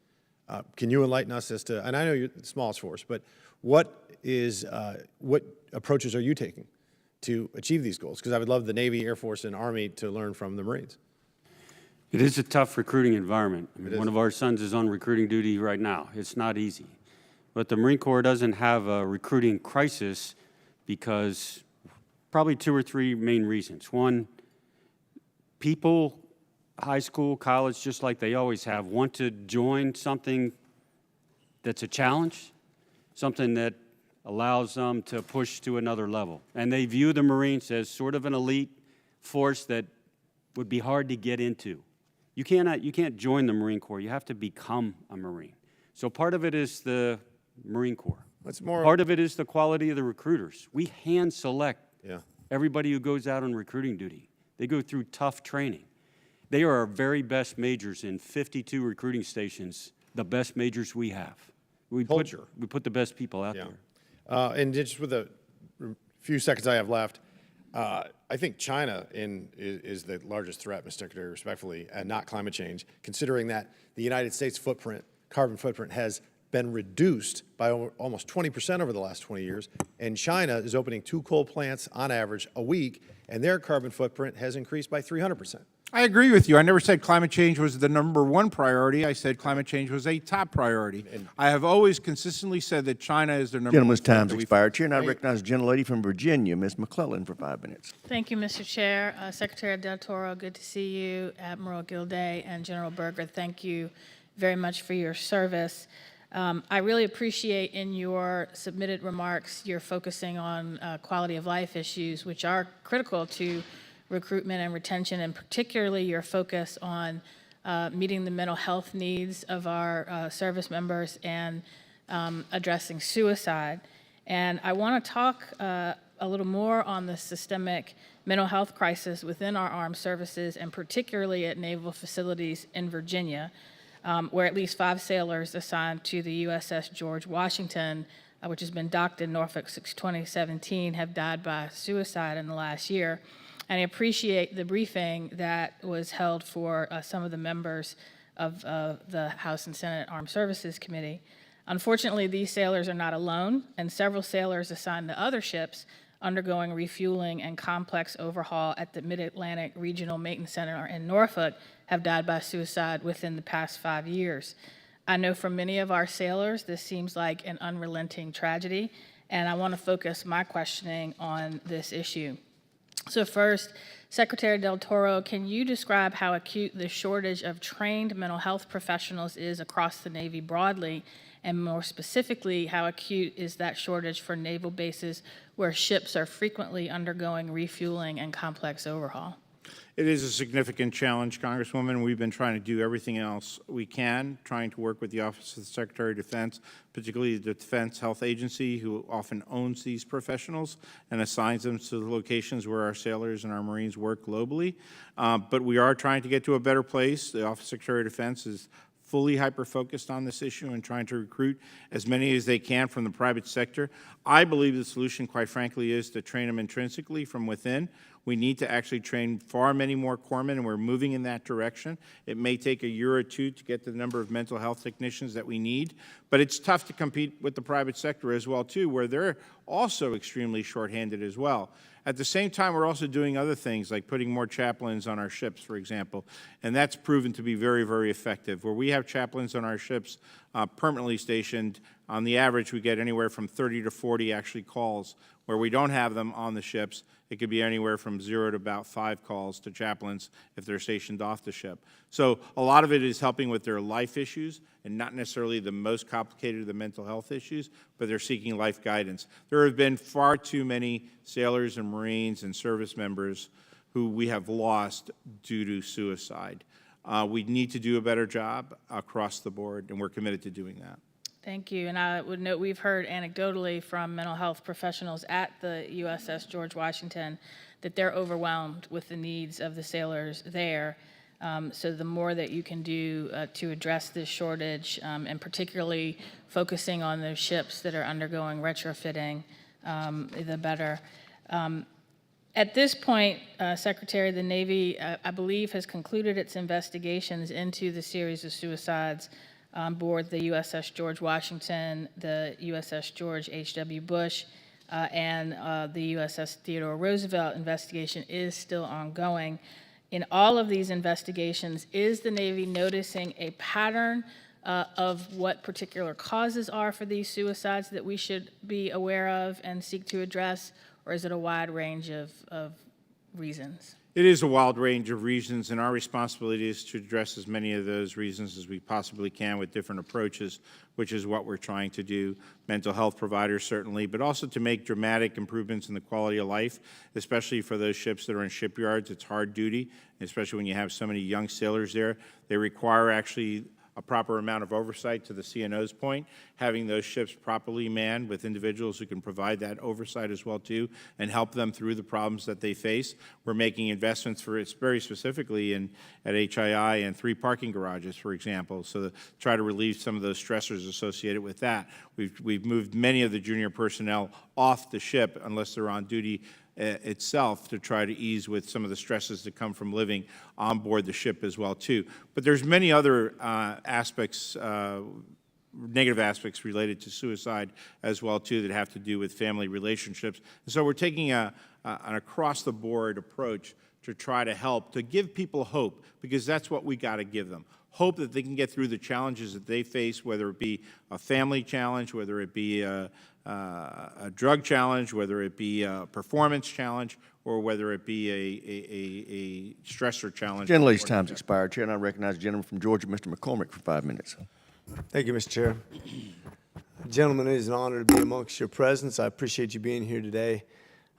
Can you enlighten us as to, and I know you're the smallest force, but what approaches are you taking to achieve these goals? Because I would love the Navy, Air Force, and Army to learn from the Marines. It is a tough recruiting environment. I mean, one of our sons is on recruiting duty right now. It's not easy. But the Marine Corps doesn't have a recruiting crisis because probably 2 or 3 main reasons. One, people, high school, college, just like they always have, want to join something that's a challenge, something that allows them to push to another level. And they view the Marines as sort of an elite force that would be hard to get into. You can't join the Marine Corps. You have to become a Marine. So part of it is the Marine Corps. Part of it is the quality of the recruiters. We hand select everybody who goes out on recruiting duty. They go through tough training. They are our very best majors in 52 recruiting stations the best majors we have. We Culture. we put the best people out Yeah. there. And just with the few seconds I have left, I think China is the largest threat, Mr. Secretary, respectfully, and not climate change, considering that the United States carbon footprint has been reduced by almost 20% over the last 20 years, and China is opening 2 coal plants on average a week, and their carbon footprint has increased by 300%. I agree with you. I never said climate change was the #1 priority. I said climate change was a top priority. I have always consistently said that China is the #1. Gentleman's time's expired. Chair, and I recognize the gentlelady from Virginia, Ms. McClellan, for 5 minutes. Thank you, Mr. Chair. Secretary Del Toro, good to see you. Admiral Gilday and General Berger, thank you very much for your service. I really appreciate in your submitted remarks you're focusing on quality of life issues, which are critical to recruitment and retention, and particularly your focus on meeting the mental health needs of our service members and addressing suicide. And I want to talk a little more on the systemic mental health crisis within our armed services, and particularly at naval facilities in Virginia, where at least 5 sailors assigned to the USS George Washington, which has been docked in Norfolk since 2017, have died by suicide in the last year. And I appreciate the briefing that was held for some of the members of the House and Senate Armed Services Committee. Unfortunately, these sailors are not alone, and several sailors assigned to other ships undergoing refueling and complex overhaul at the Mid-Atlantic Regional Maintenance Center in Norfolk have died by suicide within the past 5 years. I know for many of our sailors, this seems like an unrelenting tragedy, and I want to focus my questioning on this issue. So first, Secretary Del Toro, can you describe how acute the shortage of trained mental health professionals is across the Navy broadly, and more specifically, how acute is that shortage for naval bases where ships are frequently undergoing refueling and complex overhaul? It is a significant challenge, Congresswoman. We've been trying to do everything else we can, trying to work with the Office of the Secretary of Defense, particularly the Defense Health Agency, who often owns these professionals and assigns them to the locations where our sailors and our Marines work globally. But we are trying to get to a better place. The Office of the Secretary of Defense is fully hyper-focused on this issue and trying to recruit as many as they can from the private sector. I believe the solution, quite frankly, is to train them intrinsically from within. We need to actually train far many more corpsmen, and we're moving in that direction. It may take a year or 2 to get the number of mental health technicians that we need, but it's tough to compete with the private sector as well, too, where they're also extremely shorthanded as well. At the same time, we're also doing other things, like putting more chaplains on our ships, for example, and that's proven to be very, very effective. Where we have chaplains on our ships permanently stationed, on the average, we get anywhere from 30 to 40 actually calls. Where we don't have them on the ships, it could be anywhere from 0 to about 5 calls to chaplains if they're stationed off the ship. So a lot of it is helping with their life issues, and not necessarily the most complicated of the mental health issues, but they're seeking life guidance. There have been far too many sailors and Marines and service members who we have lost due to suicide. We need to do a better job across the board, and we're committed to doing that. Thank you. And I would note we've heard anecdotally from mental health professionals at the USS George Washington that they're overwhelmed with the needs of the sailors there. So the more that you can do to address this shortage, and particularly focusing on those ships that are undergoing retrofitting, the better. At this point, Secretary, the Navy, I believe, has concluded its investigations into the series of suicides on board the USS George Washington, the USS George H.W. Bush, and the USS Theodore Roosevelt investigation is still ongoing. In all of these investigations, is the Navy noticing a pattern of what particular causes are for these suicides that we should be aware of and seek to address, or is it a wide range of reasons? It is a wide range of reasons, and our responsibility is to address as many of those reasons as we possibly can with different approaches, which is what we're trying to do. Mental health providers, certainly, but also to make dramatic improvements in the quality of life, especially for those ships that are in shipyards. It's hard duty, especially when you have so many young sailors there. They require actually a proper amount of oversight to the CNO's point, having those ships properly manned with individuals who can provide that oversight as well too and help them through the problems that they face. We're making investments for it very specifically at HII and 3 parking garages, for example, so to try to relieve some of those stressors associated with that. We've moved many of the junior personnel off the ship unless they're on duty itself to try to ease with some of the stresses that come from living on board the ship as well too. But there's many other aspects, negative aspects related to suicide as well too that have to do with family relationships. And so we're taking an across-the-board approach to try to help, to give people hope, because that's what we got to give them. Hope that they can get through the challenges that they face, whether it be a family challenge, whether it be a drug challenge, whether it be a performance challenge, or whether it be a stressor challenge. Gentlelady's time's expired. Chair, and I recognize the gentleman from Georgia, Mr. McCormick, for 5 minutes. Thank you, Mr. Chair. Gentlemen, it is an honor to be amongst your presence. I appreciate you being here today.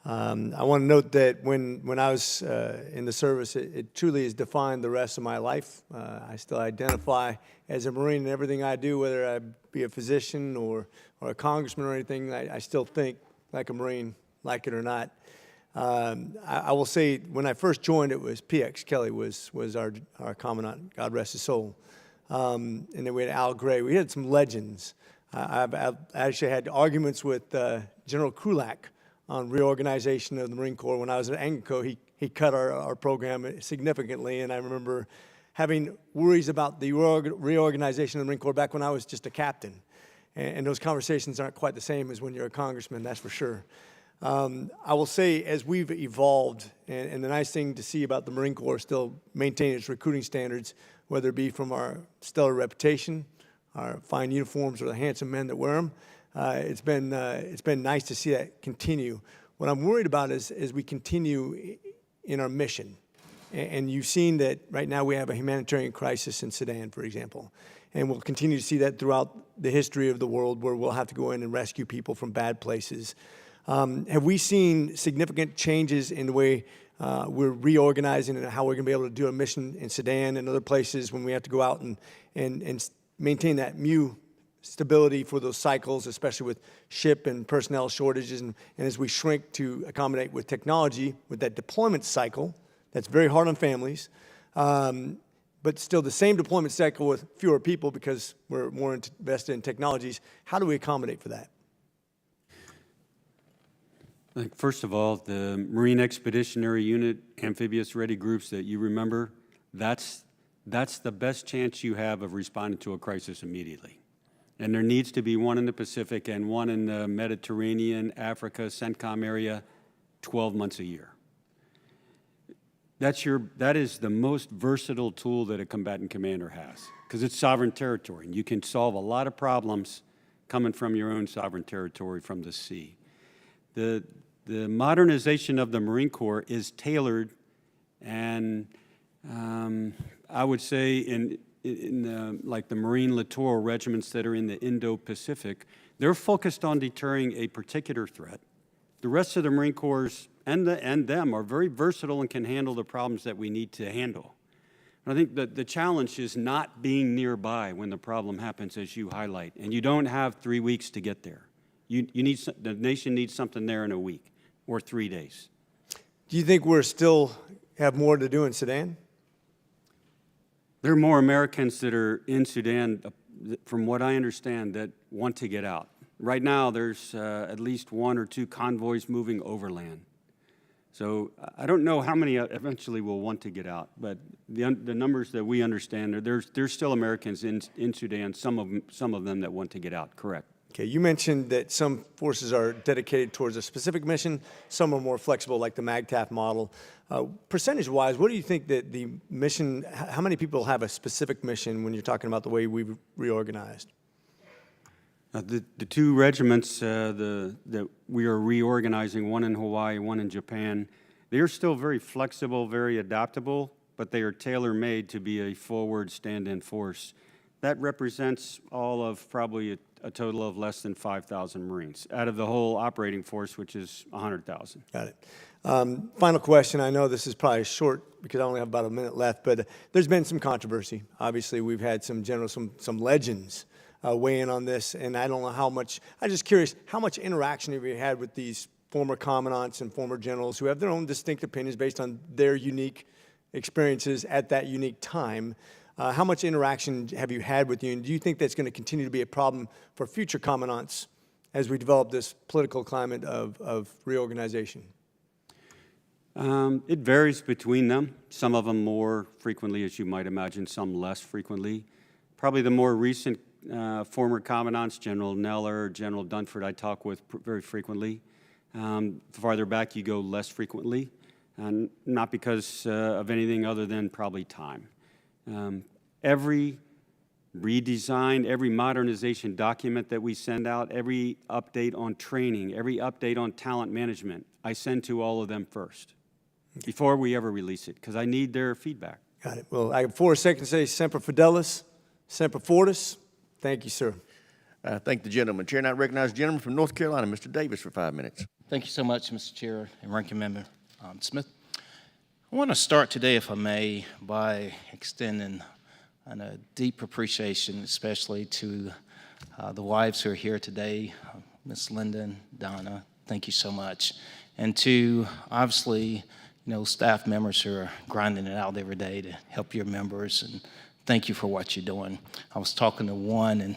I want to note that when I was in the service, it truly has defined the rest of my life. I still identify as a Marine in everything I do, whether I be a physician or a congressman or anything. I still think like a Marine, like it or not. I will say, when I first joined, it was PX Kelly was our commandant, God rest his soul. And then we had Al Gray. We had some legends. I've actually had arguments with General Krulak on reorganization of the Marine Corps. When I was at Anglico, he cut our program significantly, and I remember having worries about the reorganization of the Marine Corps back when I was just a captain. And those conversations aren't quite the same as when you're a congressman, that's for sure. I will say, as we've evolved, and the nice thing to see about the Marine Corps still maintaining its recruiting standards, whether it be from our stellar reputation, our fine uniforms, or the handsome men that wear them, it's been nice to see that continue. What I'm worried about is we continue in our mission. And you've seen that right now we have a humanitarian crisis in Sudan, for example. And we'll continue to see that throughout the history of the world, where we'll have to go in and rescue people from bad places. Have we seen significant changes in the way we're reorganizing and how we're going to be able to do a mission in Sudan and other places when we have to go out and maintain that stability for those cycles, especially with ship and personnel shortages, and as we shrink to accommodate with technology, with that deployment cycle, that's very hard on families, but still the same deployment cycle with fewer people because we're more invested in technologies. How do we accommodate for that? First of all, the Marine Expeditionary Unit, amphibious ready groups that you remember, that's the best chance you have of responding to a crisis immediately. And there needs to be one in the Pacific and one in the Mediterranean, Africa, CENTCOM area, 12 months a year. That is the most versatile tool that a combatant commander has, because it's sovereign territory, and you can solve a lot of problems coming from your own sovereign territory from the sea. The modernization of the Marine Corps is tailored, and I would say in like the Marine littoral regiments that are in the Indo-Pacific, they're focused on deterring a particular threat. The rest of the Marine Corps and them are very versatile and can handle the problems that we need to handle. And I think that the challenge is not being nearby when the problem happens, as you highlight, and you don't have 3 weeks to get there. The nation needs something there in a week or 3 days. Do you think we're still have more to do in Sudan? There are more Americans that are in Sudan, from what I understand, that want to get out. Right now, there's at least 1 or 2 convoys moving overland. So I don't know how many eventually will want to get out, but the numbers that we understand, there's still Americans in Sudan, some of them that want to get out, correct. Okay, you mentioned that some forces are dedicated towards a specific mission, some are more flexible, like the MAGTF model. Percentage-wise, what do you think that the mission, how many people have a specific mission when you're talking about the way we've reorganized? The 2 regiments that we are reorganizing, one in Hawaii, one in Japan, they are still very flexible, very adaptable, but they are tailor-made to be a forward stand-in force. That represents all of probably a total of less than 5,000 Marines out of the whole operating force, which is 100,000. Got it. Final question. I know this is probably short because I only have about a minute left, but there's been some controversy. Obviously, we've had some generals, some legends weigh in on this, and I don't know how much. I'm just curious, how much interaction have you had with these former commandants and former generals who have their own distinct opinions based on their unique experiences at that unique time? How much interaction have you had with you, and do you think that's going to continue to be a problem for future commandants as we develop this political climate of reorganization? It varies between them. Some of them more frequently, as you might imagine, some less frequently. Probably the more recent former commandants, General Neller, General Dunford, I talk with very frequently. Farther back you go, less frequently, not because of anything other than probably time. Every redesign, every modernization document that we send out, every update on training, every update on talent management, I send to all of them first before we ever release it, because I need their feedback. Got it. Well, I have 4 seconds to say Semper Fidelis, Semper Fortis. Thank you, sir. Thank the gentleman. Chair, now recognize the gentleman from North Carolina, Mr. Davis, for 5 minutes. Thank you so much, Mr. Chair and Ranking Member Smith. I want to start today, if I may, by extending a deep appreciation, especially to the wives who are here today, Ms. Linda and Donna. Thank you so much. And to, obviously, staff members who are grinding it out every day to help your members, and thank you for what you're doing. I was talking to one, and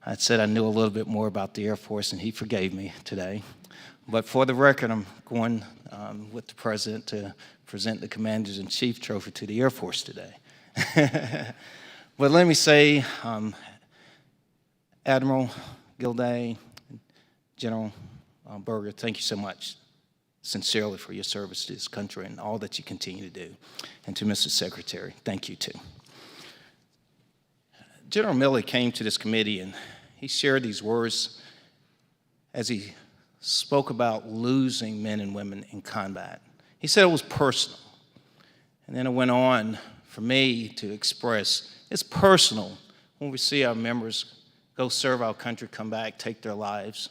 I said I knew a little bit more about the Air Force, and he forgave me today. But for the record, I'm going with the President to present the Commanders-in-Chief Trophy to the Air Force today. But let me say, Admiral Gilday, General Berger, thank you so much, sincerely, for your service to this country and all that you continue to do. And to Mr. Secretary, thank you too. General Milley came to this committee and he shared these words as he spoke about losing men and women in combat. He said it was personal. And then it went on for me to express it's personal when we see our members go serve our country, come back, take their lives.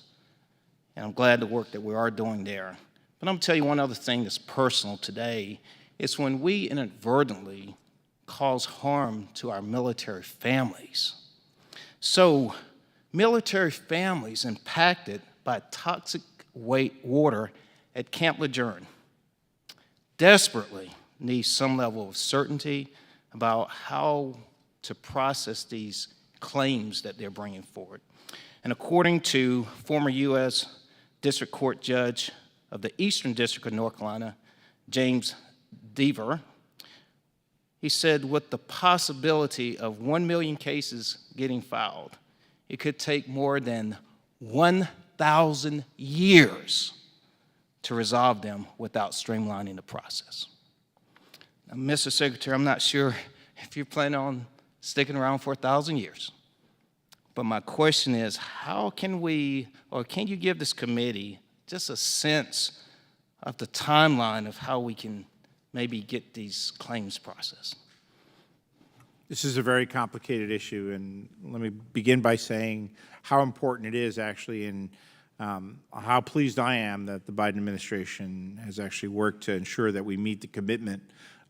And I'm glad the work that we are doing there. But I'm going to tell you one other thing that's personal today. It's when we inadvertently cause harm to our military families. So military families impacted by toxic water at Camp Lejeune desperately need some level of certainty about how to process these claims that they're bringing forward. And according to former U.S. District Court Judge of the Eastern District of North Carolina, James Deaver, he said with the possibility of 1 million cases getting filed, it could take more than 1,000 years to resolve them without streamlining the process. Now, Mr. Secretary, I'm not sure if you're planning on sticking around for 1,000 years, but my question is, how can we, or can you give this committee just a sense of the timeline of how we can maybe get these claims processed? This is a very complicated issue, and let me begin by saying how important it is actually, and how pleased I am that the Biden administration has actually worked to ensure that we meet the commitment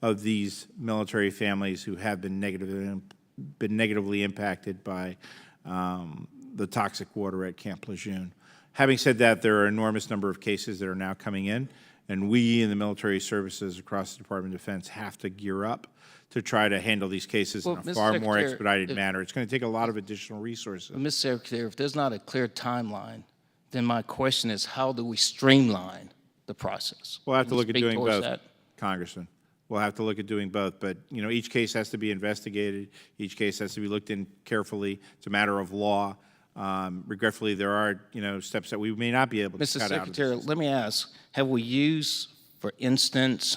of these military families who have been negatively impacted by the toxic water at Camp Lejeune. Having said that, there are an enormous number of cases that are now coming in, and we in the military services across the Department of Defense have to gear up to try to handle these cases in a far more expedited manner. It's going to take a lot of additional resources. Mr. Secretary, if there's not a clear timeline, then my question is, how do we streamline the process? We'll have to look at doing both, that? Congressman. We'll have to look at doing both, but each case has to be investigated. Each case has to be looked in carefully. It's a matter of law. Regretfully, there are steps that we may not be able to Mr. cut out. Secretary, of let me ask: have we used, for instance,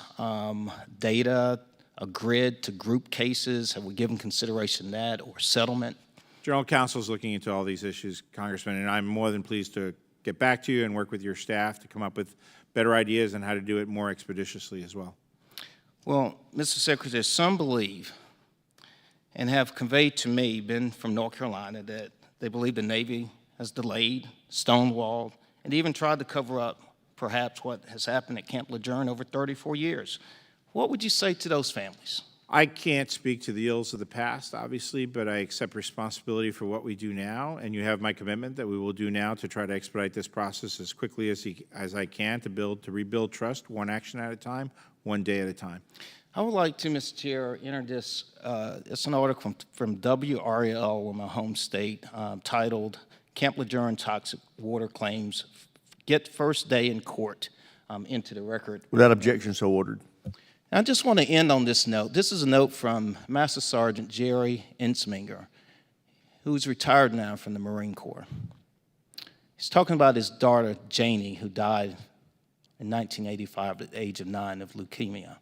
data, a grid to group cases? Have we given consideration to that, or settlement? General Counsel is looking into all these issues, Congressman, and I'm more than pleased to get back to you and work with your staff to come up with better ideas on how to do it more expeditiously as well. Well, Mr. Secretary, some believe and have conveyed to me, been from North Carolina, that They believe the Navy has delayed, stonewalled, and even tried to cover up perhaps what has happened at Camp Lejeune over 34 years. What would you say to those families? I can't speak to the ills of the past, obviously, but I accept responsibility for what we do now, and you have my commitment that we will do now to try to expedite this process as quickly as I can to rebuild trust, one action at a time, one day at a time. I would like to, Mr. Chair, enter this. It's an article from WRAL in my home state titled Camp Lejeune Toxic Water Claims Get First Day in Court into the record. Without objection, so ordered. I just want to end on this note. This is a note from Master Sergeant Jerry Insminger, who's retired now from the Marine Corps. He's talking about his daughter, Janie, who died in 1985 at the age of 9 of leukemia.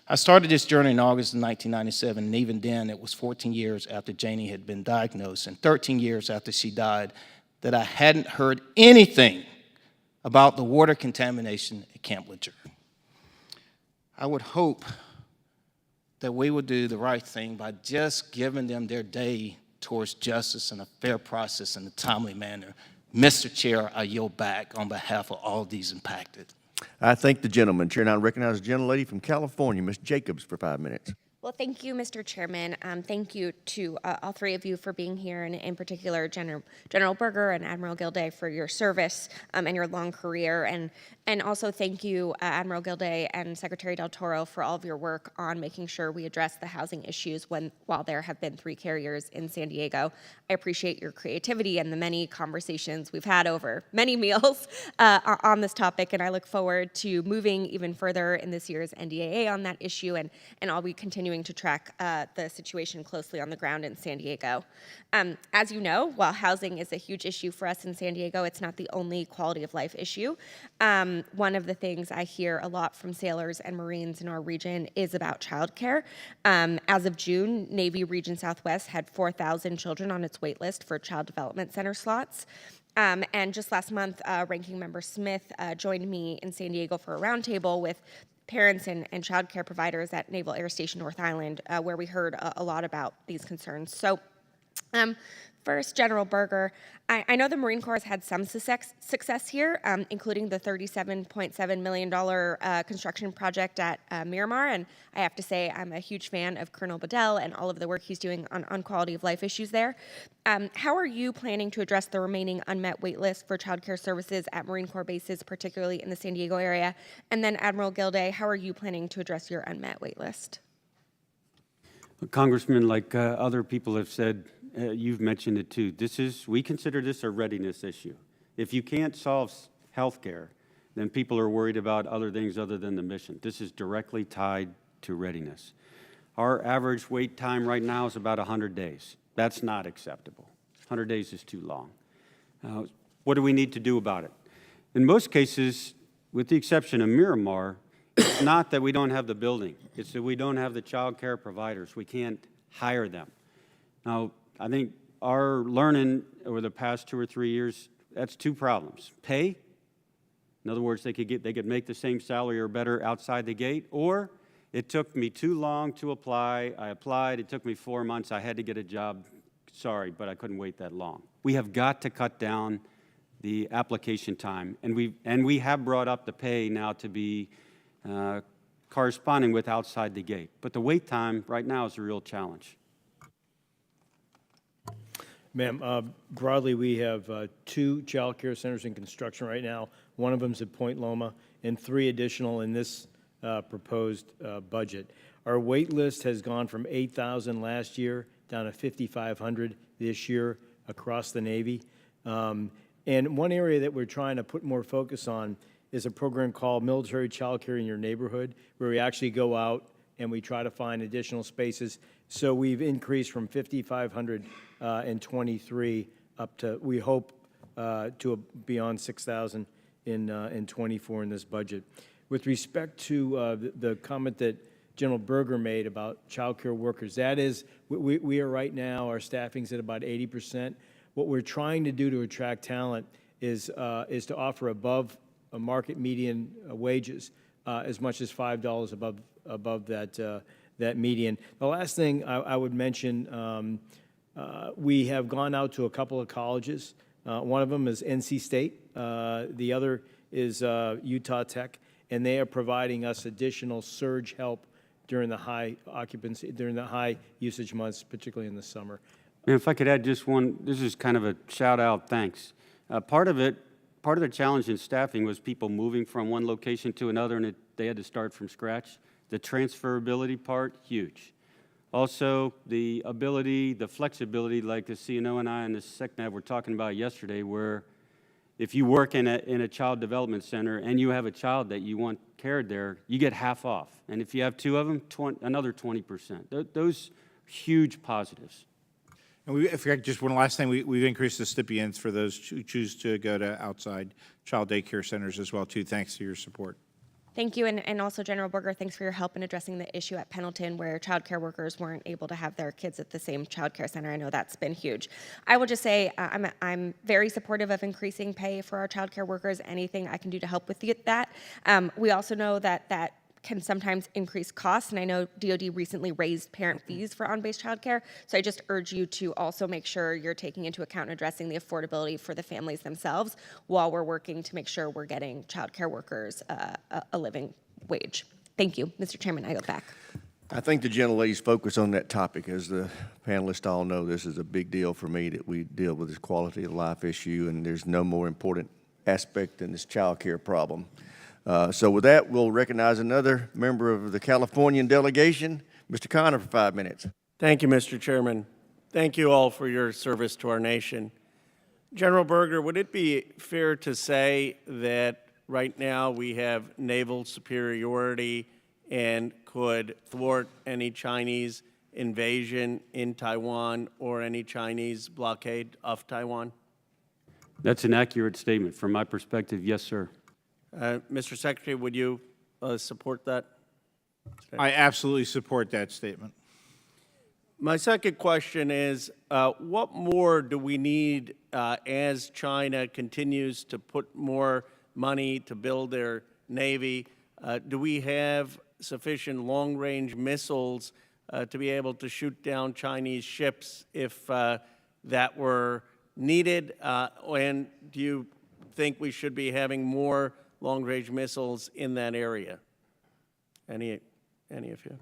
I started this journey in August of 1997, and even then it was 14 years after Janie had been diagnosed and 13 years after she died that I hadn't heard anything about the water contamination at Camp Lejeune. I would hope that we would do the right thing by just giving them their day towards justice and a fair process in a timely manner. Mr. Chair, I yield back on behalf of all these impacted. I thank the gentleman. Chair now recognizes the gentlelady from California, Ms. Jacobs, for 5 minutes. Well, thank you, Mr. Chairman. Thank you to all three of you for being here, and in particular, General Berger and Admiral Gilday for your service and your long career. And also thank you, Admiral Gilday and Secretary Del Toro, for all of your work on making sure we address the housing issues while there have been 3 carriers in San Diego. I appreciate your creativity and the many conversations we've had over many meals on this topic, and I look forward to moving even further in this year's NDAA on that issue, and I'll be continuing to track the situation closely on the ground in San Diego. As you know, while housing is a huge issue for us in San Diego, it's not the only quality of life issue. One of the things I hear a lot from sailors and Marines in our region is about childcare. As of June, Navy Region Southwest had 4,000 children on its wait list for Child Development Center slots. And just last month, Ranking Member Smith joined me in San Diego for a roundtable with parents and child care providers at Naval Air Station North Island, where we heard a lot about these concerns. So first, General Berger, I know the Marine Corps has had some success here, including the $37.7 million construction project at Miramar, and I have to say I'm a huge fan of Colonel Bedell and all of the work he's doing on quality of life issues there. How are you planning to address the remaining unmet wait list for child care services at Marine Corps bases, particularly in the San Diego area? And then Admiral Gilday, how are you planning to address your unmet wait list? Congressman, like other people have said, you've mentioned it too. We consider this a readiness issue. If you can't solve health care, then people are worried about other things other than the mission. This is directly tied to readiness. Our average wait time right now is about 100 days. That's not acceptable. 100 days is too long. What do we need to do about it? In most cases, with the exception of Miramar, it's not that we don't have the building. It's that we don't have the child care providers. We can't hire them. Now, I think our learning over the past 2 or 3 years, that's 2 problems. Pay, in other words, they could make the same salary or better outside the gate, or it took me too long to apply. I applied, it took me 4 months, I had to get a job. Sorry, but I couldn't wait that long. We have got to cut down the application time, and we have brought up the pay now to be corresponding with outside the gate. But the wait time right now is a real challenge. Ma'am, broadly, we have 2 child care centers in construction right now. One of them is at Point Loma, and 3 additional in this proposed budget. Our wait list has gone from 8,000 last year down to 5,500 this year across the Navy. And one area that we're trying to put more focus on is a program called Military Child Care in Your Neighborhood, where we actually go out and we try to find additional spaces. So we've increased from 5,500 in 23 up to, we hope, to beyond 6,000 in 24 in this budget. With respect to the comment that General Berger made about child care workers, that is, we are right now, our staffing's at about 80%. What we're trying to do to attract talent is to offer above market median wages, as much as $5 above that median. The last thing I would mention, We have gone out to a couple of colleges. One of them is NC State. The other is Utah Tech, and they are providing us additional surge help during the high occupancy, during the high usage months, particularly in the summer. And if I could add just one, this is kind of a shout out, thanks. Part of the challenge in staffing was people moving from one location to another, and they had to start from scratch. The transferability part, huge. Also, the ability, the flexibility, like the CNO and I and the SecNav were talking about yesterday, where if you work in a child development center and you have a child that you want cared there, you get half off. And if you have two of them, another 20%. Those huge positives. And if I just one last thing, we've increased the stipends for those who choose to go to outside child daycare centers as well, too, thanks to your support. Thank you, and also General Berger, thanks for your help in addressing the issue at Pendleton where child care workers weren't able to have their kids at the same child care center. I know that's been huge. I will just say I'm very supportive of increasing pay for our child care workers. Anything I can do to help with that. We also know that can sometimes increase costs, and I know DoD recently raised parent fees for on-base childcare, so I just urge you to also make sure you're taking into account and addressing the affordability for the families themselves while we're working to make sure we're getting childcare workers a living wage. Thank you. Mr. Chairman, I go back. I think the gentlelady's focus on that topic. As the panelists all know, this is a big deal for me that we deal with this quality of life issue, and there's no more important aspect than this child care problem. So with that, we'll recognize another member of the Californian delegation, Mr. Connor, for 5 minutes. Thank you, Mr. Chairman. Thank you all for your service to our nation. General Berger, would it be fair to say that right now we have naval superiority and could thwart any Chinese invasion in Taiwan or any Chinese blockade of Taiwan? That's an accurate statement. From my perspective, yes, sir. Mr. Secretary, would you support that? I absolutely support that statement. My second question is, what more do we need as China continues to put more money to build their Navy? Do we have sufficient long-range missiles to be able to shoot down Chinese ships if that were needed? And do you think we should be having more long-range missiles in that area? Any of you?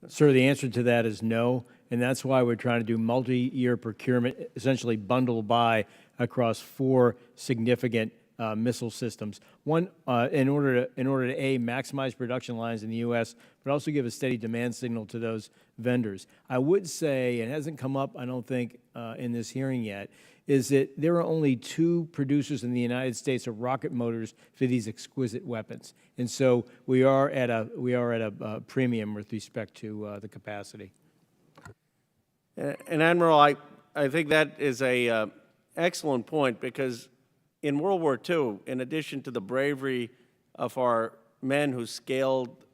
Sir, the answer to that is no, and that's why we're trying to do multi-year procurement, essentially bundle buy across 4 significant missile systems. One, in order to maximize production lines in the U.S., but also give a steady demand signal to those vendors. I would say, it hasn't come up, I don't think, in this hearing yet, is that there are only 2 producers in the United States of rocket motors for these exquisite weapons, and so we are at a premium with respect to the capacity. And Admiral, I think that is a excellent point, because in World War II, in addition to the bravery of our men who scaled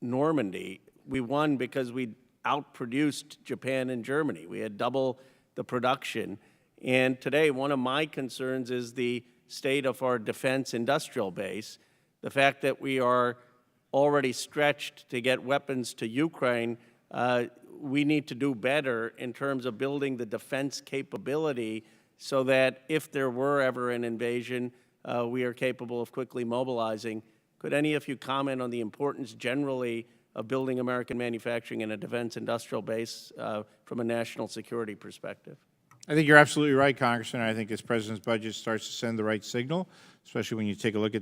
Normandy, we won because we outproduced Japan and Germany. We had double the production. And today, one of my concerns is the state of our defense industrial base. The fact that we are already stretched to get weapons to Ukraine, we need to do better in terms of building the defense capability so that if there were ever an invasion, we are capable of quickly mobilizing. Could any of you comment on the importance generally of building American manufacturing in a defense industrial base from a national security perspective? I think you're absolutely right, Congressman. I think this President's budget starts to send the right signal, especially when you take a look at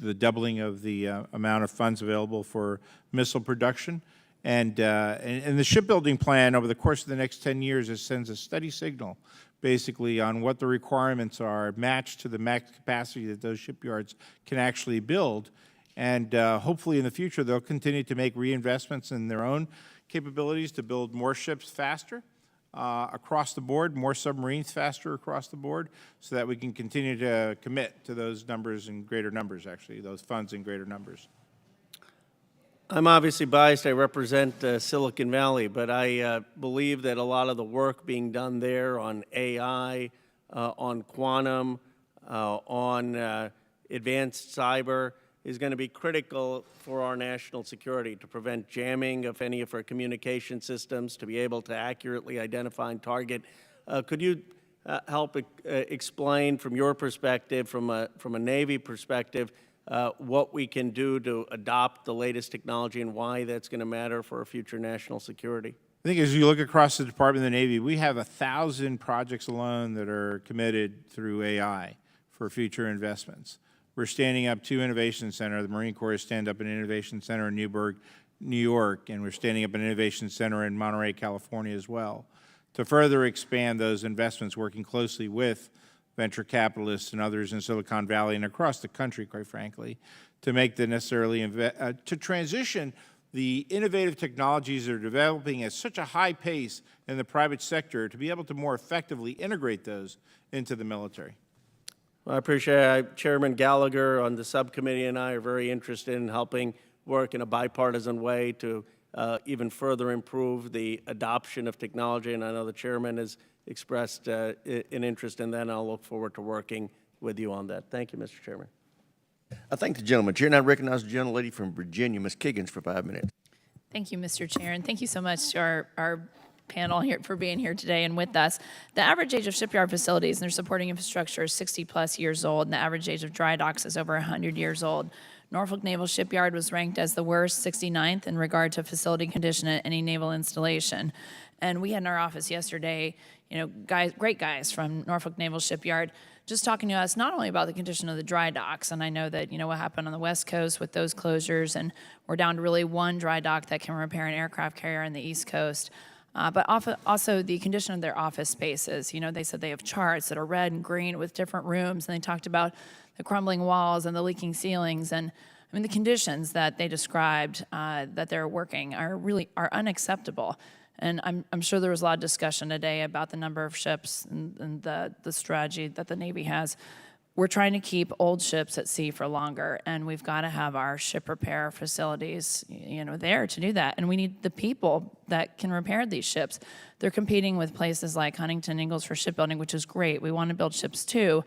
the doubling of the amount of funds available for missile production. And the shipbuilding plan over the course of the next 10 years, it sends a steady signal basically on what the requirements are matched to the max capacity that those shipyards can actually build. And hopefully in the future, they'll continue to make reinvestments in their own capabilities to build more ships faster across the board, more submarines faster across the board, so that we can continue to commit to those numbers in greater numbers, actually, those funds in greater numbers. I'm obviously biased. I represent Silicon Valley, but I believe that a lot of the work being done there on AI, on quantum, on advanced cyber, is going to be critical for our national security to prevent jamming of any of our communication systems, to be able to accurately identify and target. Could you help explain from your perspective, from a Navy perspective, what we can do to adopt the latest technology and why that's going to matter for our future national security? I think as you look across the Department of the Navy, we have 1,000 projects alone that are committed through AI for future investments. We're standing up 2 innovation centers. The Marine Corps is standing up an innovation center in Newburgh, New York, and we're standing up an innovation center in Monterey, California as well, to further expand those investments, working closely with venture capitalists and others in Silicon Valley and across the country, quite frankly, to make the necessarily to transition the innovative technologies that are developing at such a high pace in the private sector to be able to more effectively integrate those into the military. Well, I appreciate it. Chairman Gallagher on the subcommittee and I are very interested in helping work in a bipartisan way to even further improve the adoption of technology, and I know the chairman has expressed an interest in that, and I'll look forward to working with you on that. Thank you, Mr. Chairman. I thank the gentleman. Chair, and I recognize the gentlelady from Virginia, Ms. Kiggins, for 5 minutes. Thank you, Mr. Chair, and thank you so much to our panel here for being here today and with us. The average age of shipyard facilities and their supporting infrastructure is 60-plus years old, and the average age of dry docks is over 100 years old. Norfolk Naval Shipyard was ranked as the worst, 69th, in regard to facility condition at any naval installation. And we had in our office yesterday, great guys from Norfolk Naval Shipyard just talking to us not only about the condition of the dry docks, and I know that, what happened on the West Coast with those closures, and we're down to really one dry dock that can repair an aircraft carrier on the East Coast, but also the condition of their office spaces. They said they have charts that are red and green with different rooms, and they talked about the crumbling walls and the leaking ceilings, and the conditions that they described that they're working are unacceptable. And I'm sure there was a lot of discussion today about the number of ships and the strategy that the Navy has. We're trying to keep old ships at sea for longer, and we've got to have our ship repair facilities, there to do that. And we need the people that can repair these ships. They're competing with places like Huntington Ingalls for shipbuilding, which is great. We want to build ships too,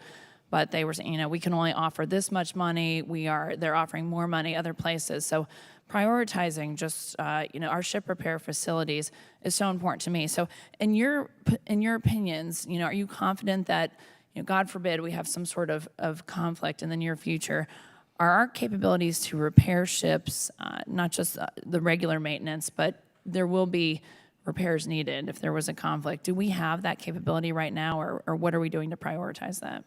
but they were saying, we can only offer this much money. They're offering more money other places. So prioritizing just our ship repair facilities is so important to me. So in your opinions, are you confident that, God forbid we have some sort of conflict in the near future, are our capabilities to repair ships, not just the regular maintenance, but there will be repairs needed if there was a conflict? Do we have that capability right now, or what are we doing to prioritize that?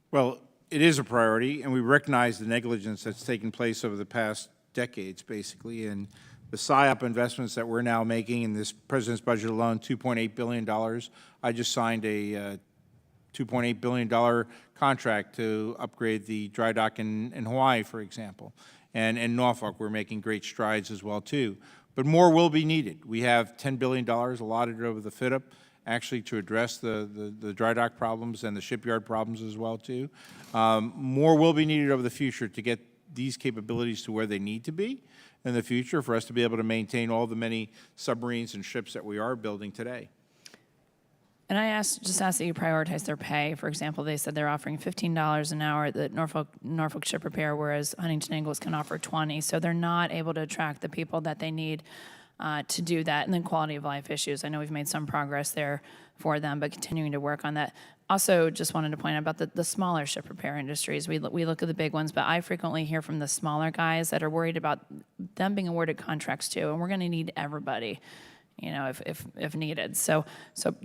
Well, it is a priority, and we recognize the negligence that's taken place over the past decades, basically, and the PSYOP investments that we're now making in this President's budget alone, $2.8 billion. I just signed a $2.8 billion contract to upgrade the dry dock in Hawaii, for example. And in Norfolk, we're making great strides as well, too. But more will be needed. We have $10 billion allotted over the FIDP, actually, to address the dry dock problems and the shipyard problems as well, too. More will be needed over the future to get these capabilities to where they need to be in the future for us to be able to maintain all the many submarines and ships that we are building today. And I just asked that you prioritize their pay. For example, they said they're offering $15 an hour at Norfolk Ship Repair, whereas Huntington Ingalls can offer $20. So they're not able to attract the people that they need to do that. And then quality of life issues. I know we've made some progress there for them, but continuing to work on that. Also, just wanted to point out about the smaller ship repair industries. We look at the big ones, but I frequently hear from the smaller guys that are worried about them being awarded contracts too, and we're going to need everybody, if needed. So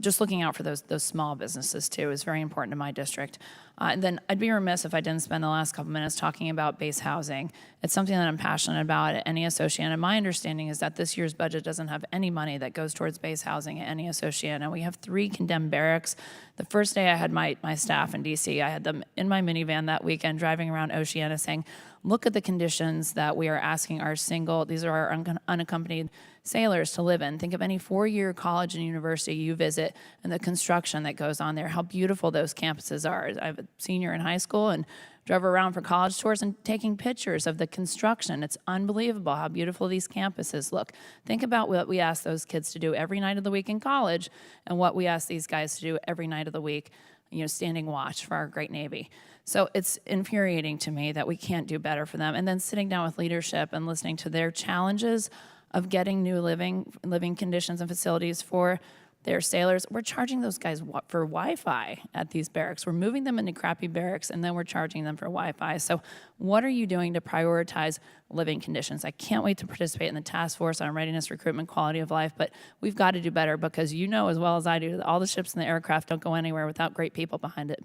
just looking out for those small businesses too is very important to my district. And then I'd be remiss if I didn't spend the last couple minutes talking about base housing. It's something that I'm passionate about at NE Association, and my understanding is that this year's budget doesn't have any money that goes towards base housing at NE Association. And we have 3 condemned barracks. The first day I had my staff in DC, I had them in my minivan that weekend driving around Oceana saying, look at the conditions that we are asking these are our unaccompanied sailors to live in. Think of any 4-year college and university you visit and the construction that goes on there, how beautiful those campuses are. I have a senior in high school and drove around for college tours and taking pictures of the construction. It's unbelievable how beautiful these campuses look. Think about what we ask those kids to do every night of the week in college and what we ask these guys to do every night of the week standing watch for our great Navy. So it's infuriating to me that we can't do better for them. And then sitting down with leadership and listening to their challenges of getting new living conditions and facilities for their sailors. We're charging those guys for Wi-Fi at these barracks. We're moving them into crappy barracks, and then we're charging them for Wi-Fi. So what are you doing to prioritize living conditions? I can't wait to participate in the task force on readiness, recruitment, quality of life, but we've got to do better because you know as well as I do that all the ships and the aircraft don't go anywhere without great people behind it.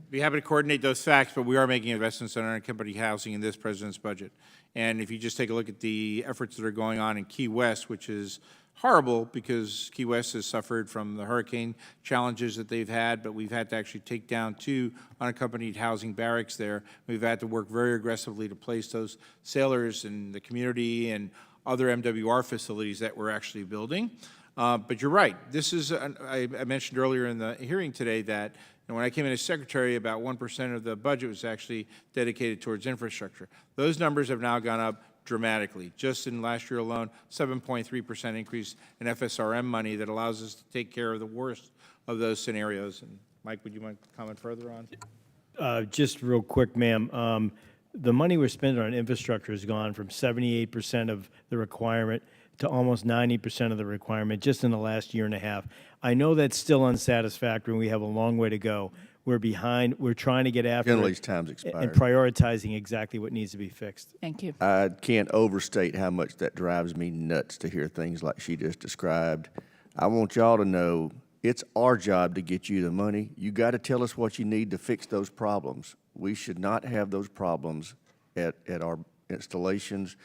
Be happy to coordinate those facts, but we are making investments in unaccompanied housing in this president's budget. And if you just take a look at the efforts that are going on in Key West, which is horrible because Key West has suffered from the hurricane challenges that they've had, but we've had to actually take down 2 unaccompanied housing barracks there. We've had to work very aggressively to place those sailors in the community and other MWR facilities that we're actually building. But you're right. This is, I mentioned earlier in the hearing today that when I came in as secretary, about 1% of the budget was actually dedicated towards infrastructure. Those numbers have now gone up dramatically. Just in last year alone, 7.3% increase in FSRM money that allows us to take care of the worst of those scenarios. And Mike, would you mind to comment further on? Just real quick, ma'am. The money we're spending on infrastructure has gone from 78% of the requirement to almost 90% of the requirement just in the last year and a half. I know that's still unsatisfactory, and we have a long way to go. We're behind. We're trying to get after Generally's it time's expired. and prioritizing exactly what needs to be fixed. Thank you. I can't overstate how much that drives me nuts to hear things like she just described. I want y'all to know it's our job to get you the money. You got to tell us what you need to fix those problems. We should not have those problems at our installations.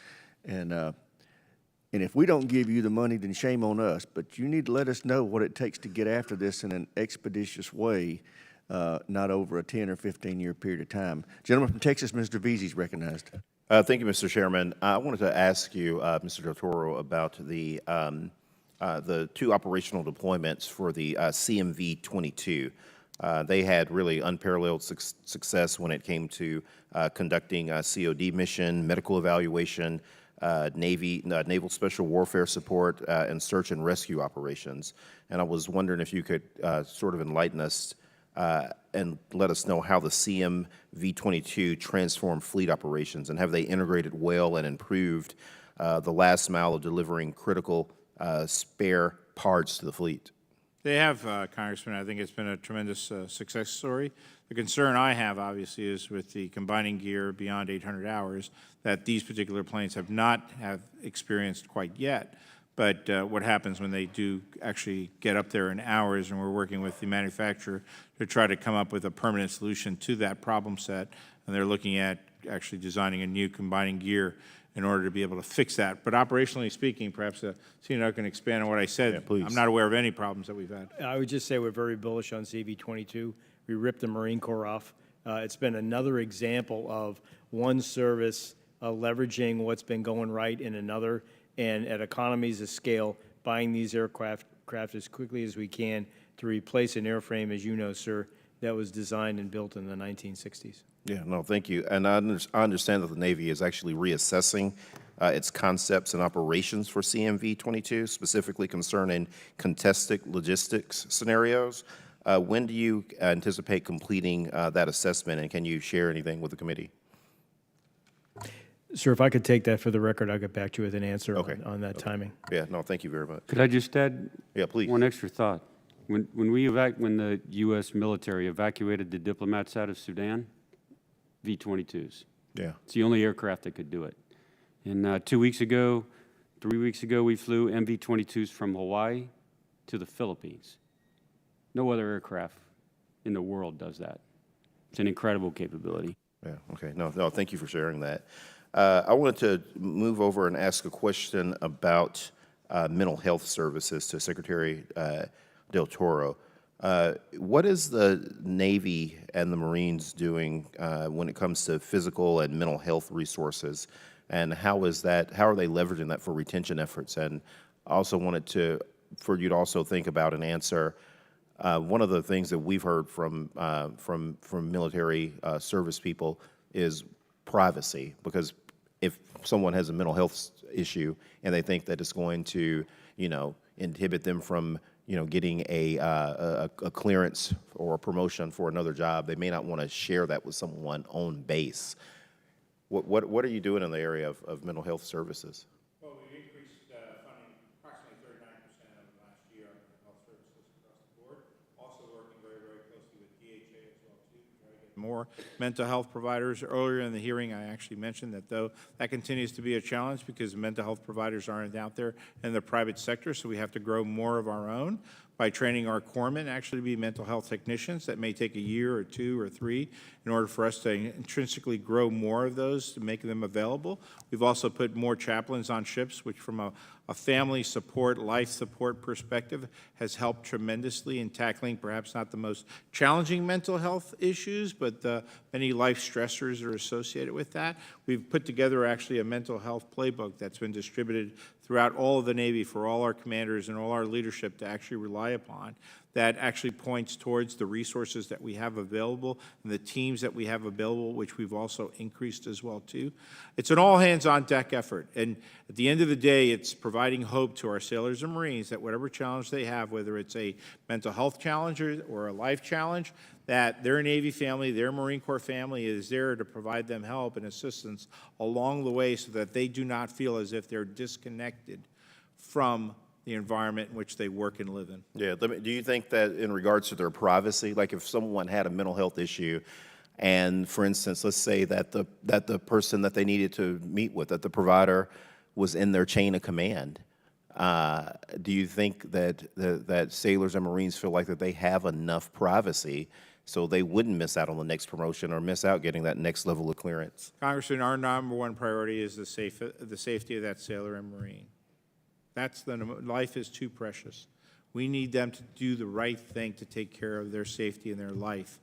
And if we don't give you the money, then shame on us. But you need to let us know what it takes to get after this in an expeditious way, not over a 10 or 15-year period of time. Gentleman from Texas, Mr. Veazey is recognized. Thank you, Mr. Chairman. I wanted to ask you, Mr. Del Toro, about the 2 operational deployments for the CMV-22. They had really unparalleled success when it came to conducting COD mission, medical evaluation, naval special warfare support, and search and rescue operations. And I was wondering if you could sort of enlighten us and let us know how the CMV-22 transformed fleet operations, and have they integrated well and improved the last mile of delivering critical spare parts to the fleet? They have, Congressman. I think it's been a tremendous success story. The concern I have, obviously, is with the combining gear beyond 800 hours that these particular planes have not experienced quite yet. But what happens when they do actually get up there in hours, and we're working with the manufacturer to try to come up with a permanent solution to that problem set, and they're looking at actually designing a new combining gear in order to be able to fix that. But operationally speaking, perhaps CNO can expand on what I said. Yeah, please. I'm not aware of any problems that we've had. I would just say we're very bullish on CV-22. We ripped the Marine Corps off. It's been another example of one service leveraging what's been going right in another, and at economies of scale, buying these aircraft as quickly as we can to replace an airframe, as you know, sir, that was designed and built in the 1960s. Yeah, no, thank you. And I understand that the Navy is actually reassessing its concepts and operations for CMV-22, specifically concerning contested logistics scenarios. When do you anticipate completing that assessment, and can you share anything with the committee? Sir, if I could take that for the record, I'll get back to you with an answer on that timing. Yeah, no, thank you very much. Could I just add please. one extra thought? When the U.S. military evacuated the diplomats out of Sudan, V-22s. Yeah. It's the only aircraft that could do it. And 3 weeks ago, we flew MV-22s from Hawaii to the Philippines. No other aircraft in the world does that. It's an incredible capability. Yeah, okay. No, thank you for sharing that. I wanted to move over and ask a question about mental health services to Secretary Del Toro. What is the Navy and the Marines doing when it comes to physical and mental health resources, and how are they leveraging that for retention efforts? And I also wanted for you to also think about and answer one of the things that we've heard from military service people is privacy, because if someone has a mental health issue and they think that it's going to, inhibit them from getting a clearance or a promotion for another job. They may not want to share that with someone on base. What are you doing in the area of mental health services? Well, we've increased funding approximately 39% over the last year on mental health services across the board. Also working very, very closely with DHA as well, too, to try to get more mental health providers. Earlier in the hearing, I actually mentioned that, though, that continues to be a challenge because mental health providers aren't out there in the private sector, so we have to grow more of our own by training our corpsmen actually to be mental health technicians. That may take a year or 2 or 3 in order for us to intrinsically grow more of those to make them available. We've also put more chaplains on ships, which from a family support, life support perspective has helped tremendously in tackling perhaps not the most challenging mental health issues, but the many life stressors are associated with that. We've put together actually a mental health playbook that's been distributed throughout all of the Navy for all our commanders and all our leadership to actually rely upon, that actually points towards the resources that we have available and the teams that we have available, which we've also increased as well too. It's an all-hands-on-deck effort, and at the end of the day, it's providing hope to our sailors and Marines that whatever challenge they have, whether it's a mental health challenge or a life challenge, that their Navy family, their Marine Corps family is there to provide them help and assistance along the way so that they do not feel as if they're disconnected from the environment in which they work and live in. Yeah, do you think that in regards to their privacy, like if someone had a mental health issue and, for instance, let's say that the person that they needed to meet with, that the provider was in their chain of command, do you think that sailors and Marines feel like that they have enough privacy so they wouldn't miss out on the next promotion or miss out getting that next level of clearance? Congressman, our number one priority is the safety of that sailor and Marine. Life is too precious. We need them to do the right thing to take care of their safety and their life.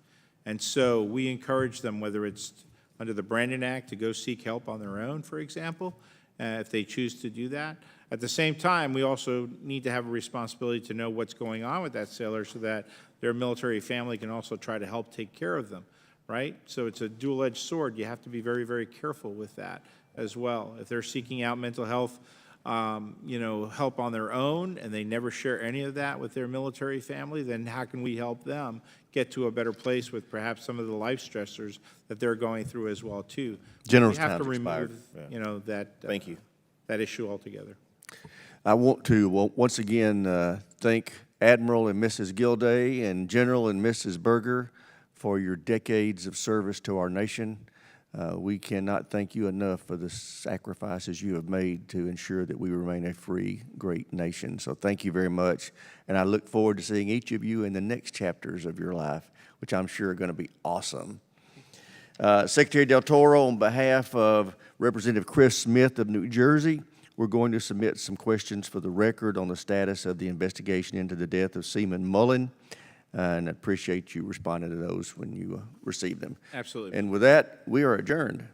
And so we encourage them, whether it's under the Brandon Act, to go seek help on their own, for example, if they choose to do that. At the same time, we also need to have a responsibility to know what's going on with that sailor so that their military family can also try to help take care of them, right? So it's a dual-edged sword. You have to be very, very careful with that as well. If they're seeking out mental health help on their own, and they never share any of that with their military family, then how can we help them get to a better place with perhaps some of the life stressors that they're going through as well too? General's we have to time's remove, expired. Thank you. That issue altogether. I want to once again thank Admiral and Mrs. Gilday and General and Mrs. Berger for your decades of service to our nation. We cannot thank you enough for the sacrifices you have made to ensure that we remain a free, great nation. So thank you very much. And I look forward to seeing each of you in the next chapters of your life, which I'm sure are going to be awesome. Secretary Del Toro, on behalf of Representative Chris Smith of New Jersey, we're going to submit some questions for the record on the status of the investigation into the death of Seaman Mullen. And I appreciate you responding to those when you receive them. Absolutely. And with that, we are adjourned.